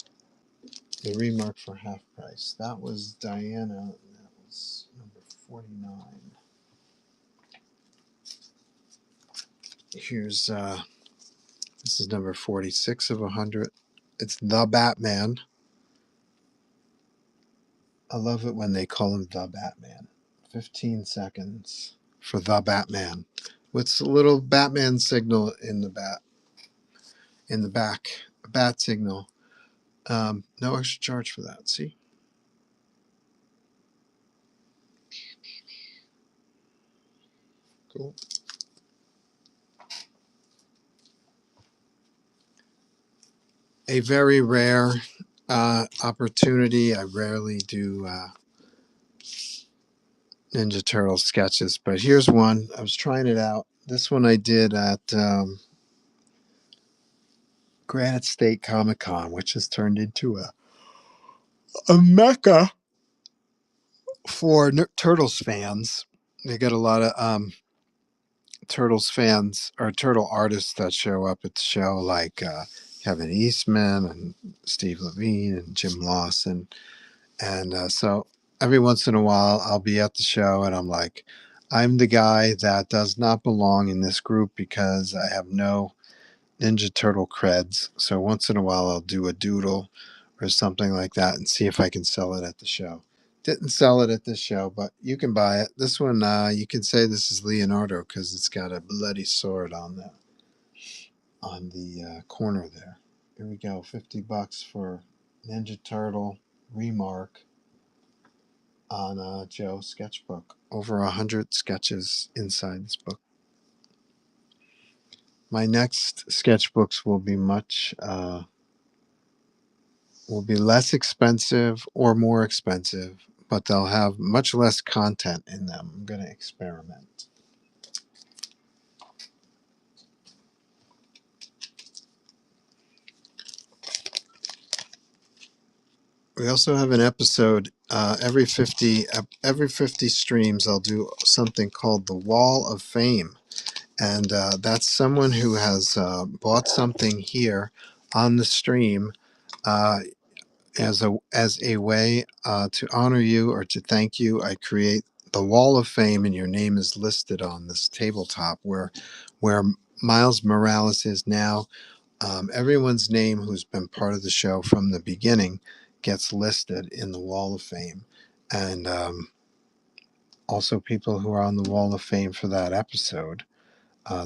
remark for half price. That was Diana. That was number 49. Here's this is number 46 of 100. It's The Batman. I love it when they call him The Batman. 15 seconds for The Batman. With a little Batman signal in the back, a bat signal. No extra charge for that. See? Cool. A very rare opportunity. I rarely do Ninja Turtle sketches, but here's one. I was trying it out. This one I did at Granite State Comic Con, which has turned into a mecca for Turtles fans. They got a lot of Turtles fans or Turtle artists that show up at the show, like Kevin Eastman and Steve Levine and Jim Lawson. And so every once in a while, I'll be at the show and I'm like, I'm the guy that does not belong in this group because I have no Ninja Turtle creds. So once in a while, I'll do a doodle or something like that and see if I can sell it at the show. Didn't sell it at this show, but you can buy it. This one, you can say this is Leonardo because it's got a bloody sword on the corner there. Here we go, $50 for Ninja Turtle remark on Joe sketchbook. Over 100 sketches inside this book. My next sketchbooks will be will be less expensive or more expensive, but they'll have much less content in them. I'm going to experiment. We also have an episode every 50 streams. I'll do something called the Wall of Fame, and that's someone who has bought something here on the stream uh, as a way to honor you or to thank you. I create the Wall of Fame, and your name is listed on this tabletop where Miles Morales is now. Everyone's name who's been part of the show from the beginning gets listed in the Wall of Fame. And also, people who are on the Wall of Fame for that episode,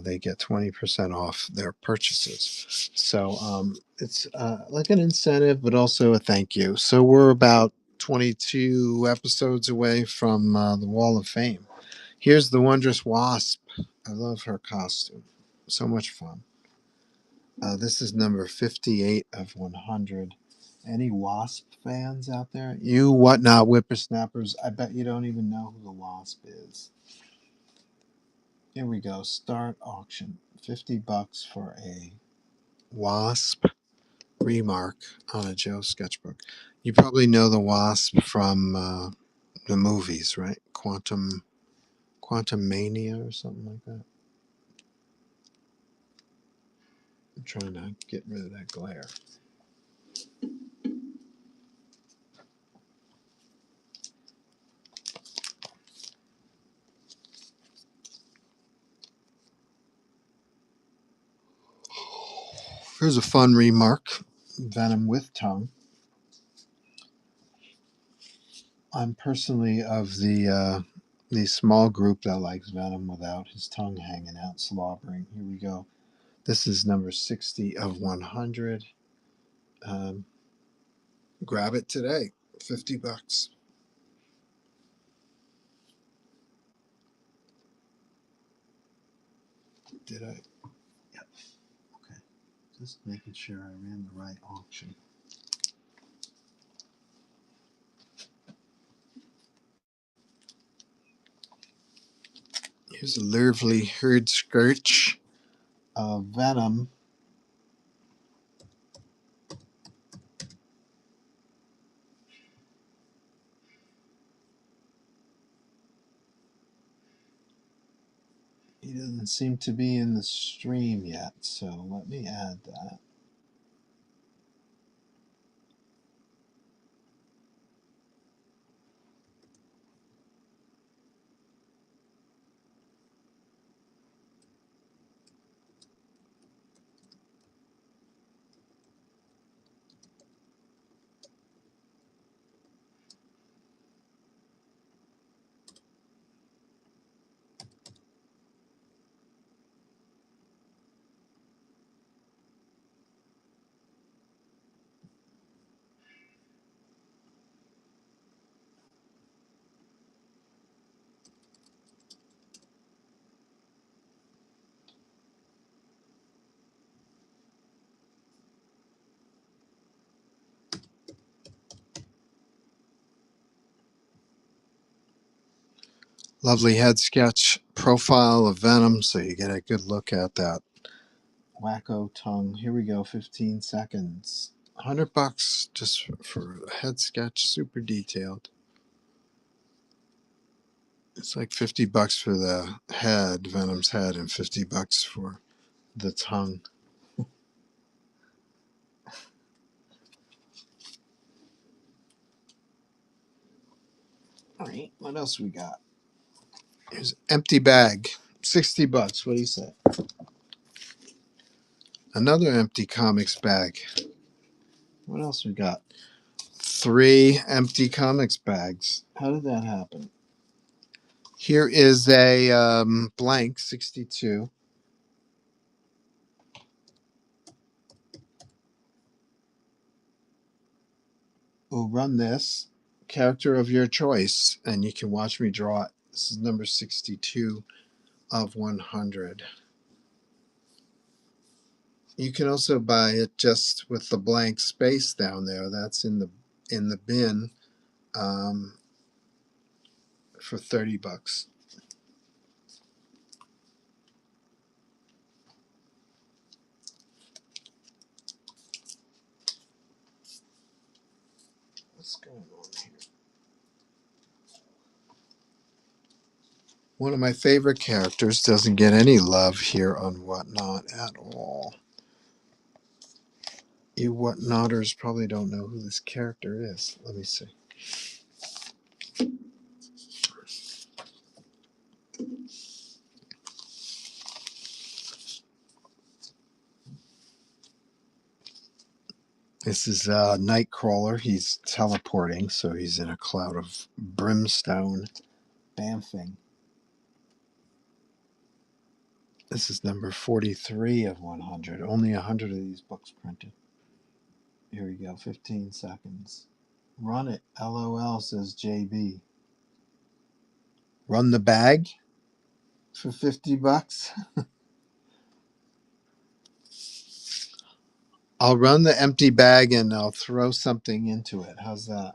they get 20% off their purchases. So it's like an incentive, but also a thank you. So we're about 22 episodes away from the Wall of Fame. Here's the Wondrous Wasp. I love her costume. So much fun. This is number 58 of 100. Any Wasp fans out there? You whatnot whippersnappers, I bet you don't even know who the Wasp is. Here we go. Start auction. $50 for a Wasp remark on a Joe sketchbook. You probably know the Wasp from the movies, right? Quantum Mania or something like that. I'm trying to get rid of that glare. Here's a fun remark. Venom with tongue. I'm personally of the small group that likes Venom without his tongue hanging out, slobbering. Here we go. This is number 60 of 100. Um, grab it today, $50. Did I? Yep. Okay. Just making sure I ran the right auction. Here's a lovely herd scourge of Venom. He doesn't seem to be in the stream yet, so let me add that. Lovely head sketch profile of Venom, so you get a good look at that wacko tongue. Here we go, 15 seconds. $100 just for a head sketch, super detailed. It's like $50 for the head, Venom's head, and $50 for the tongue. All right, what else we got? Here's an empty bag, $60. What do you say? Another empty comics bag. What else we got? 3 empty comics bags. How did that happen? Here is a blank 62. We'll run this character of your choice, and you can watch me draw it. This is number 62 of 100. You can also buy it just with the blank space down there. That's in the bin for $30. What's going on here? One of my favorite characters doesn't get any love here on Whatnot at all. You Whatnotters probably don't know who this character is. Let me see. This is Nightcrawler. He's teleporting, so he's in a cloud of brimstone bamfing. This is number 43 of 100. Only 100 of these books printed. Here we go, 15 seconds. Run it. LOL, says JB. Run the bag for $50? I'll run the empty bag and I'll throw something into it. How's that?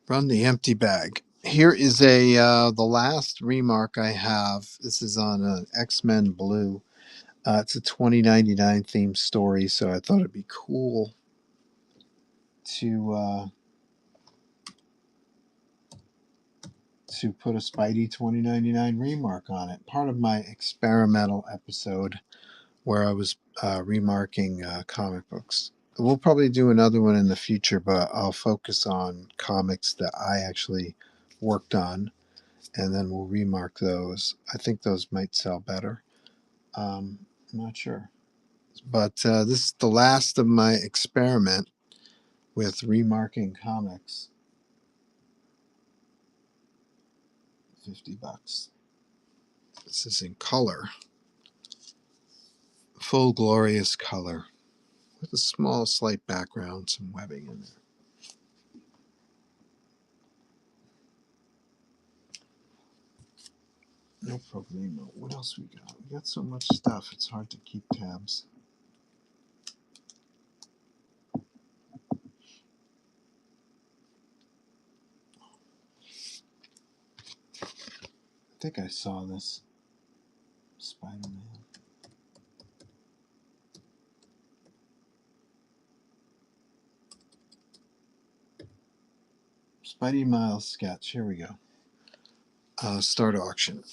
Run the empty bag. Here is the last remark I have. This is on X-Men Blue. It's a 2099 themed story, so I thought it'd be cool to put a Spidey 2099 remark on it. Part of my experimental episode where I was remarking comic books. We'll probably do another one in the future, but I'll focus on comics that I actually worked on, and then we'll remark those. I think those might sell better. I'm not sure. But this is the last of my experiment with remarking comics. $50. This is in color, full glorious color, with a small slight background, some webbing in there. No problemo. What else we got? We got so much stuff, it's hard to keep tabs. I think I saw this. Spider-Man. Spidey Miles sketch. Here we go. Start auction.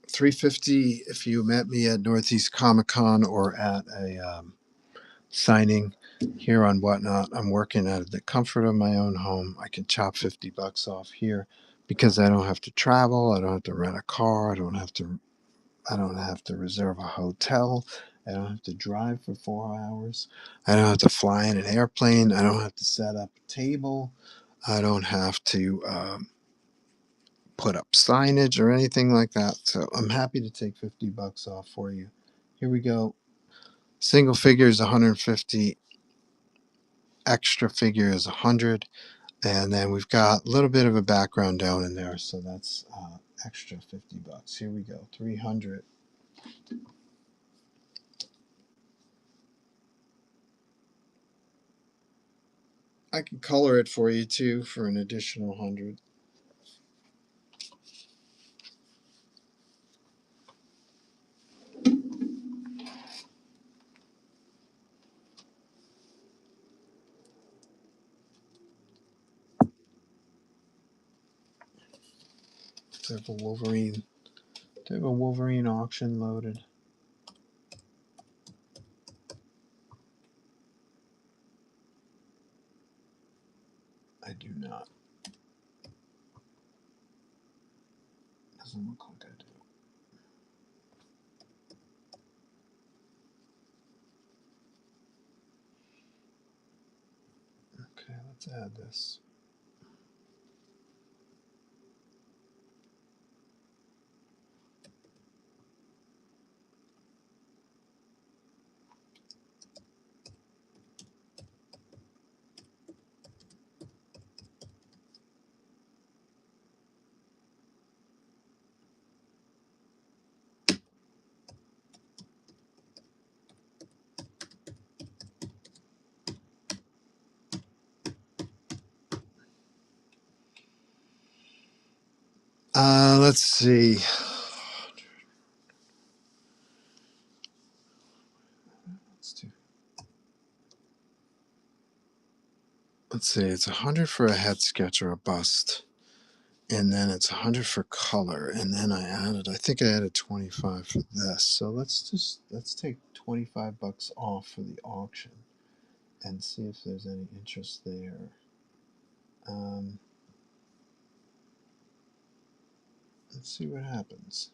$350 if you met me at Northeast Comic Con or at a signing here on Whatnot. I'm working out of the comfort of my own home. I can chop $50 off here because I don't have to travel. I don't have to rent a car. I don't have to reserve a hotel. I don't have to drive for 4 hours. I don't have to fly in an airplane. I don't have to set up a table. I don't have to put up signage or anything like that. So I'm happy to take $50 off for you. Here we go. Single figure is 150. Extra figure is 100. And then we've got a little bit of a background down in there. So that's extra $50. Here we go. 300. I can color it for you too for an additional 100. Do I have a Wolverine? Do I have a Wolverine auction loaded? I do not. Doesn't look like I do. Okay, let's add this. Let's see. Let's see. It's 100 for a head sketch or a bust, and then it's 100 for color, and then I think I added 25 for this. So let's take $25 off for the auction and see if there's any interest there. Let's see what happens.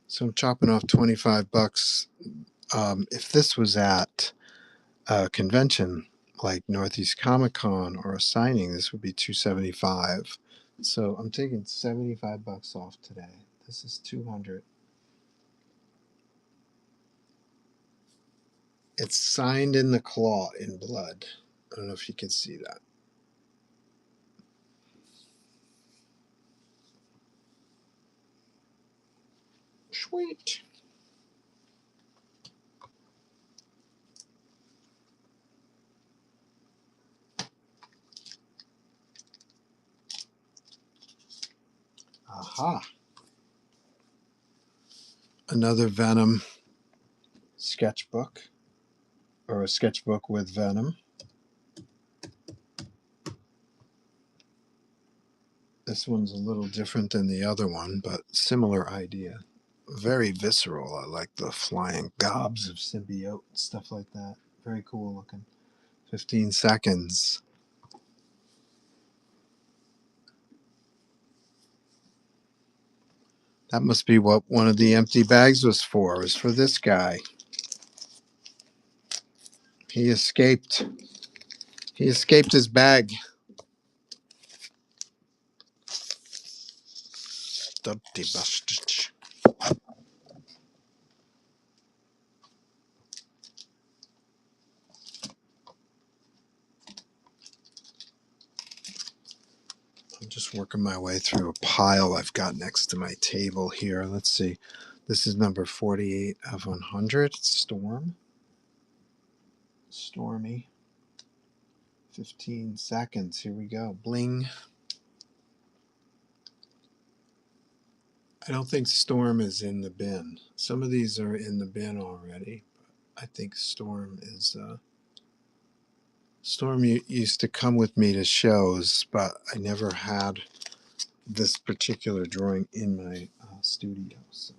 So I'm chopping off $25. If this was at a convention like Northeast Comic Con or a signing, this would be $275. So I'm taking $75 off today. This is 200. It's signed in the claw in blood. I don't know if you can see that. Sweet. Aha. Another Venom sketchbook, or a sketchbook with Venom. This one's a little different than the other one, but similar idea. Very visceral. I like the flying gobs of symbiote and stuff like that. Very cool looking. 15 seconds. That must be what one of the empty bags was for. It was for this guy. He escaped. He escaped his bag. Dubty bustich. I'm just working my way through a pile I've got next to my table here. Let's see. This is number 48 of 100. Storm. Stormy. 15 seconds. Here we go. Bling. I don't think Storm is in the bin. Some of these are in the bin already. I think Storm is. Storm used to come with me to shows, but I never had this particular drawing in my studio, so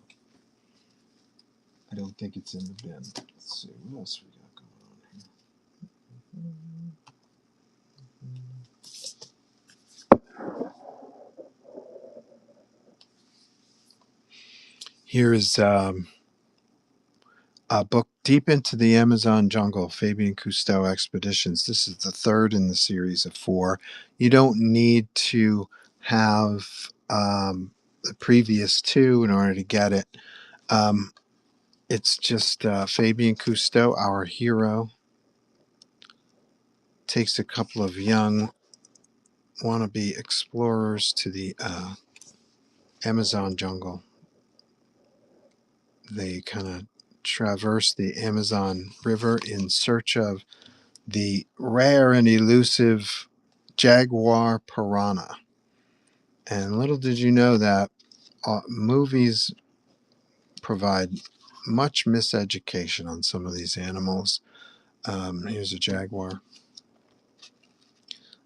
I don't think it's in the bin. Let's see what else we got going on here. Here is a book, Deep into the Amazon Jungle, Fabien Cousteau Expeditions. This is the third in the series of 4. You don't need to have the previous 2 in order to get it. It's just Fabien Cousteau, our hero, takes a couple of young wannabe explorers to the Amazon jungle. They kind of traverse the Amazon River in search of the rare and elusive jaguar piranha. And little did you know that movies provide much miseducation on some of these animals. Here's a jaguar.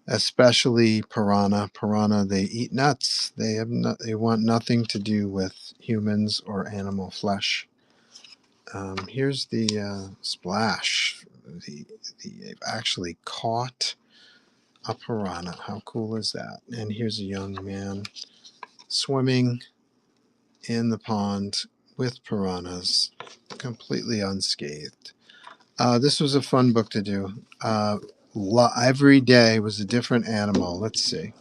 Especially piranha. Piranha, they eat nuts. They want nothing to do with humans or animal flesh. Here's the splash. They've actually caught a piranha. How cool is that? And here's a young man swimming in the pond with piranhas, completely unscathed. This was a fun book to do. Every day was a different animal. Let's see.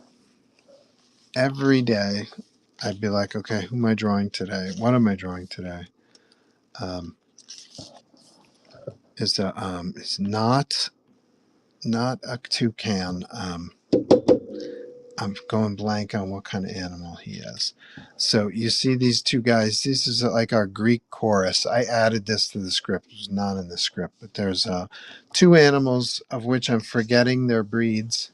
Every day I'd be like, okay, who am I drawing today? What am I drawing today? It's not a toucan. I'm going blank on what kind of animal he is. So you see these two guys. This is like our Greek chorus. I added this to the script. It was not in the script, but there's 2 animals of which I'm forgetting their breeds.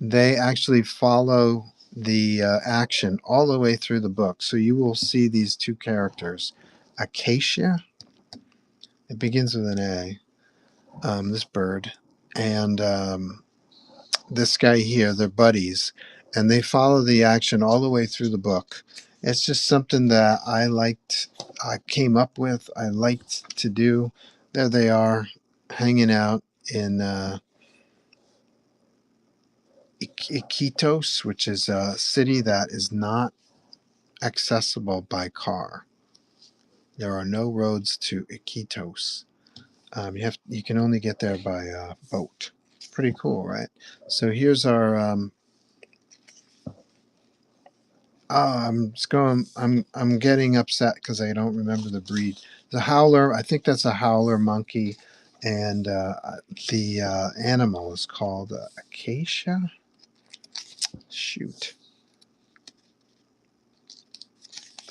They actually follow the action all the way through the book. So you will see these 2 characters. Acacia, it begins with an A, this bird, and this guy here, they're buddies, and they follow the action all the way through the book. It's just something that I came up with, I liked to do. There they are, hanging out in Iquitos, which is a city that is not accessible by car. There are no roads to Iquitos. You can only get there by boat. Pretty cool, right? So here's our I'm just going. I'm getting upset because I don't remember the breed. The howler. I think that's a howler monkey, and the animal is called acacia. Shoot.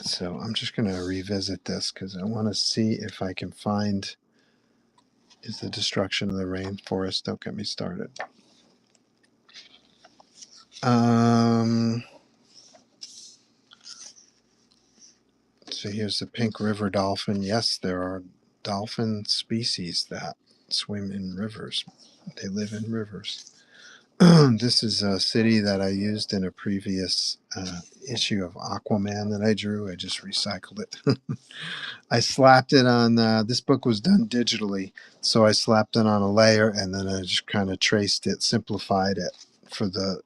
So I'm just going to revisit this because I want to see if I can find. Is the destruction of the rainforest? Don't get me started. So here's the pink river dolphin. Yes, there are dolphin species that swim in rivers. They live in rivers. This is a city that I used in a previous issue of Aquaman that I drew. I just recycled it. I slapped it on, this book was done digitally, so I slapped it on a layer and then I just kind of traced it, simplified it for the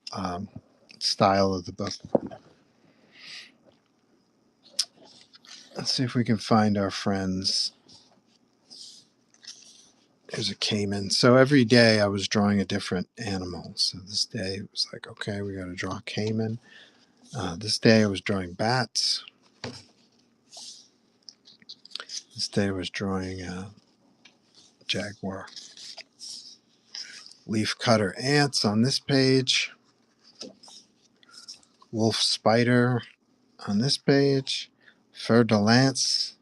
style of the book. Let's see if we can find our friends. There's a caiman. So every day I was drawing a different animal. So this day it was like, okay, we got to draw a caiman. This day I was drawing bats. This day I was drawing a jaguar. Leaf cutter ants on this page. Wolf spider on this page. Fer-de-lance.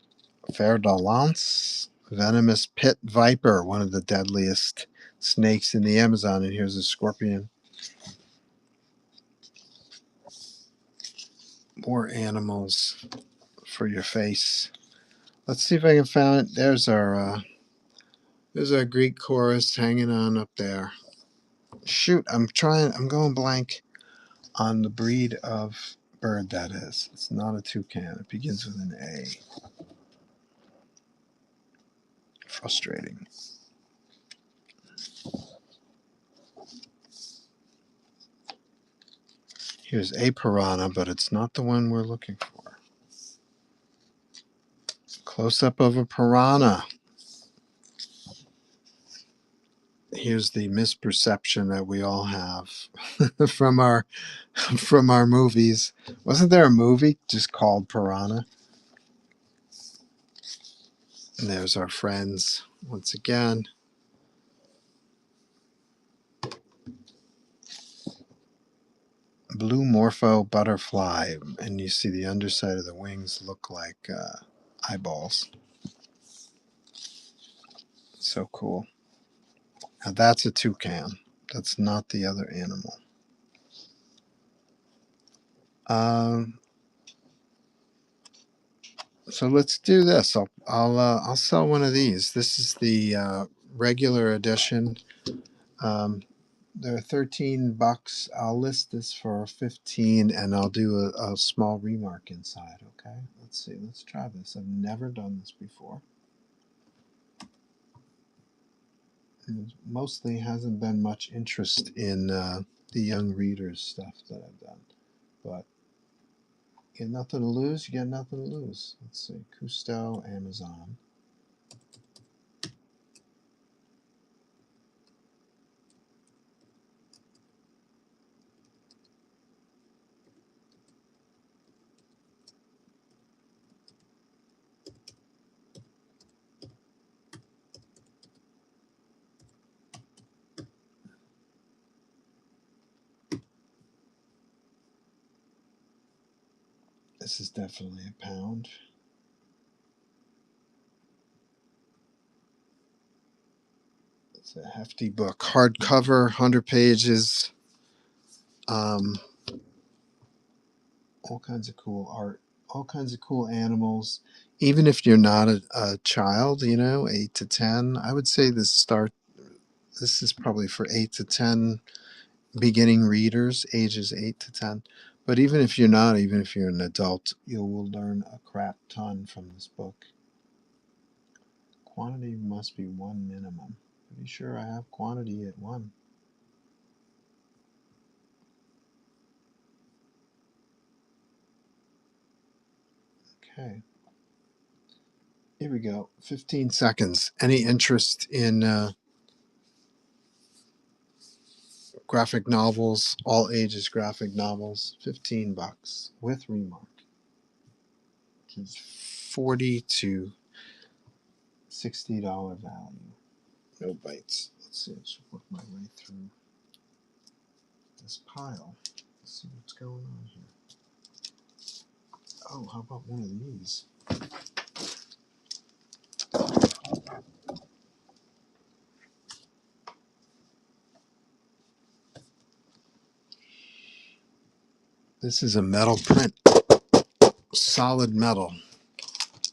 Venomous pit viper, one of the deadliest snakes in the Amazon. And here's a scorpion. More animals for your face. Let's see if I can find it. There's our Greek chorus hanging on up there. Shoot, I'm going blank on the breed of bird that is. It's not a toucan. It begins with an A. Frustrating. Here's a piranha, but it's not the one we're looking for. Close up of a piranha. Here's the misperception that we all have from our movies. Wasn't there a movie just called Piranha? And there's our friends once again. Blue morpho butterfly, and you see the underside of the wings look like eyeballs. So cool. Now that's a toucan. That's not the other animal. So let's do this. I'll sell one of these. This is the regular edition. They're $13. I'll list this for 15, and I'll do a small remark inside. Okay. Let's see. Let's try this. I've never done this before. And mostly hasn't been much interest in the young readers stuff that I've done, but you get nothing to lose. You get nothing to lose. Let's see. Cousteau, Amazon. This is definitely a pound. It's a hefty book, hardcover, 100 pages. All kinds of cool art, all kinds of cool animals. Even if you're not a child, 8 to 10, I would say this is probably for 8 to 10 beginning readers, ages 8 to 10. But even if you're not, even if you're an adult, you will learn a crap ton from this book. Quantity must be 1 minimum. Pretty sure I have quantity at 1. Okay. Here we go. 15 seconds. Any interest in graphic novels, all ages graphic novels? $15 with remark, which is $40 to $60 value. No bites. Let's see. Let's work my way through this pile. Let's see what's going on here. Oh, how about one of these? This is a metal print. Solid metal.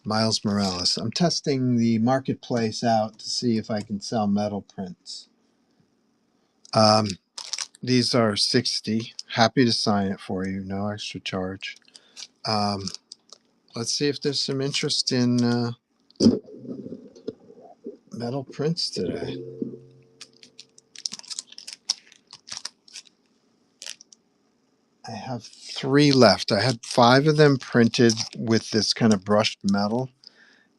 Miles Morales. I'm testing the marketplace out to see if I can sell metal prints. These are $60. Happy to sign it for you. No extra charge. Let's see if there's some interest in metal prints today. I have 3 left. I had 5 of them printed with this kind of brushed metal.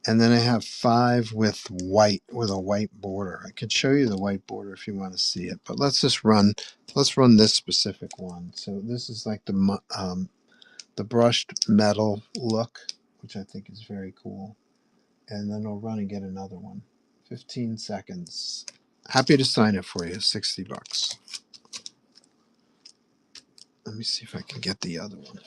And then I have 5 with white, with a white border. I could show you the white border if you want to see it, but let's run this specific one. So this is like the brushed metal look, which I think is very cool. And then I'll run and get another one. 15 seconds. Happy to sign it for you, $60. Let me see if I can get the other one.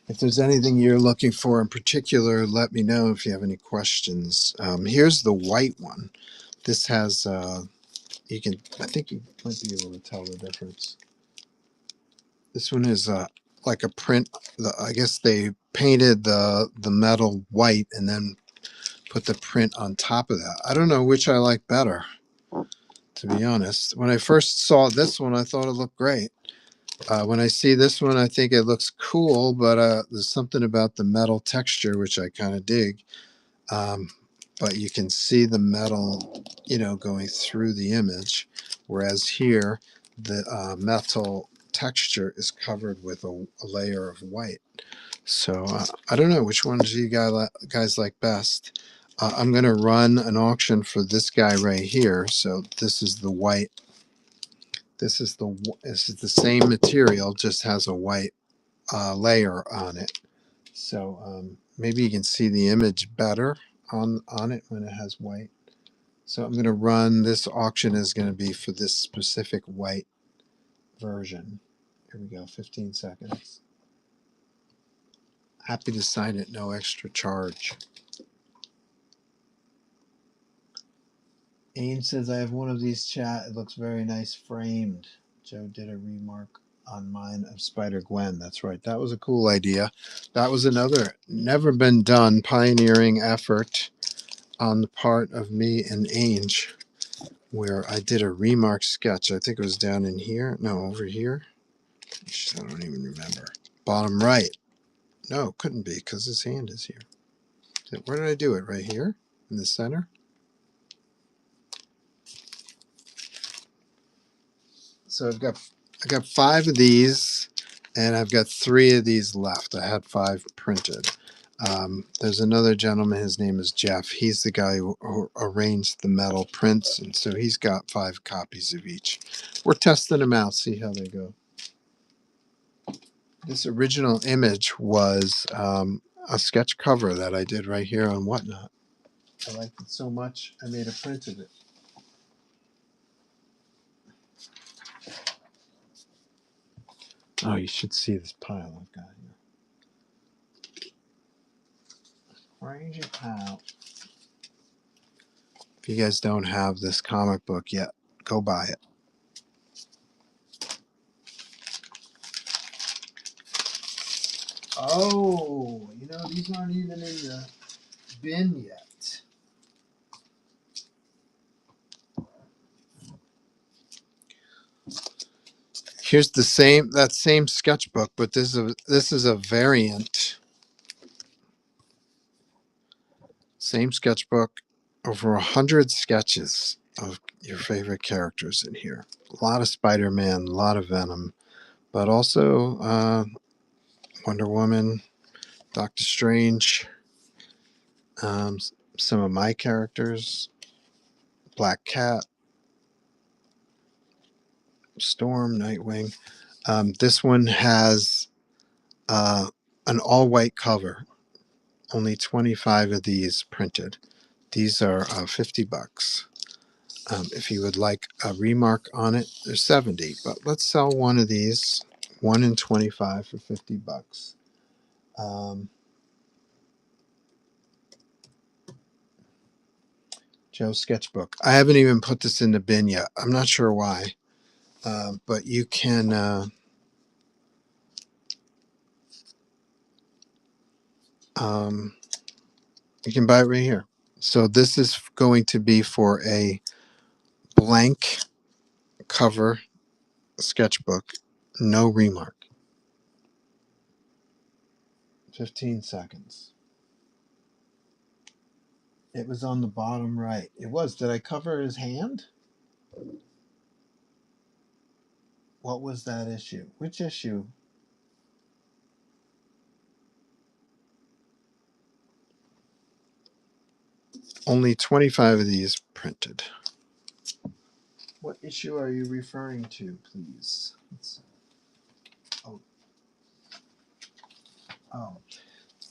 If there's anything you're looking for in particular, let me know if you have any questions. Here's the white one. This has, I think you might be able to tell the difference. This one is like a print. I guess they painted the metal white and then put the print on top of that. I don't know which I like better, to be honest. When I first saw this one, I thought it looked great. When I see this one, I think it looks cool, but there's something about the metal texture which I kind of dig. Um, but you can see the metal, going through the image, whereas here the metal texture is covered with a layer of white. So I don't know which one do you guys like best. I'm going to run an auction for this guy right here. So this is the white. This is the same material, just has a white layer on it. So maybe you can see the image better on it when it has white. So I'm going to run, this auction is going to be for this specific white version. Here we go, 15 seconds. Happy to sign it, no extra charge. Ain says, I have one of these, chat. It looks very nice framed. Joe did a remark on mine of Spider-Gwen. That's right. That was a cool idea. That was another never been done pioneering effort on the part of me and Ainge, where I did a remark sketch. I think it was down in here. No, over here. I don't even remember. Bottom right. No, it couldn't be because his hand is here. Where did I do it? Right here in the center? So I got 5 of these, and I've got 3 of these left. I had 5 printed. There's another gentleman. His name is Jeff. He's the guy who arranged the metal prints, and so he's got 5 copies of each. We're testing them out, see how they go. This original image was a sketch cover that I did right here on Whatnot. I liked it so much, I made a print of it. Oh, you should see this pile I've got here. Crazy pile. If you guys don't have this comic book yet, go buy it. Oh, these aren't even in the bin yet. Here's that same sketchbook, but this is a variant. Same sketchbook, over 100 sketches of your favorite characters in here. A lot of Spider-Man, a lot of Venom, but also Wonder Woman, Doctor Strange, some of my characters, Black Cat, Storm, Nightwing. This one has an all-white cover. Only 25 of these printed. These are $50. If you would like a remark on it, there's 70. But let's sell one of these. 1 in 25 for $50. Joe's sketchbook. I haven't even put this in the bin yet. I'm not sure why, but you can buy it right here. So this is going to be for a blank cover sketchbook, no remark. 15 seconds. It was on the bottom right. It was. Did I cover his hand? What was that issue? Which issue? Only 25 of these printed. What issue are you referring to, please? Oh. Oh.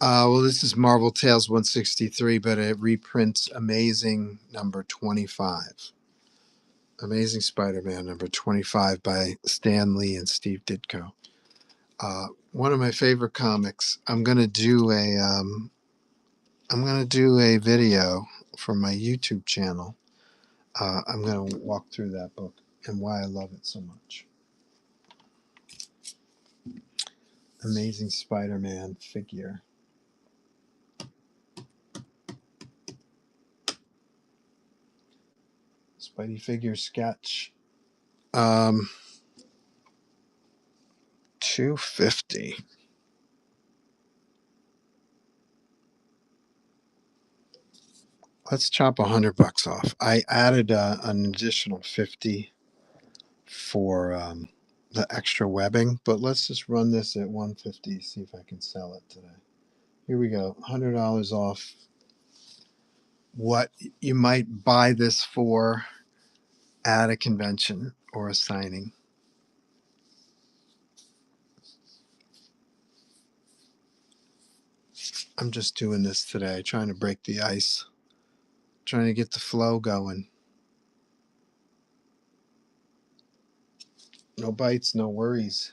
Well, this is Marvel Tales 163, but it reprints Amazing number 25. Amazing Spider-Man number 25 by Stan Lee and Steve Ditko. One of my favorite comics. I'm gonna do a video for my YouTube channel. I'm gonna walk through that book and why I love it so much. Amazing Spider-Man figure. Spidey figure sketch. $250. Let's chop $100 off. I added an additional 50 for the extra webbing, but let's just run this at 150. See if I can sell it today. Here we go. $100 off. What you might buy this for at a convention or a signing. I'm just doing this today, trying to break the ice, trying to get the flow going. No bites, no worries.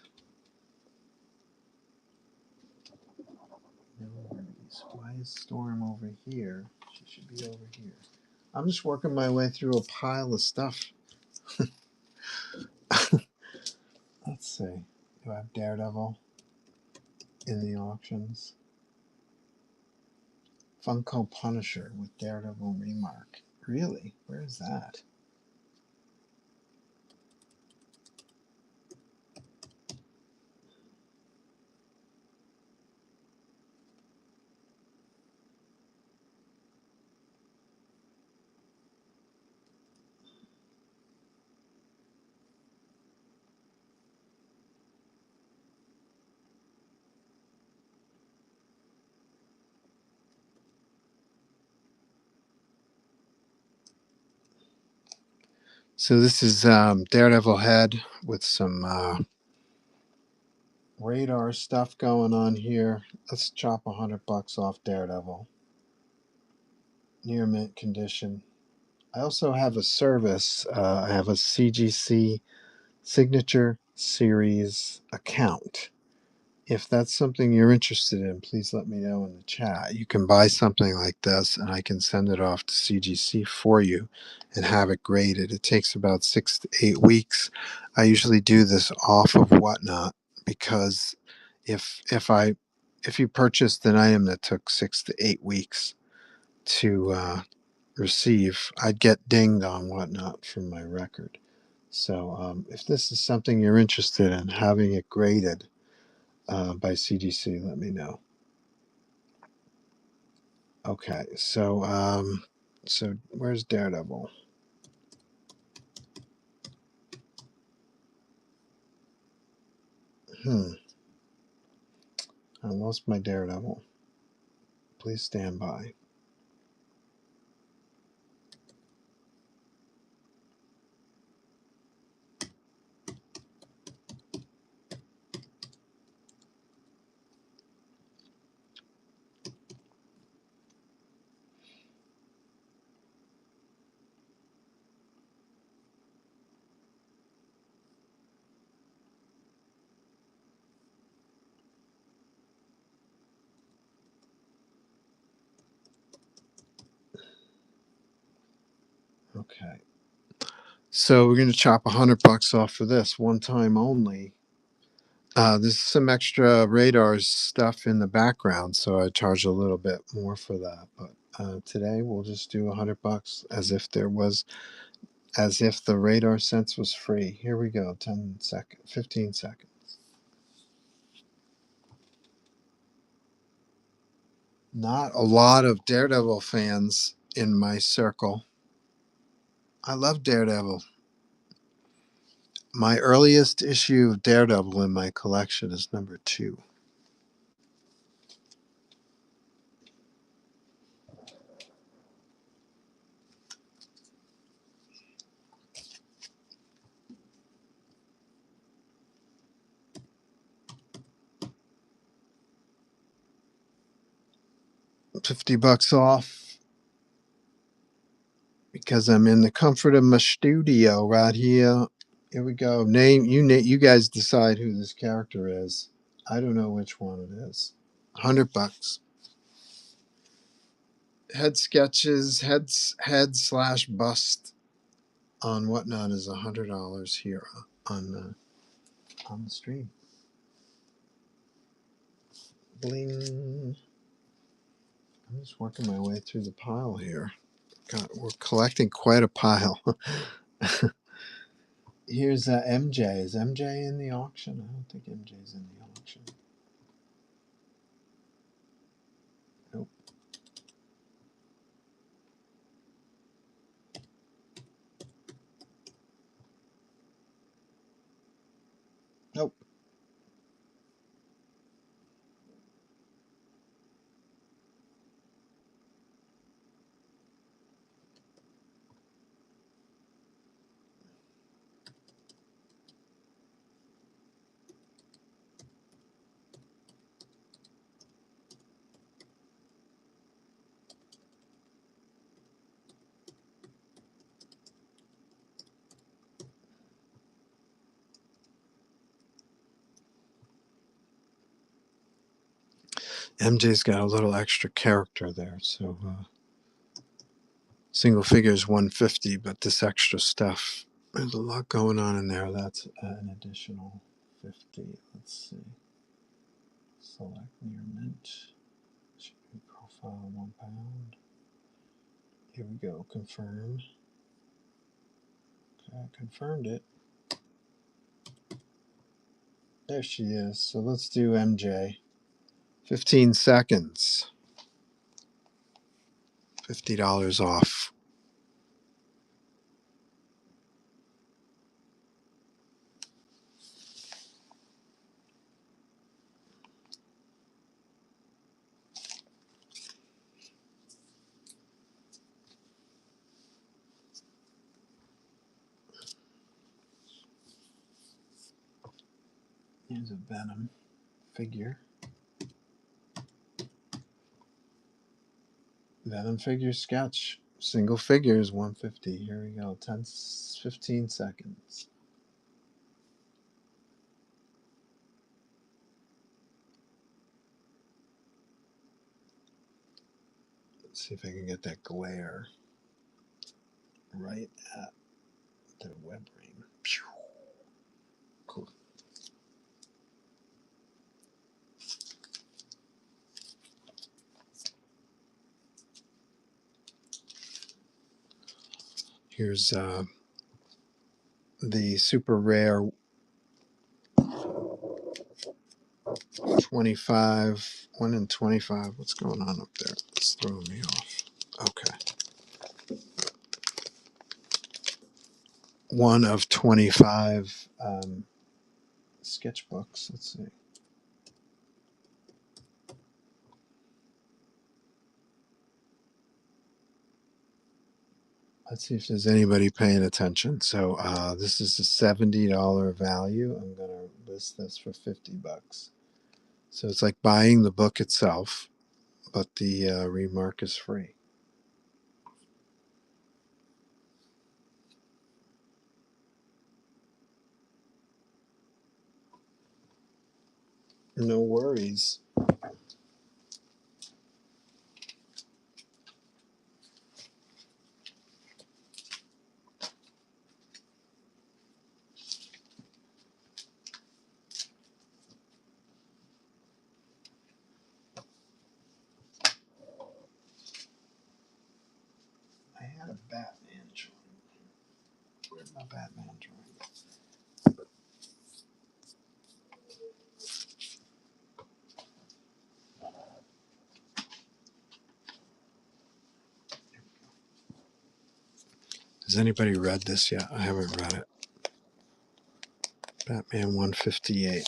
No worries. Why is Storm over here? She should be over here. I'm just working my way through a pile of stuff. Let's see. Do I have Daredevil in the auctions? Funko Punisher with Daredevil remark. Really? Where is that? So this is Daredevil head with some radar stuff going on here. Let's chop $100 off Daredevil. Near mint condition. I also have a service. I have a CGC Signature Series account. If that's something you're interested in, please let me know in the chat. You can buy something like this and I can send it off to CGC for you and have it graded. It takes about 6 to 8 weeks. I usually do this off of Whatnot because if you purchased an item that took 6 to 8 weeks to receive, I'd get dinged on Whatnot from my record. So if this is something you're interested in, having it graded by CGC, let me know. Okay, so where's Daredevil? I lost my Daredevil. Please stand by. Okay. So we're going to chop $100 off for this one time only. There's some extra radar stuff in the background, so I charge a little bit more for that. But today we'll just do $100 as if the radar sense was free. Here we go. 10 seconds, 15 seconds. Not a lot of Daredevil fans in my circle. I love Daredevil. My earliest issue of Daredevil in my collection is number 2. $50 off because I'm in the comfort of my studio right here. Here we go. You guys decide who this character is. I don't know which one it is. $100. Head sketches, head slash bust on Whatnot is $100 here on the stream. Bling. I'm just working my way through the pile here. God, we're collecting quite a pile. Here's MJ. Is MJ in the auction? I don't think MJ's in the auction. Nope. Nope. MJ's got a little extra character there, so single figure is 150, but this extra stuff, there's a lot going on in there. That's an additional 50. Let's see. Select near mint. Should be profile 1 pound. Here we go. Confirm. Okay, I confirmed it. There she is. So let's do MJ. 15 seconds. $50 off. Here's a Venom figure. Venom figure sketch. Single figure is 150. Here we go. 15 seconds. Let's see if I can get that glare right at the web ring. Pew. Cool. Here's the super rare 25, 1 in 25. What's going on up there? It's throwing me off. Okay. 1 of 25 sketchbooks. Let's see. Let's see if there's anybody paying attention. So this is a $70 value. I'm going to list this for $50. So it's like buying the book itself, but the remark is free. No worries. a Batman drawing. Where's my Batman drawing? Has anybody read this yet? I haven't read it. Batman 158.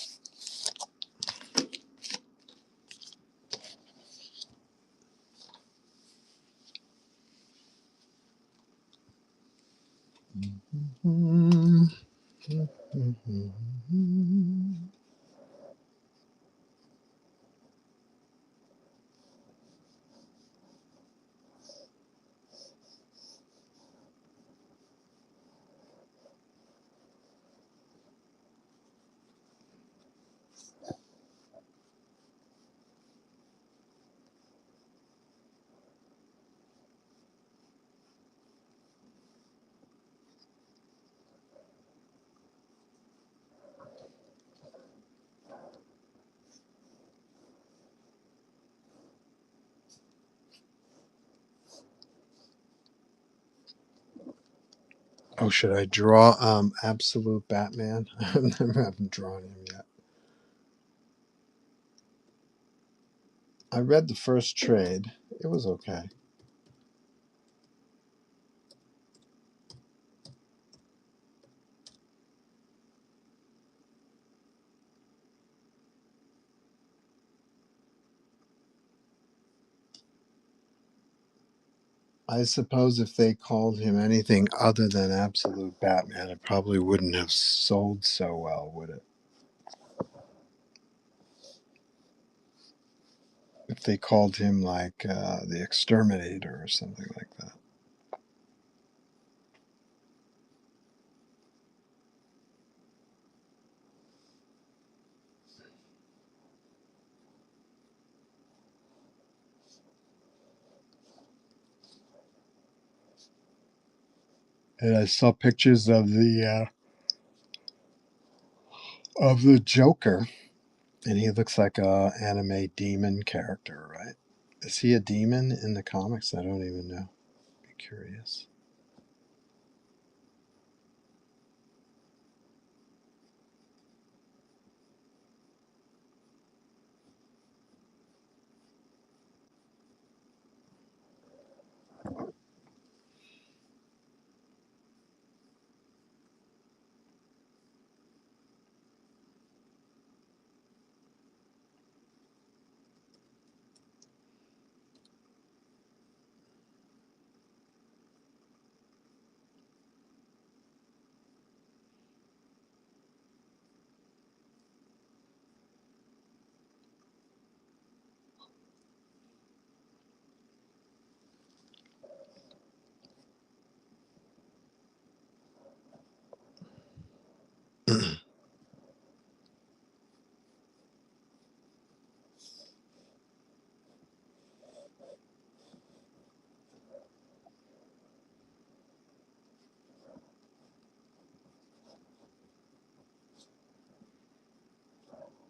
Oh, should I draw Absolute Batman? I haven't drawn him yet. I read the first trade. It was okay. I suppose if they called him anything other than Absolute Batman, it probably wouldn't have sold so well, would it? If they called him like the Exterminator or something like that. And I saw pictures of the Joker, and he looks like a anime demon character, right? Is he a demon in the comics? I don't even know. Be curious.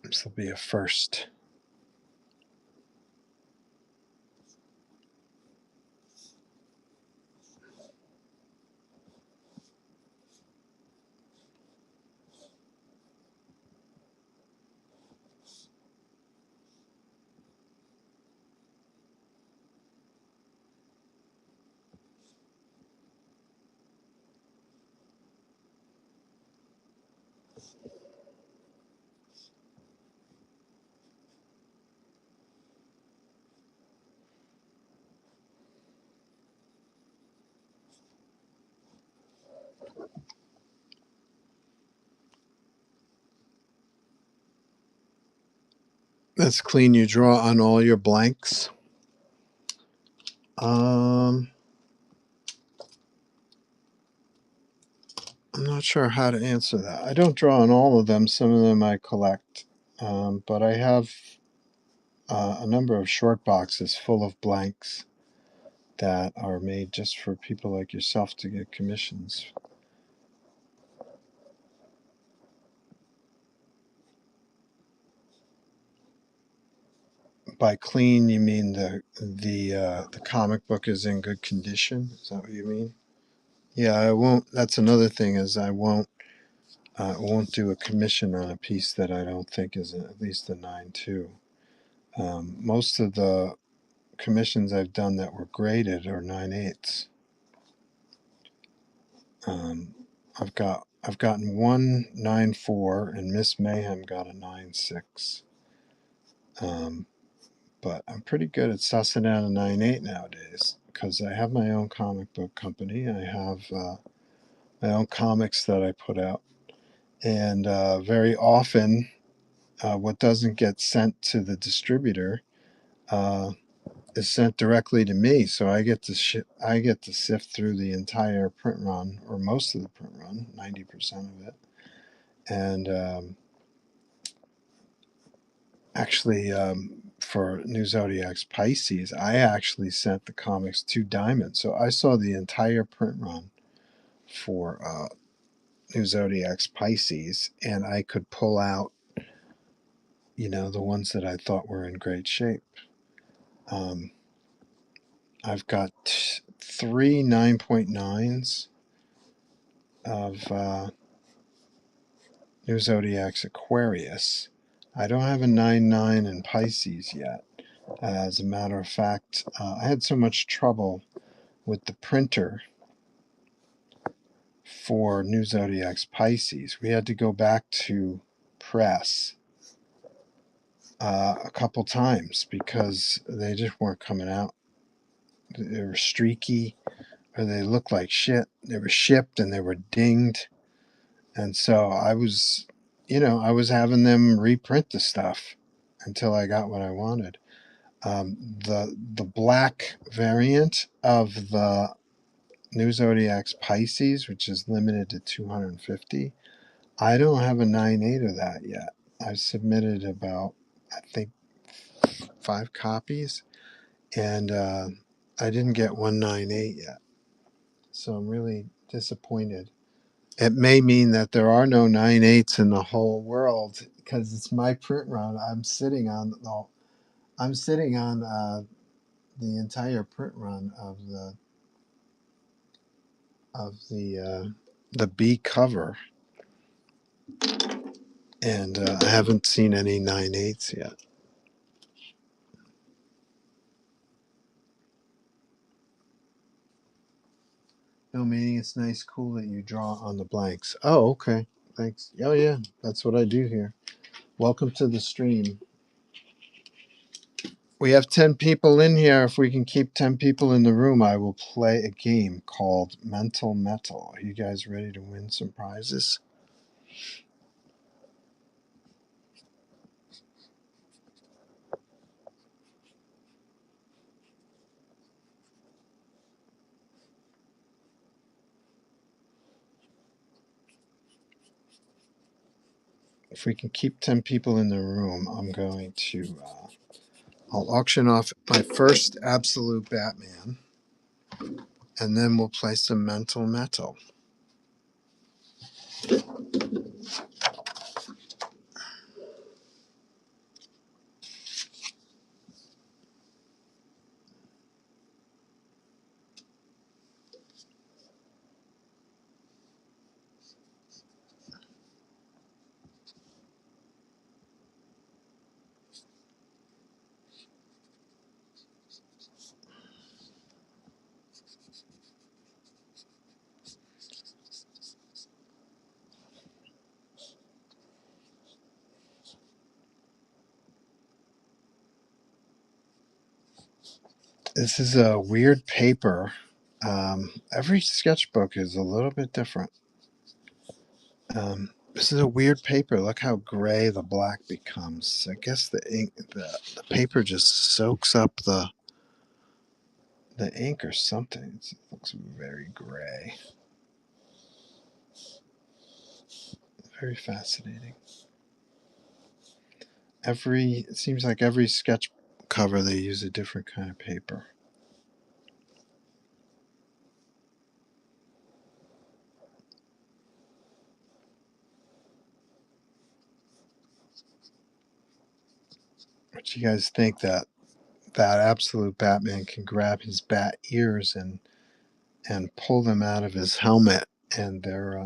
This will be a first. That's clean. You draw on all your blanks. I'm not sure how to answer that. I don't draw on all of them. Some of them I collect, but I have a number of short boxes full of blanks that are made just for people like yourself to get commissions. by clean, you mean the comic book is in good condition? Is that what you mean? Yeah, I won't. That's another thing is I won't do a commission on a piece that I don't think is at least a 9.2. Most of the commissions I've done that were graded are 9.8s. I've gotten one 9.4, and Miss Mayhem got a 9.6. But I'm pretty good at sussing out a 9.8 nowadays because I have my own comic book company. I have my own comics that I put out, and very often, what doesn't get sent to the distributor uh, is sent directly to me. So I get to sift through the entire print run, or most of the print run, 90% of it, and actually, for New Zodiac's Pisces, I actually sent the comics to Diamond. So I saw the entire print run for New Zodiac's Pisces, and I could pull out, the ones that I thought were in great shape. I've got three 9.9s of New Zodiac's Aquarius. I don't have a 9.9 in Pisces yet. As a matter of fact, I had so much trouble with the printer for New Zodiac's Pisces. We had to go back to press a couple times because they just weren't coming out. They were streaky, or they looked like shit. They were shipped and they were dinged. And so I was having them reprint the stuff until I got what I wanted. The black variant of the New Zodiac's Pisces, which is limited to 250, I don't have a 9.8 of that yet. I've submitted about, I think, 5 copies, and I didn't get 198 yet. So I'm really disappointed. It may mean that there are no 9.8s in the whole world because it's my print run. I'm sitting on the entire print run of the B cover, and I haven't seen any 9.8s yet. No, meaning it's nice, cool that you draw on the blanks. Oh, okay. Thanks. Oh, yeah. That's what I do here. Welcome to the stream. We have 10 people in here. If we can keep 10 people in the room, I will play a game called Mental Metal. Are you guys ready to win some prizes? If we can keep 10 people in the room, I'm going to I'll auction off my first Absolute Batman, and then we'll play some Mental Metal. This is a weird paper. Every sketchbook is a little bit different. This is a weird paper. Look how gray the black becomes. I guess the ink, the paper just soaks up the ink or something. It looks very gray. Very fascinating. It seems like every sketch cover they use a different kind of paper. What you guys think that absolute Batman can grab his bat ears and pull them out of his helmet, and they're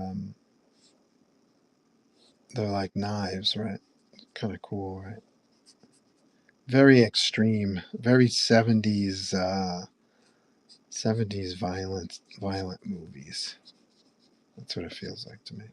like knives, right? Kind of cool, right? Very extreme, very 70s violent movies. That's what it feels like to me.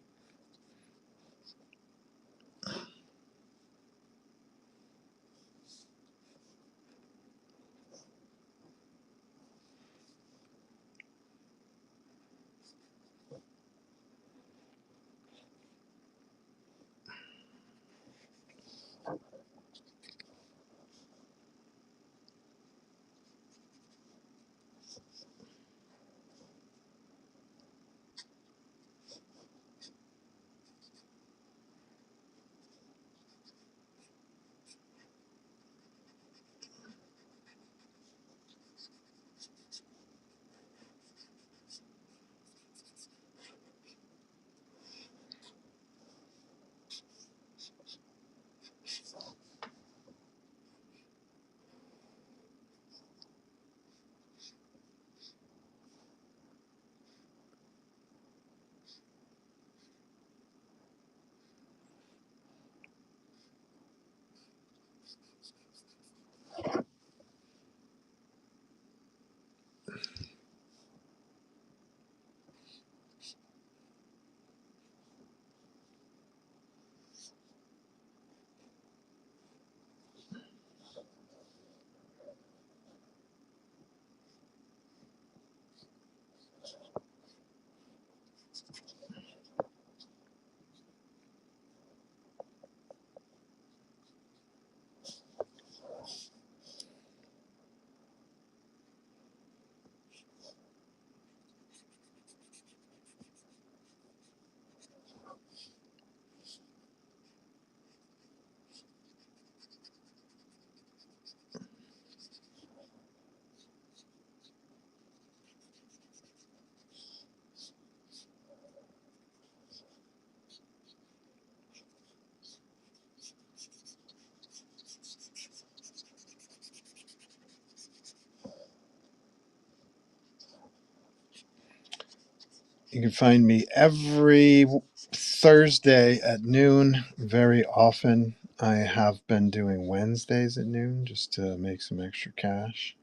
You can find me every Thursday at noon. Very often, I have been doing Wednesdays at noon just to make some extra cash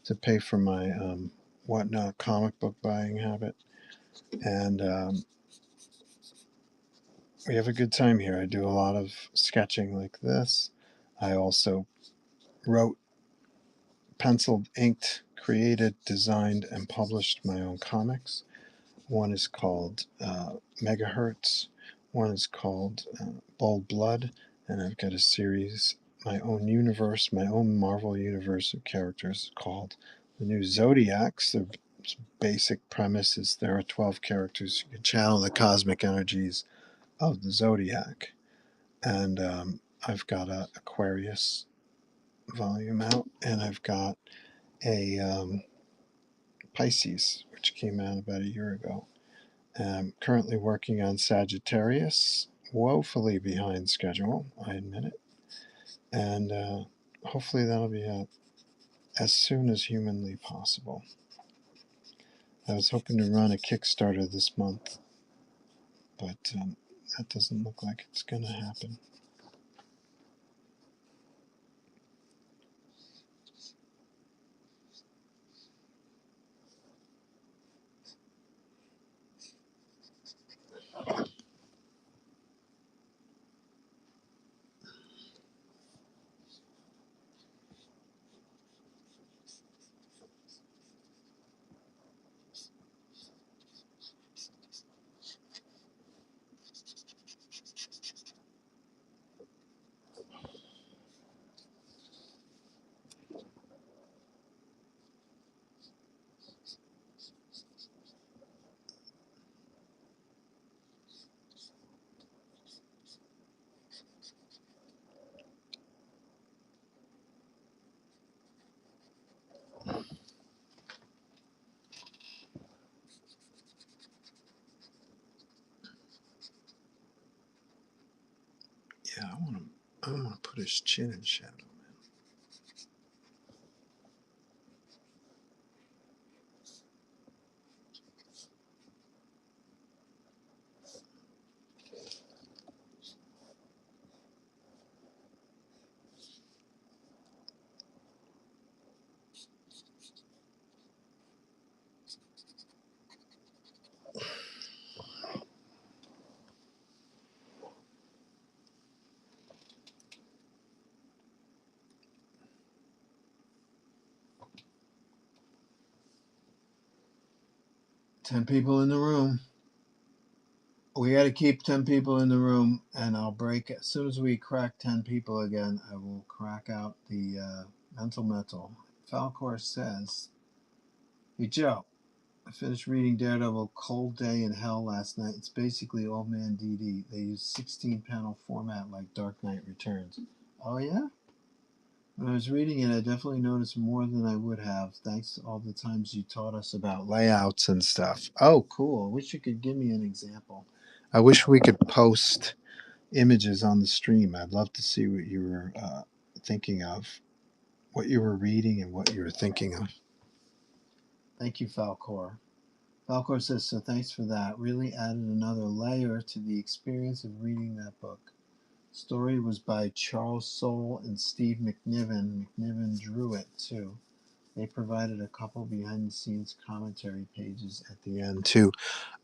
to pay for my whatnot comic book buying habit. And we have a good time here. I do a lot of sketching like this. I also wrote, penciled, inked, created, designed, and published my own comics. One is called Megahertz. One is called Bold Blood. And I've got a series, my own universe, my own Marvel universe of characters called The New Zodiacs. The basic premise is there are 12 characters who can channel the cosmic energies of the Zodiac. And I've got a Aquarius volume out, and I've got a Pisces, which came out about a year ago. I'm currently working on Sagittarius, woefully behind schedule, I admit it. And hopefully that'll be out as soon as humanly possible. I was hoping to run a Kickstarter this month, but that doesn't look like it's going to happen. Yeah, I want to put his chin in shadow, man. 10 people in the room. We got to keep 10 people in the room, and I'll break as soon as we crack 10 people again. I will crack out the mental. Falcor says, "Hey Joe, I finished reading Daredevil Cold Day in Hell last night. It's basically Old Man DD. They use 16 panel format like Dark Knight Returns." Oh yeah? When I was reading it, I definitely noticed more than I would have, thanks to all the times you taught us about layouts and stuff. Oh, cool. I wish you could give me an example. I wish we could post images on the stream. I'd love to see what you were thinking of, what you were reading, and what you were thinking of. Thank you, Falcor. Falcor says, so thanks for that. Really added another layer to the experience of reading that book. Story was by Charles Soule and Steve McNiven. McNiven drew it too. They provided a couple behind the scenes commentary pages at the end too.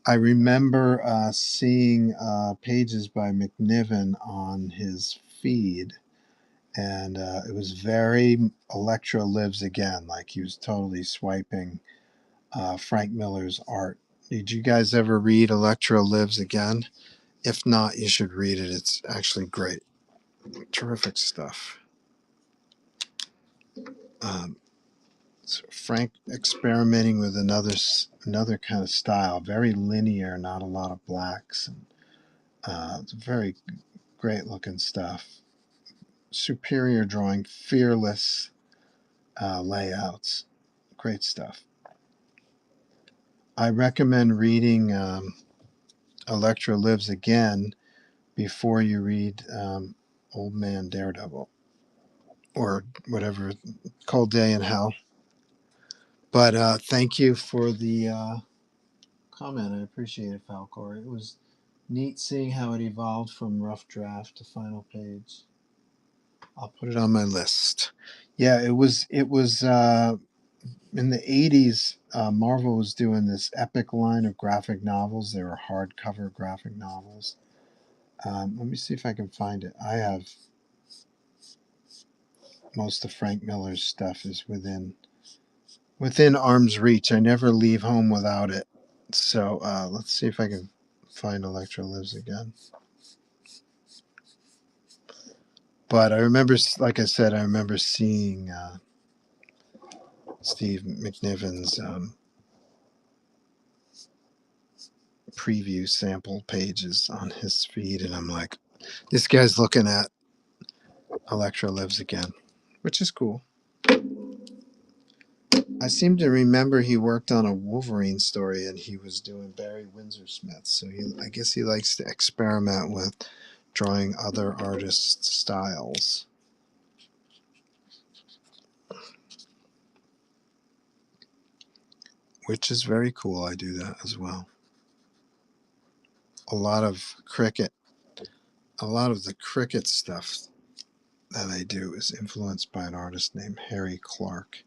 I remember seeing pages by McNiven on his feed, and it was very Electro Lives Again, like he was totally swiping Frank Miller's art. Did you guys ever read Electro Lives Again? If not, you should read it. It's actually great. Terrific stuff. So Frank experimenting with another kind of style, very linear, not a lot of blacks, and it's very great looking stuff. Superior drawing, fearless layouts, great stuff. I recommend reading Electro Lives Again before you read Old Man Daredevil or whatever, Cold Day in Hell. But thank you for the comment. I appreciate it, Falcor. It was neat seeing how it evolved from rough draft to final page. I'll put it on my list. Yeah, it was in the 80s. Marvel was doing this epic line of graphic novels. They were hardcover graphic novels. Let me see if I can find it. I have most of Frank Miller's stuff is within arm's reach. I never leave home without it. So let's see if I can find Electro Lives Again. But I remember, like I said, I remember seeing Steve McNiven's preview sample pages on his feed, and I'm like, this guy's looking at Electro Lives Again, which is cool. I seem to remember he worked on a Wolverine story, and he was doing Barry Windsor Smith, so I guess he likes to experiment with drawing other artists' styles. Which is very cool. I do that as well. A lot of the cricket stuff that I do is influenced by an artist named Harry Clark.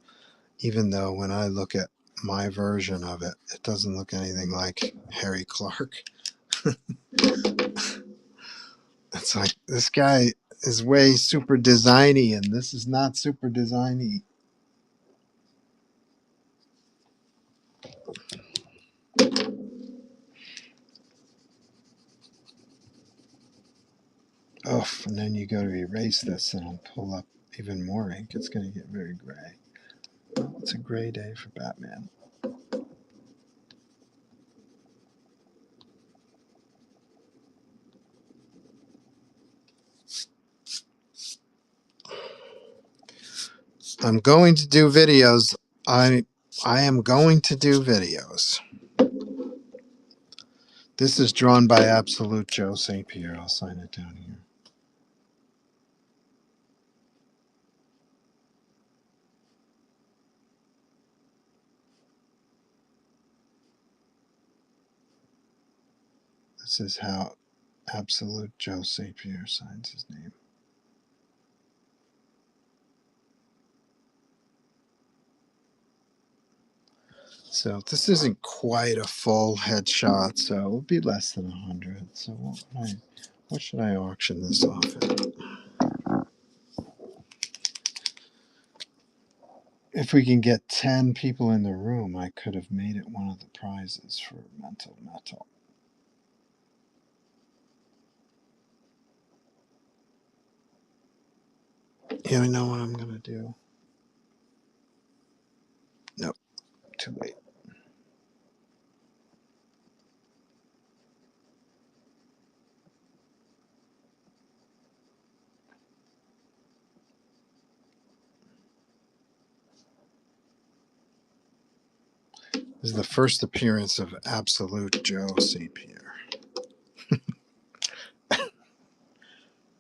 Even though when I look at my version of it, it doesn't look anything like Harry Clark. It's like, this guy is way super designy, and this is not super designy. Oh, and then you go to erase this, and I'll pull up even more ink. It's going to get very gray. Well, it's a gray day for Batman. I'm going to do videos. I am going to do videos. This is drawn by Absolute Joe St. Pierre. I'll sign it down here. This is how Absolute Joe St. Pierre signs his name. So this isn't quite a full headshot, so it will be less than 100. So what should I auction this off at? if we can get 10 people in the room, I could have made it one of the prizes for Mental Metal. Yeah, I know what I'm going to do. Nope, too late. This is the first appearance of Absolute Joe St. Pierre.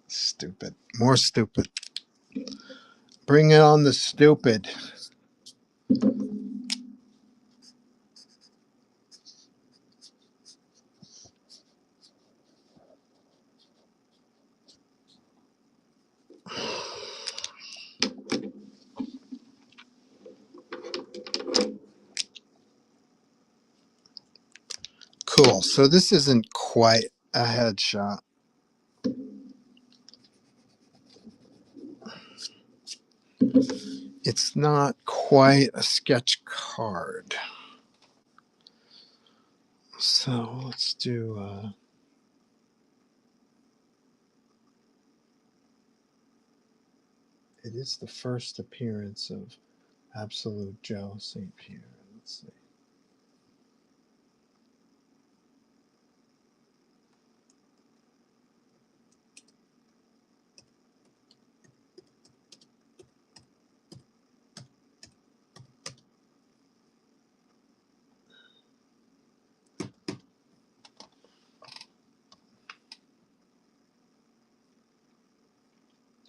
Stupid. More stupid. Bring it on the stupid. Cool. So this isn't quite a headshot. It's not quite a sketch card. So let's do... it is the first appearance of Absolute Joe St. Pierre. Let's see.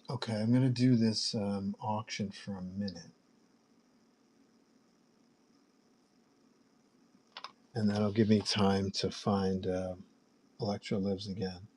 Okay, I'm going to do this auction for a minute. And that'll give me time to find Electra Lives Again.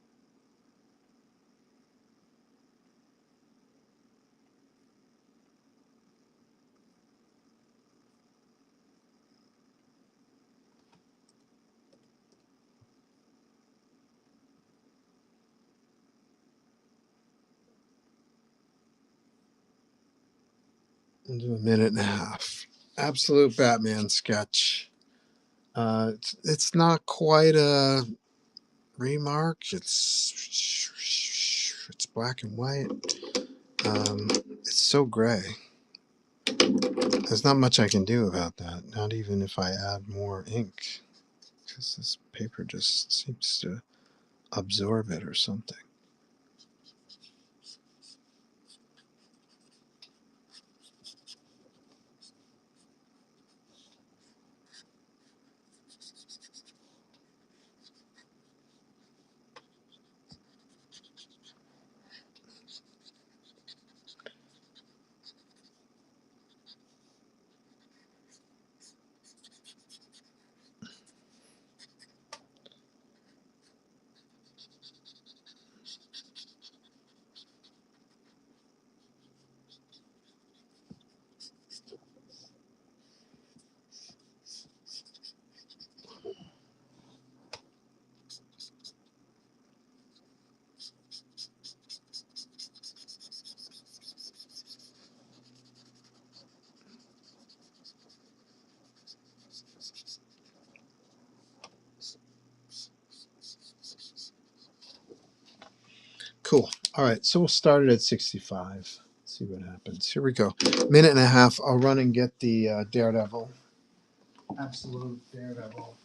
I'll do a minute and a half. Absolute Batman sketch. It's not quite a remark. It's black and white. It's so gray. There's not much I can do about that. Not even if I add more ink, because this paper just seems to absorb it or something. Cool. All right, so we'll start it at 65. See what happens. Here we go. Minute and a half. I'll run and get the Daredevil. Absolute Daredevil.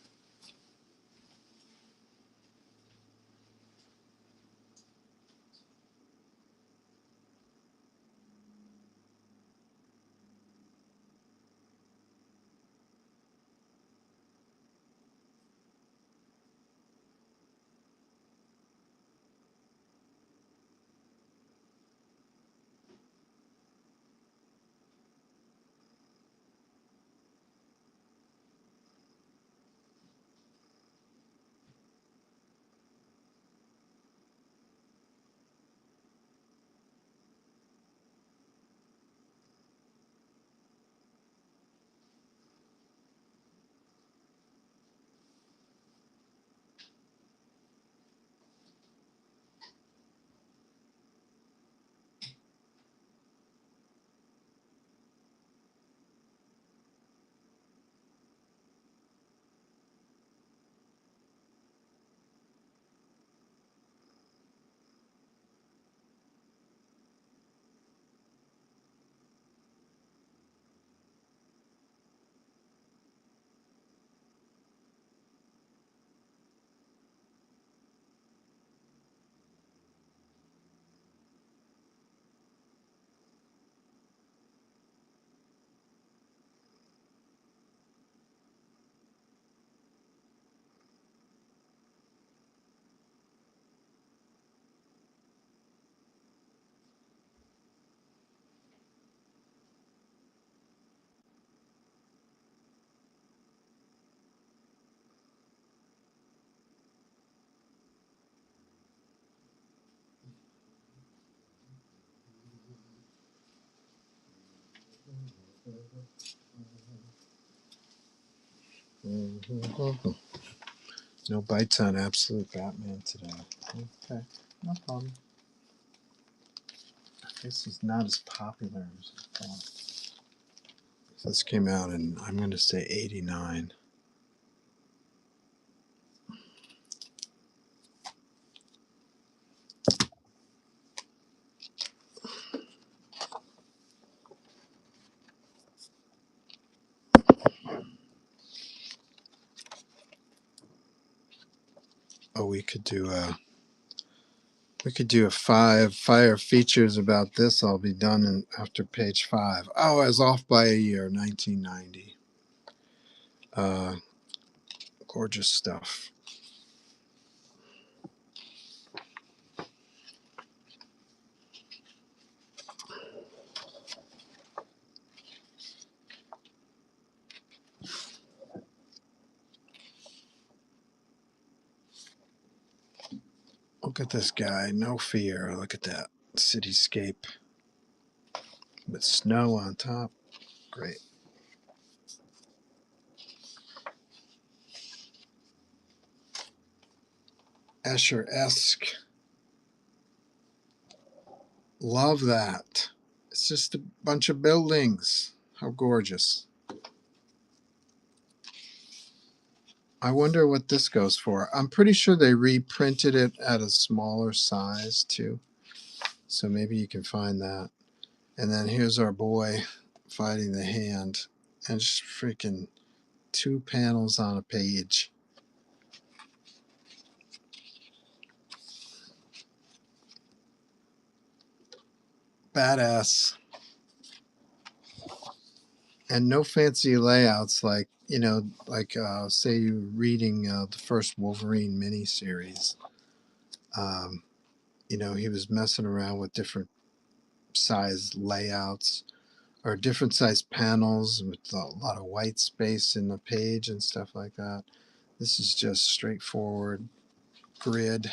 No bites on Absolute Batman today. Okay, no problem. I guess he's not as popular as I thought. This came out in, I'm going to say 89. Oh, we could do a five fire features about this. I'll be done after page 5. Oh, I was off by a year, 1990. Gorgeous stuff. Look at this guy, no fear. Look at that cityscape with snow on top. Great. Escher-esque. Love that. It's just a bunch of buildings. How gorgeous. I wonder what this goes for. I'm pretty sure they reprinted it at a smaller size too. So maybe you can find that. And then here's our boy fighting the hand. And just freaking 2 panels on a page. Badass. And no fancy layouts like, say you're reading the first Wolverine miniseries. He was messing around with different size layouts or different size panels with a lot of white space in the page and stuff like that. This is just straightforward grid.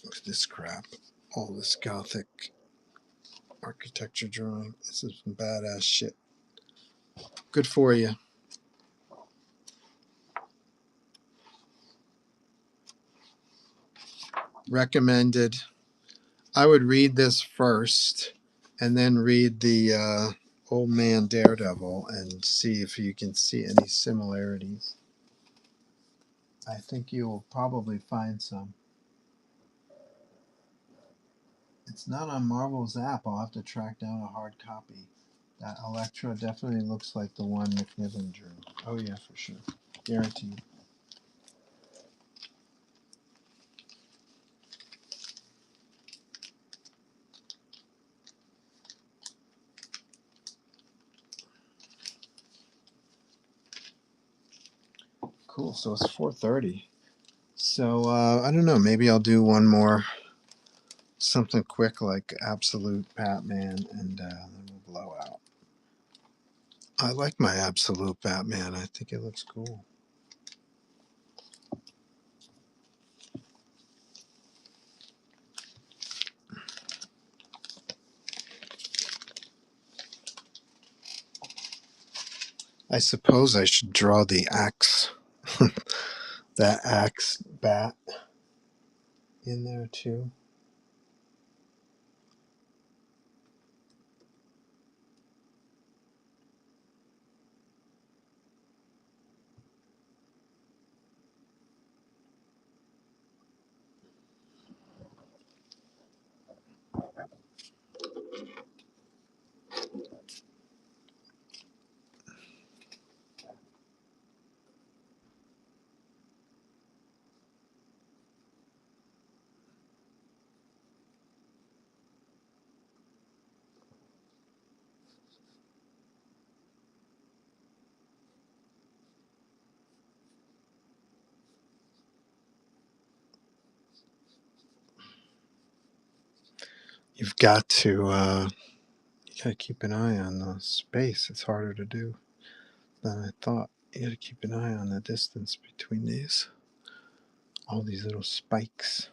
Look at this crap. All this gothic architecture drawing. This is some badass shit. Good for you. Recommended. I would read this first and then read the Old Man Daredevil and see if you can see any similarities. I think you'll probably find some. It's not on Marvel's app. I'll have to track down a hard copy. That Elektra definitely looks like the one McNiven drew. Oh yeah, for sure. Guaranteed. Cool. So it's 4:30. So I don't know. Maybe I'll do one more, something quick like Absolute Batman, and then we'll blow out. I like my Absolute Batman. I think it looks cool. I suppose I should draw the axe, that axe bat in there too. You've got to keep an eye on the space. It's harder to do than I thought. You got to keep an eye on the distance between all these little spikes.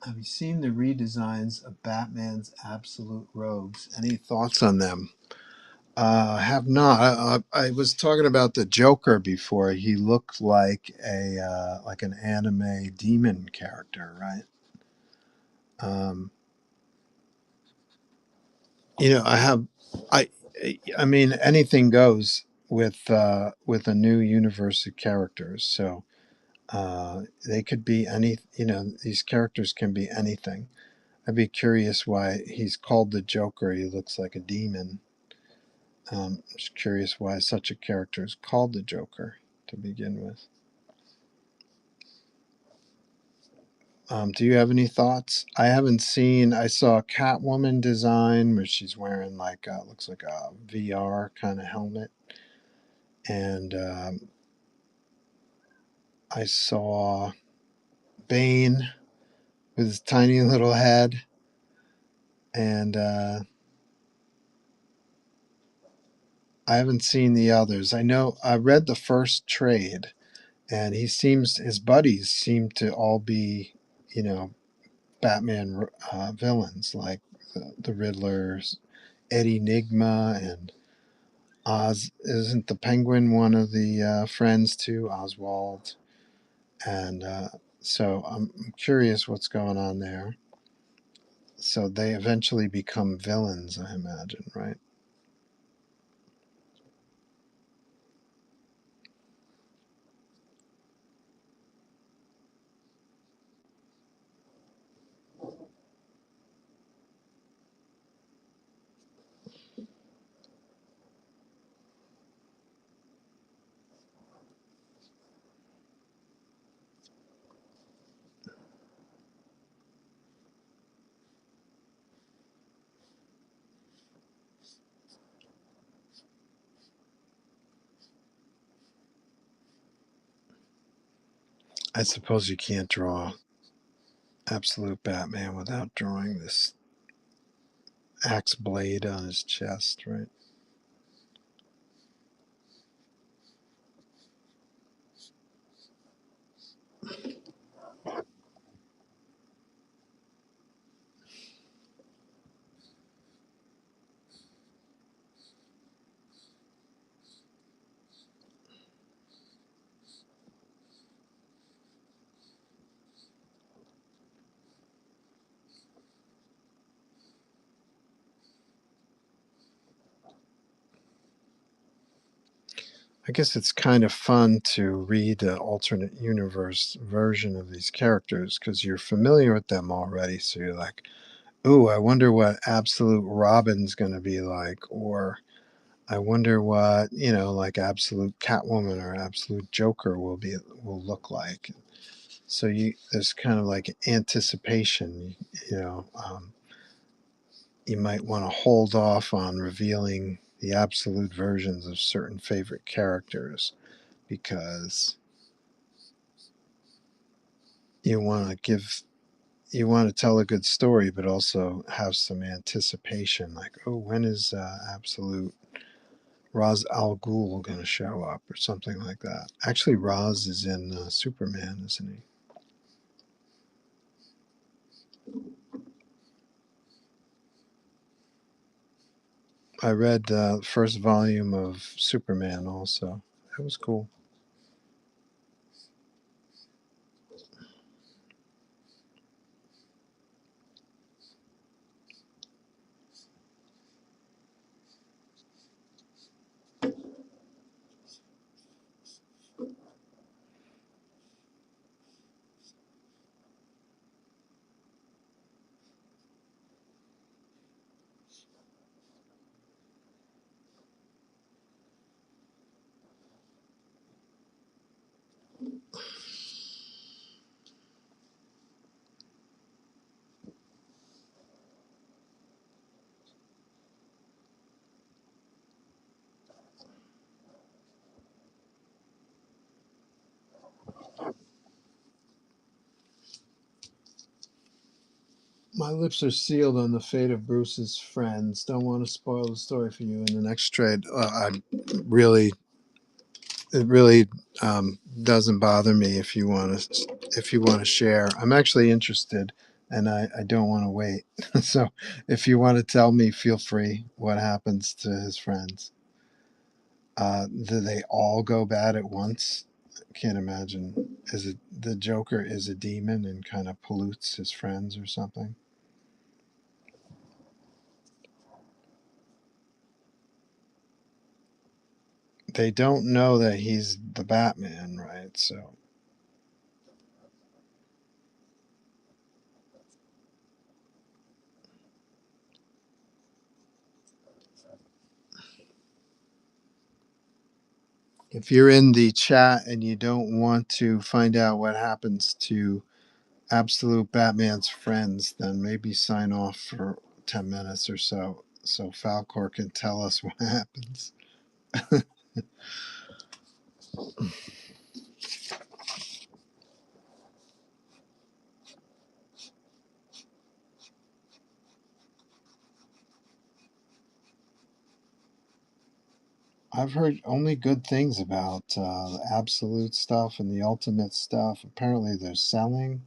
Have you seen the redesigns of Batman's Absolute Rogues? Any thoughts on them? Have not. I was talking about the Joker before. He looked like an anime demon character, right? Um, I have, I, I mean, anything goes with a new universe of characters. So they could be any. These characters can be anything. I'd be curious why he's called the Joker. He looks like a demon. Just curious why such a character is called the Joker to begin with. Do you have any thoughts? I haven't seen. I saw a Catwoman design where she's wearing looks like a VR kind of helmet, and I saw Bane with his tiny little head, and I haven't seen the others. I know I read the first trade, and his buddies seem to all be, you know, Batman villains like the Riddler, Eddie Nigma, and Oz. Isn't the Penguin one of the friends too, Oswald? And so I'm curious what's going on there. So they eventually become villains, I imagine, right? I suppose you can't draw absolute Batman without drawing this axe blade on his chest, right? I guess it's kind of fun to read an alternate universe version of these characters because you're familiar with them already. So you're like, ooh, I wonder what Absolute Robin's going to be like, or I wonder what, like Absolute Catwoman or Absolute Joker will look like. So there's kind of like anticipation, you know. You might want to hold off on revealing the absolute versions of certain favorite characters because you want to give you want to tell a good story but also have some anticipation like, oh, when is absolute Ra's al Ghul going to show up or something like that. Actually, Ra's is in Superman, isn't he? I read the first volume of Superman also. That was cool. My lips are sealed on the fate of Bruce's friends. Don't want to spoil the story for you in the next trade. It really doesn't bother me if you want to share. I'm actually interested, and I don't want to wait. So if you want to tell me, feel free. What happens to his friends? Do they all go bad at once? Can't imagine. Is it the Joker is a demon and kind of pollutes his friends or something? They don't know that he's the Batman, right? So if you're in the chat and you don't want to find out what happens to Absolute Batman's friends, then maybe sign off for 10 minutes or so Falcor can tell us what happens. I've heard only good things about the Absolute stuff and the Ultimate stuff. Apparently, they're selling.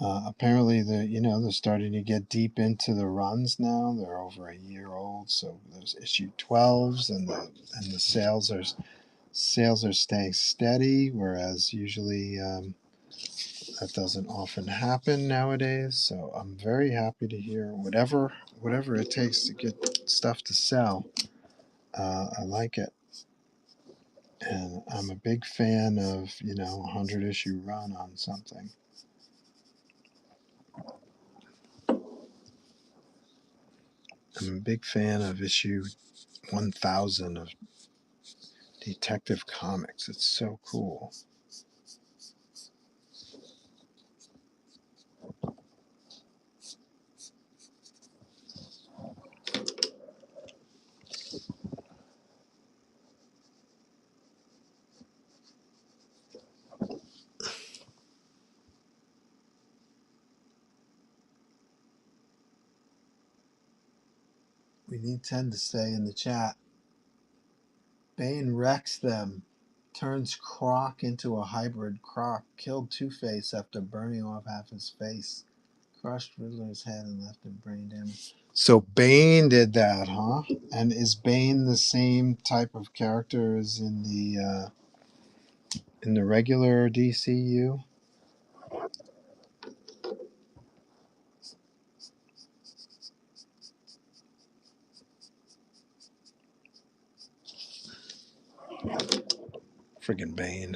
Apparently, they're starting to get deep into the runs now. They're over a year old, so there's issue 12s, and the sales are staying steady. Whereas usually that doesn't often happen nowadays. So I'm very happy to hear whatever it takes to get stuff to sell. I like it. And I'm a big fan of, 100 issue run on something. I'm a big fan of issue 1000 of Detective Comics. It's so cool. We need 10 to stay in the chat. Bane wrecks them, turns Croc into a hybrid. Croc killed Two-Face after burning off half his face. Crushed Riddler's head and left him brain damage. So Bane did that, huh? And is Bane the same type of character as in the regular DCU? Friggin' Bane.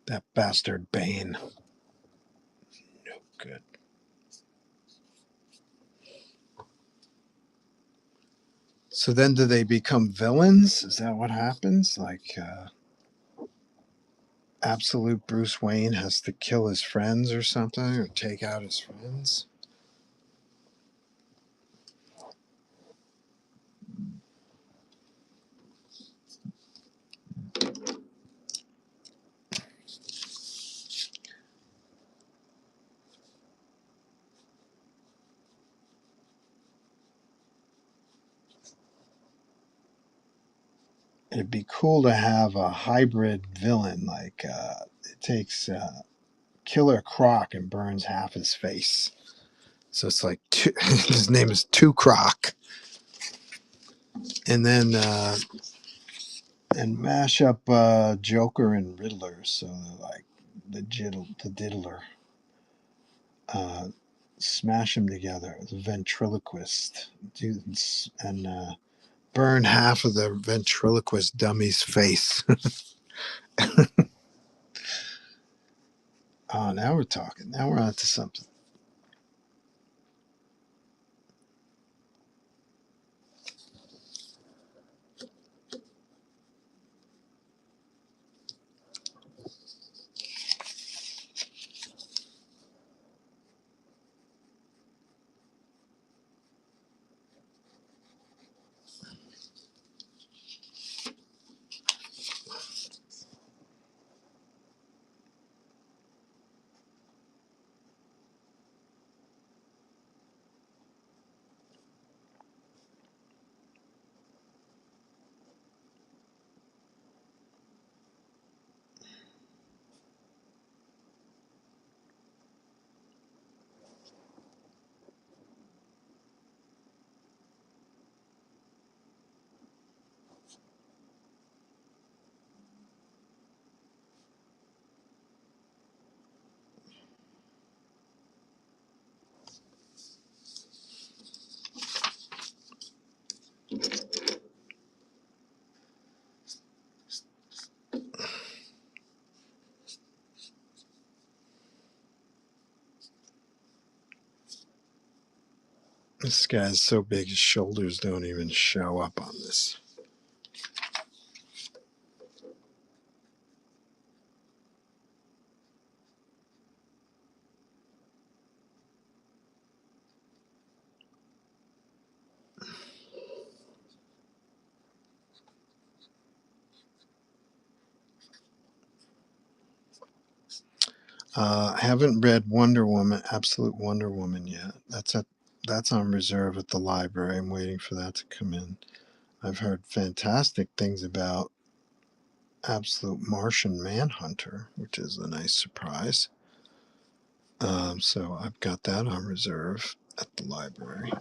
That bastard Bane. No good. So then do they become villains? Is that what happens? Like, absolute Bruce Wayne has to kill his friends or something, or take out his friends? It'd be cool to have a hybrid villain, like it takes Killer Croc and burns half his face. So it's like his name is Two Croc, and then and mash up Joker and Riddler, so they're like the diddler. uh, smash them together. The ventriloquist, and burn half of the ventriloquist dummy's face. Oh, now we're talking. Now we're on to something. This guy's so big his shoulders don't even show up on this. I haven't read Wonder Woman, Absolute Wonder Woman yet. That's on reserve at the library. I'm waiting for that to come in. I've heard fantastic things about Absolute Martian Manhunter, which is a nice surprise. So I've got that on reserve at the library.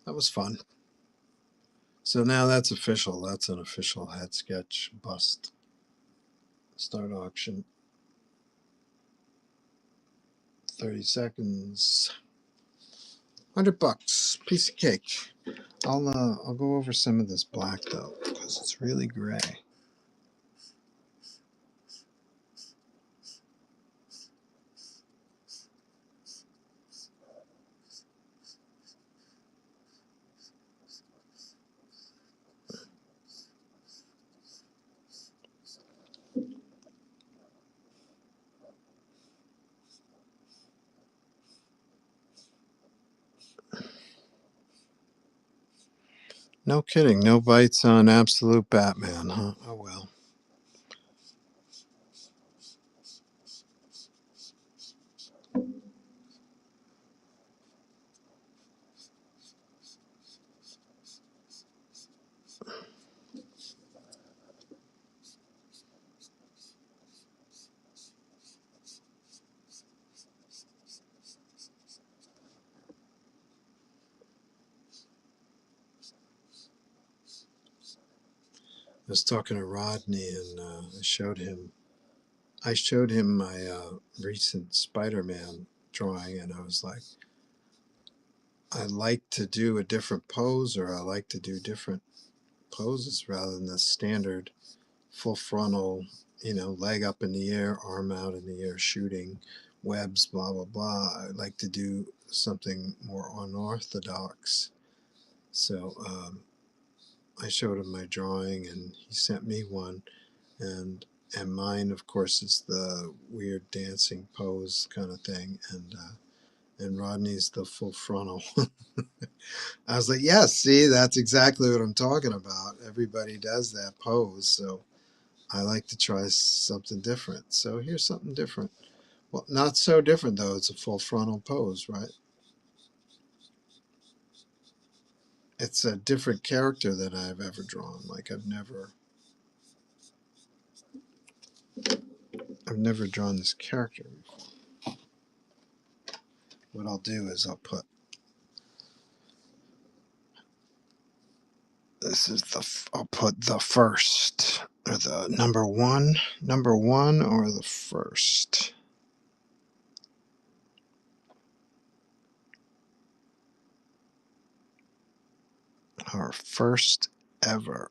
That was fun. So now that's official. That's an official head sketch bust. Start auction. 30 seconds. $100. Piece of cake. I'll go over some of this black though. because it's really gray. No kidding. No bites on Absolute Batman, huh? Oh well. I was talking to Rodney, and I showed him my recent Spider-Man drawing, and I was like, I like to do a different pose, or I like to do different poses rather than the standard full frontal, leg up in the air, arm out in the air, shooting webs, blah blah blah. I like to do something more unorthodox. So I showed him my drawing, and he sent me one, and mine, of course, is the weird dancing pose kind of thing, and Rodney's the full frontal. I was like, yes, see, that's exactly what I'm talking about. Everybody does that pose, so I like to try something different. So here's something different. Well, not so different though. It's a full frontal pose, right? It's a different character than I've ever drawn. Like I've never drawn this character before. What I'll do is I'll put I'll put the first, or the number one, or the first. Our first ever.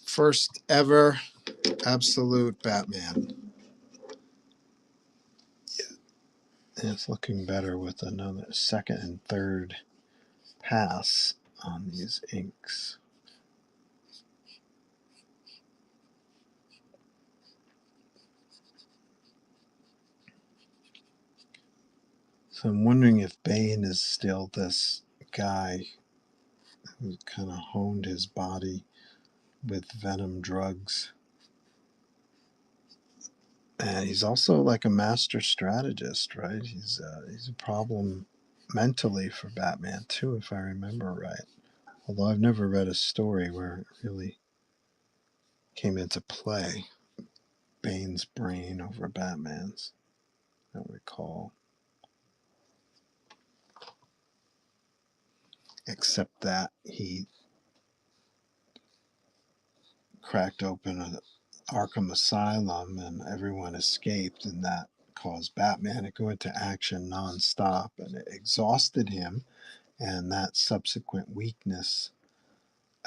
First ever Absolute Batman. And it's looking better with another second and third pass on these inks. So I'm wondering if Bane is still this guy who kind of honed his body with venom drugs. And he's also like a master strategist, right? He's a problem mentally for Batman too, if I remember right. Although I've never read a story where it really came into play. Bane's brain over Batman's. I don't recall. Except that he cracked open an Arkham Asylum and everyone escaped, and that caused Batman to go into action nonstop, and it exhausted him. And that subsequent weakness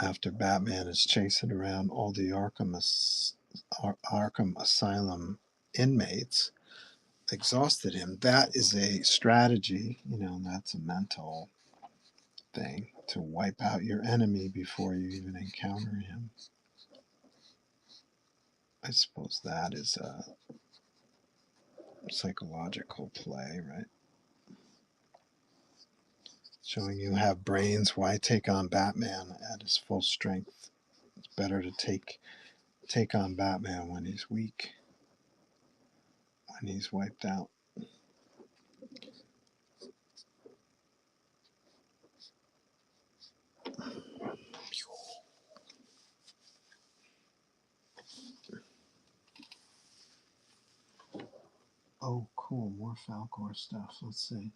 after Batman is chasing around all the Arkham Asylum inmates exhausted him. That is a strategy, that's a mental thing to wipe out your enemy before you even encounter him. I suppose that is a psychological play, right? Showing you have brains, why take on Batman at his full strength? It's better to take on Batman when he's weak, when he's wiped out. Oh, cool. More Falcor stuff. Let's see.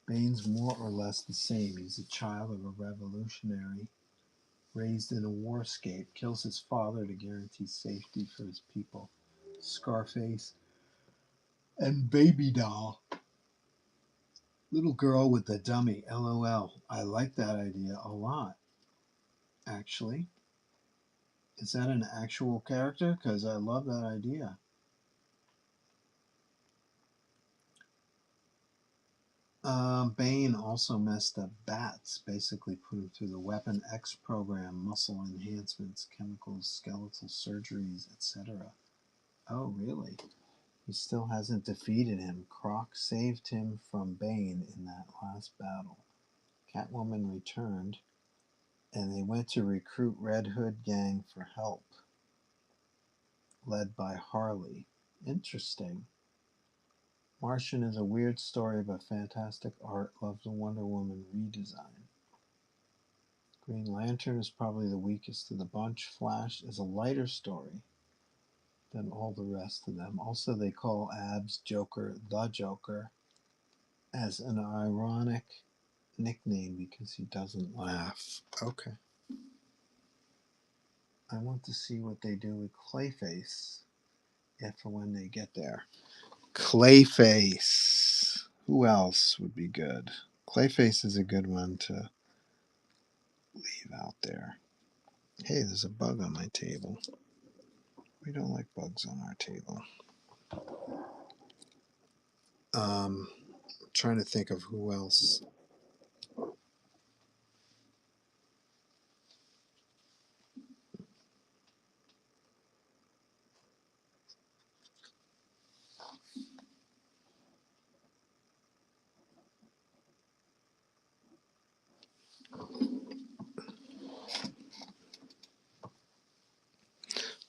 Bane's more or less the same. He's a child of a revolutionary Raised in a warscape, kills his father to guarantee safety for his people. Scarface and Baby Doll. Little girl with the dummy, LOL. I like that idea a lot, actually. Is that an actual character? Because I love that idea. Bane also messed up Bats, basically put him through the Weapon X program, muscle enhancements, chemicals, skeletal surgeries, etc. Oh, really? He still hasn't defeated him. Croc saved him from Bane in that last battle. Catwoman returned, and they went to recruit Red Hood gang for help, led by Harley. Interesting. Martian is a weird story, but fantastic art. Love the Wonder Woman redesign. Green Lantern is probably the weakest of the bunch. Flash is a lighter story than all the rest of them. Also, they call Abs Joker the Joker as an ironic nickname because he doesn't laugh. Okay. I want to see what they do with Clayface if or when they get there. Clayface. Who else would be good? Clayface is a good one to leave out there. Hey, there's a bug on my table. We don't like bugs on our table. Trying to think of who else.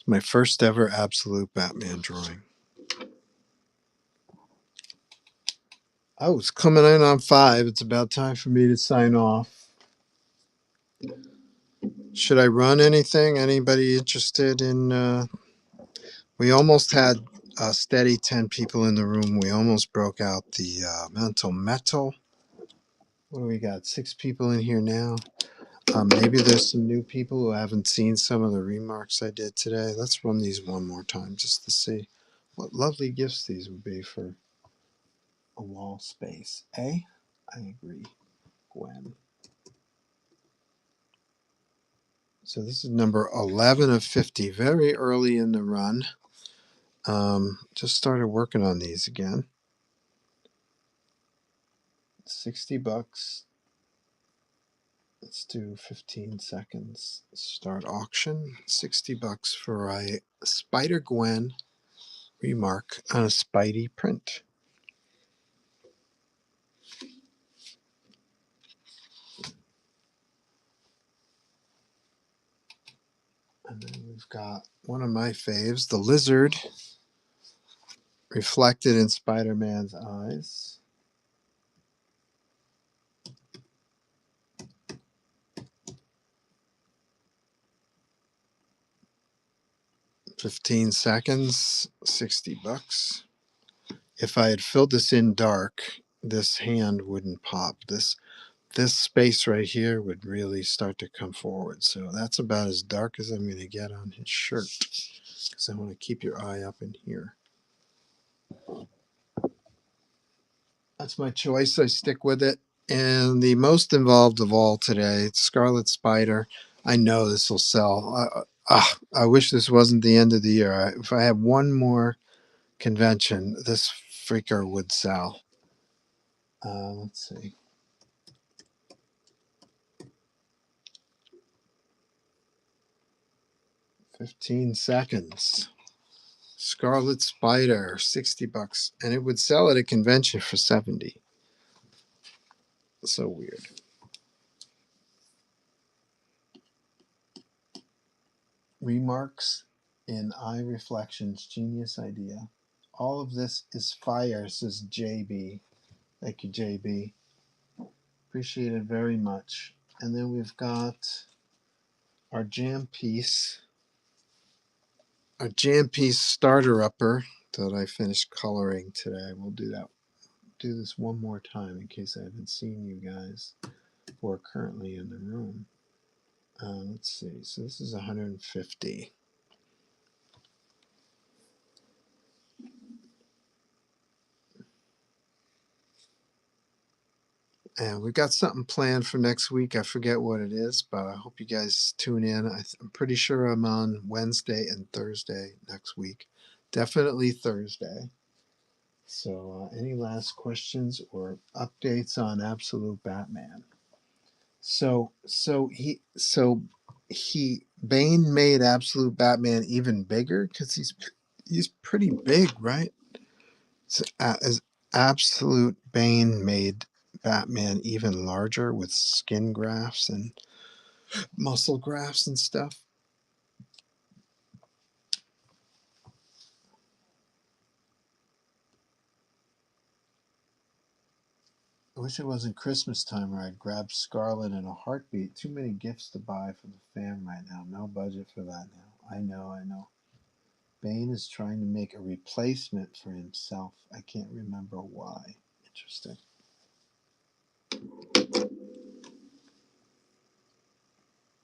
My first ever absolute Batman drawing. Oh, it's coming in on 5. It's about time for me to sign off. Should I run anything? Anybody interested in... We almost had a steady 10 people in the room. We almost broke out the mental metal. What do we got? 6 people in here now. Maybe there's some new people who haven't seen some of the remarks I did today. Let's run these one more time just to see what lovely gifts these would be for a wall space. Eh? I agree, Gwen. So this is number 11 of 50, very early in the run. Just started working on these again. $60. Let's do 15 seconds. Start auction. $60 for a Spider-Gwen remark on a Spidey print. And then we've got one of my faves, the lizard, reflected in Spider-Man's eyes. $15 seconds, $60. If I had filled this in dark, this hand wouldn't pop. This space right here would really start to come forward. So that's about as dark as I'm going to get on his shirt, because I want to keep your eye up in here. That's my choice. I stick with it. And the most involved of all today, Scarlet Spider. I know this will sell. I wish this wasn't the end of the year. If I had one more convention, this freaker would sell. Let's see. 15 seconds. Scarlet Spider, $60. And it would sell at a convention for 70. So weird. Remarks in Eye Reflections. Genius idea. All of this is fire, says JB. Thank you, JB. Appreciate it very much. And then we've got our jam piece. Our jam piece starter upper that I finished coloring today. We'll do that. Do this one more time in case I haven't seen you guys who are currently in the room. Let's see. So this is 150. And we've got something planned for next week. I forget what it is, but I hope you guys tune in. I'm pretty sure I'm on Wednesday and Thursday next week. Definitely Thursday. So, any last questions or updates on Absolute Batman? So Bane made Absolute Batman even bigger because he's pretty big, right? So, as Absolute Bane made Batman even larger with skin grafts and muscle grafts and stuff. I wish it wasn't Christmas time or I'd grab Scarlet in a heartbeat. Too many gifts to buy for the fam right now. No budget for that now. I know. Bane is trying to make a replacement for himself. I can't remember why. Interesting.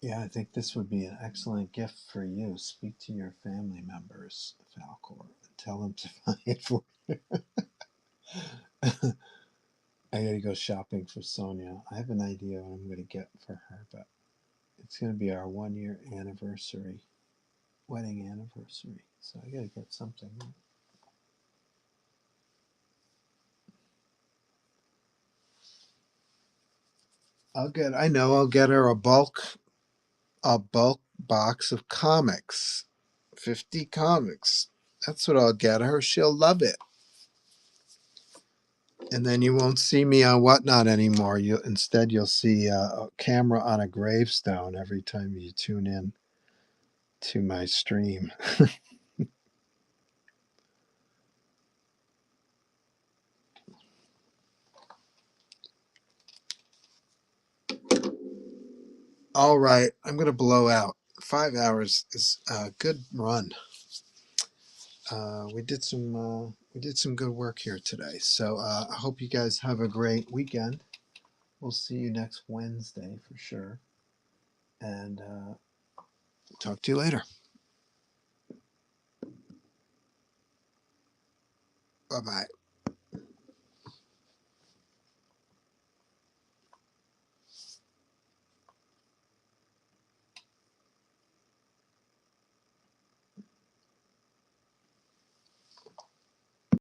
Yeah, I think this would be an excellent gift for you. Speak to your family members, Falcor, and tell them to buy it for you. I gotta go shopping for Sonia. I have an idea what I'm gonna get for her, but it's gonna be our 1 year anniversary, wedding anniversary. So I gotta get something. I'll get her a bulk box of comics. 50 comics. That's what I'll get her. She'll love it. And then you won't see me on Whatnot anymore. You'll see a camera on a gravestone every time you tune in to my stream. All right, I'm gonna blow out. 5 hours is a good run. We did some good work here today. So I hope you guys have a great weekend. We'll see you next Wednesday for sure, and talk to you later. Bye bye.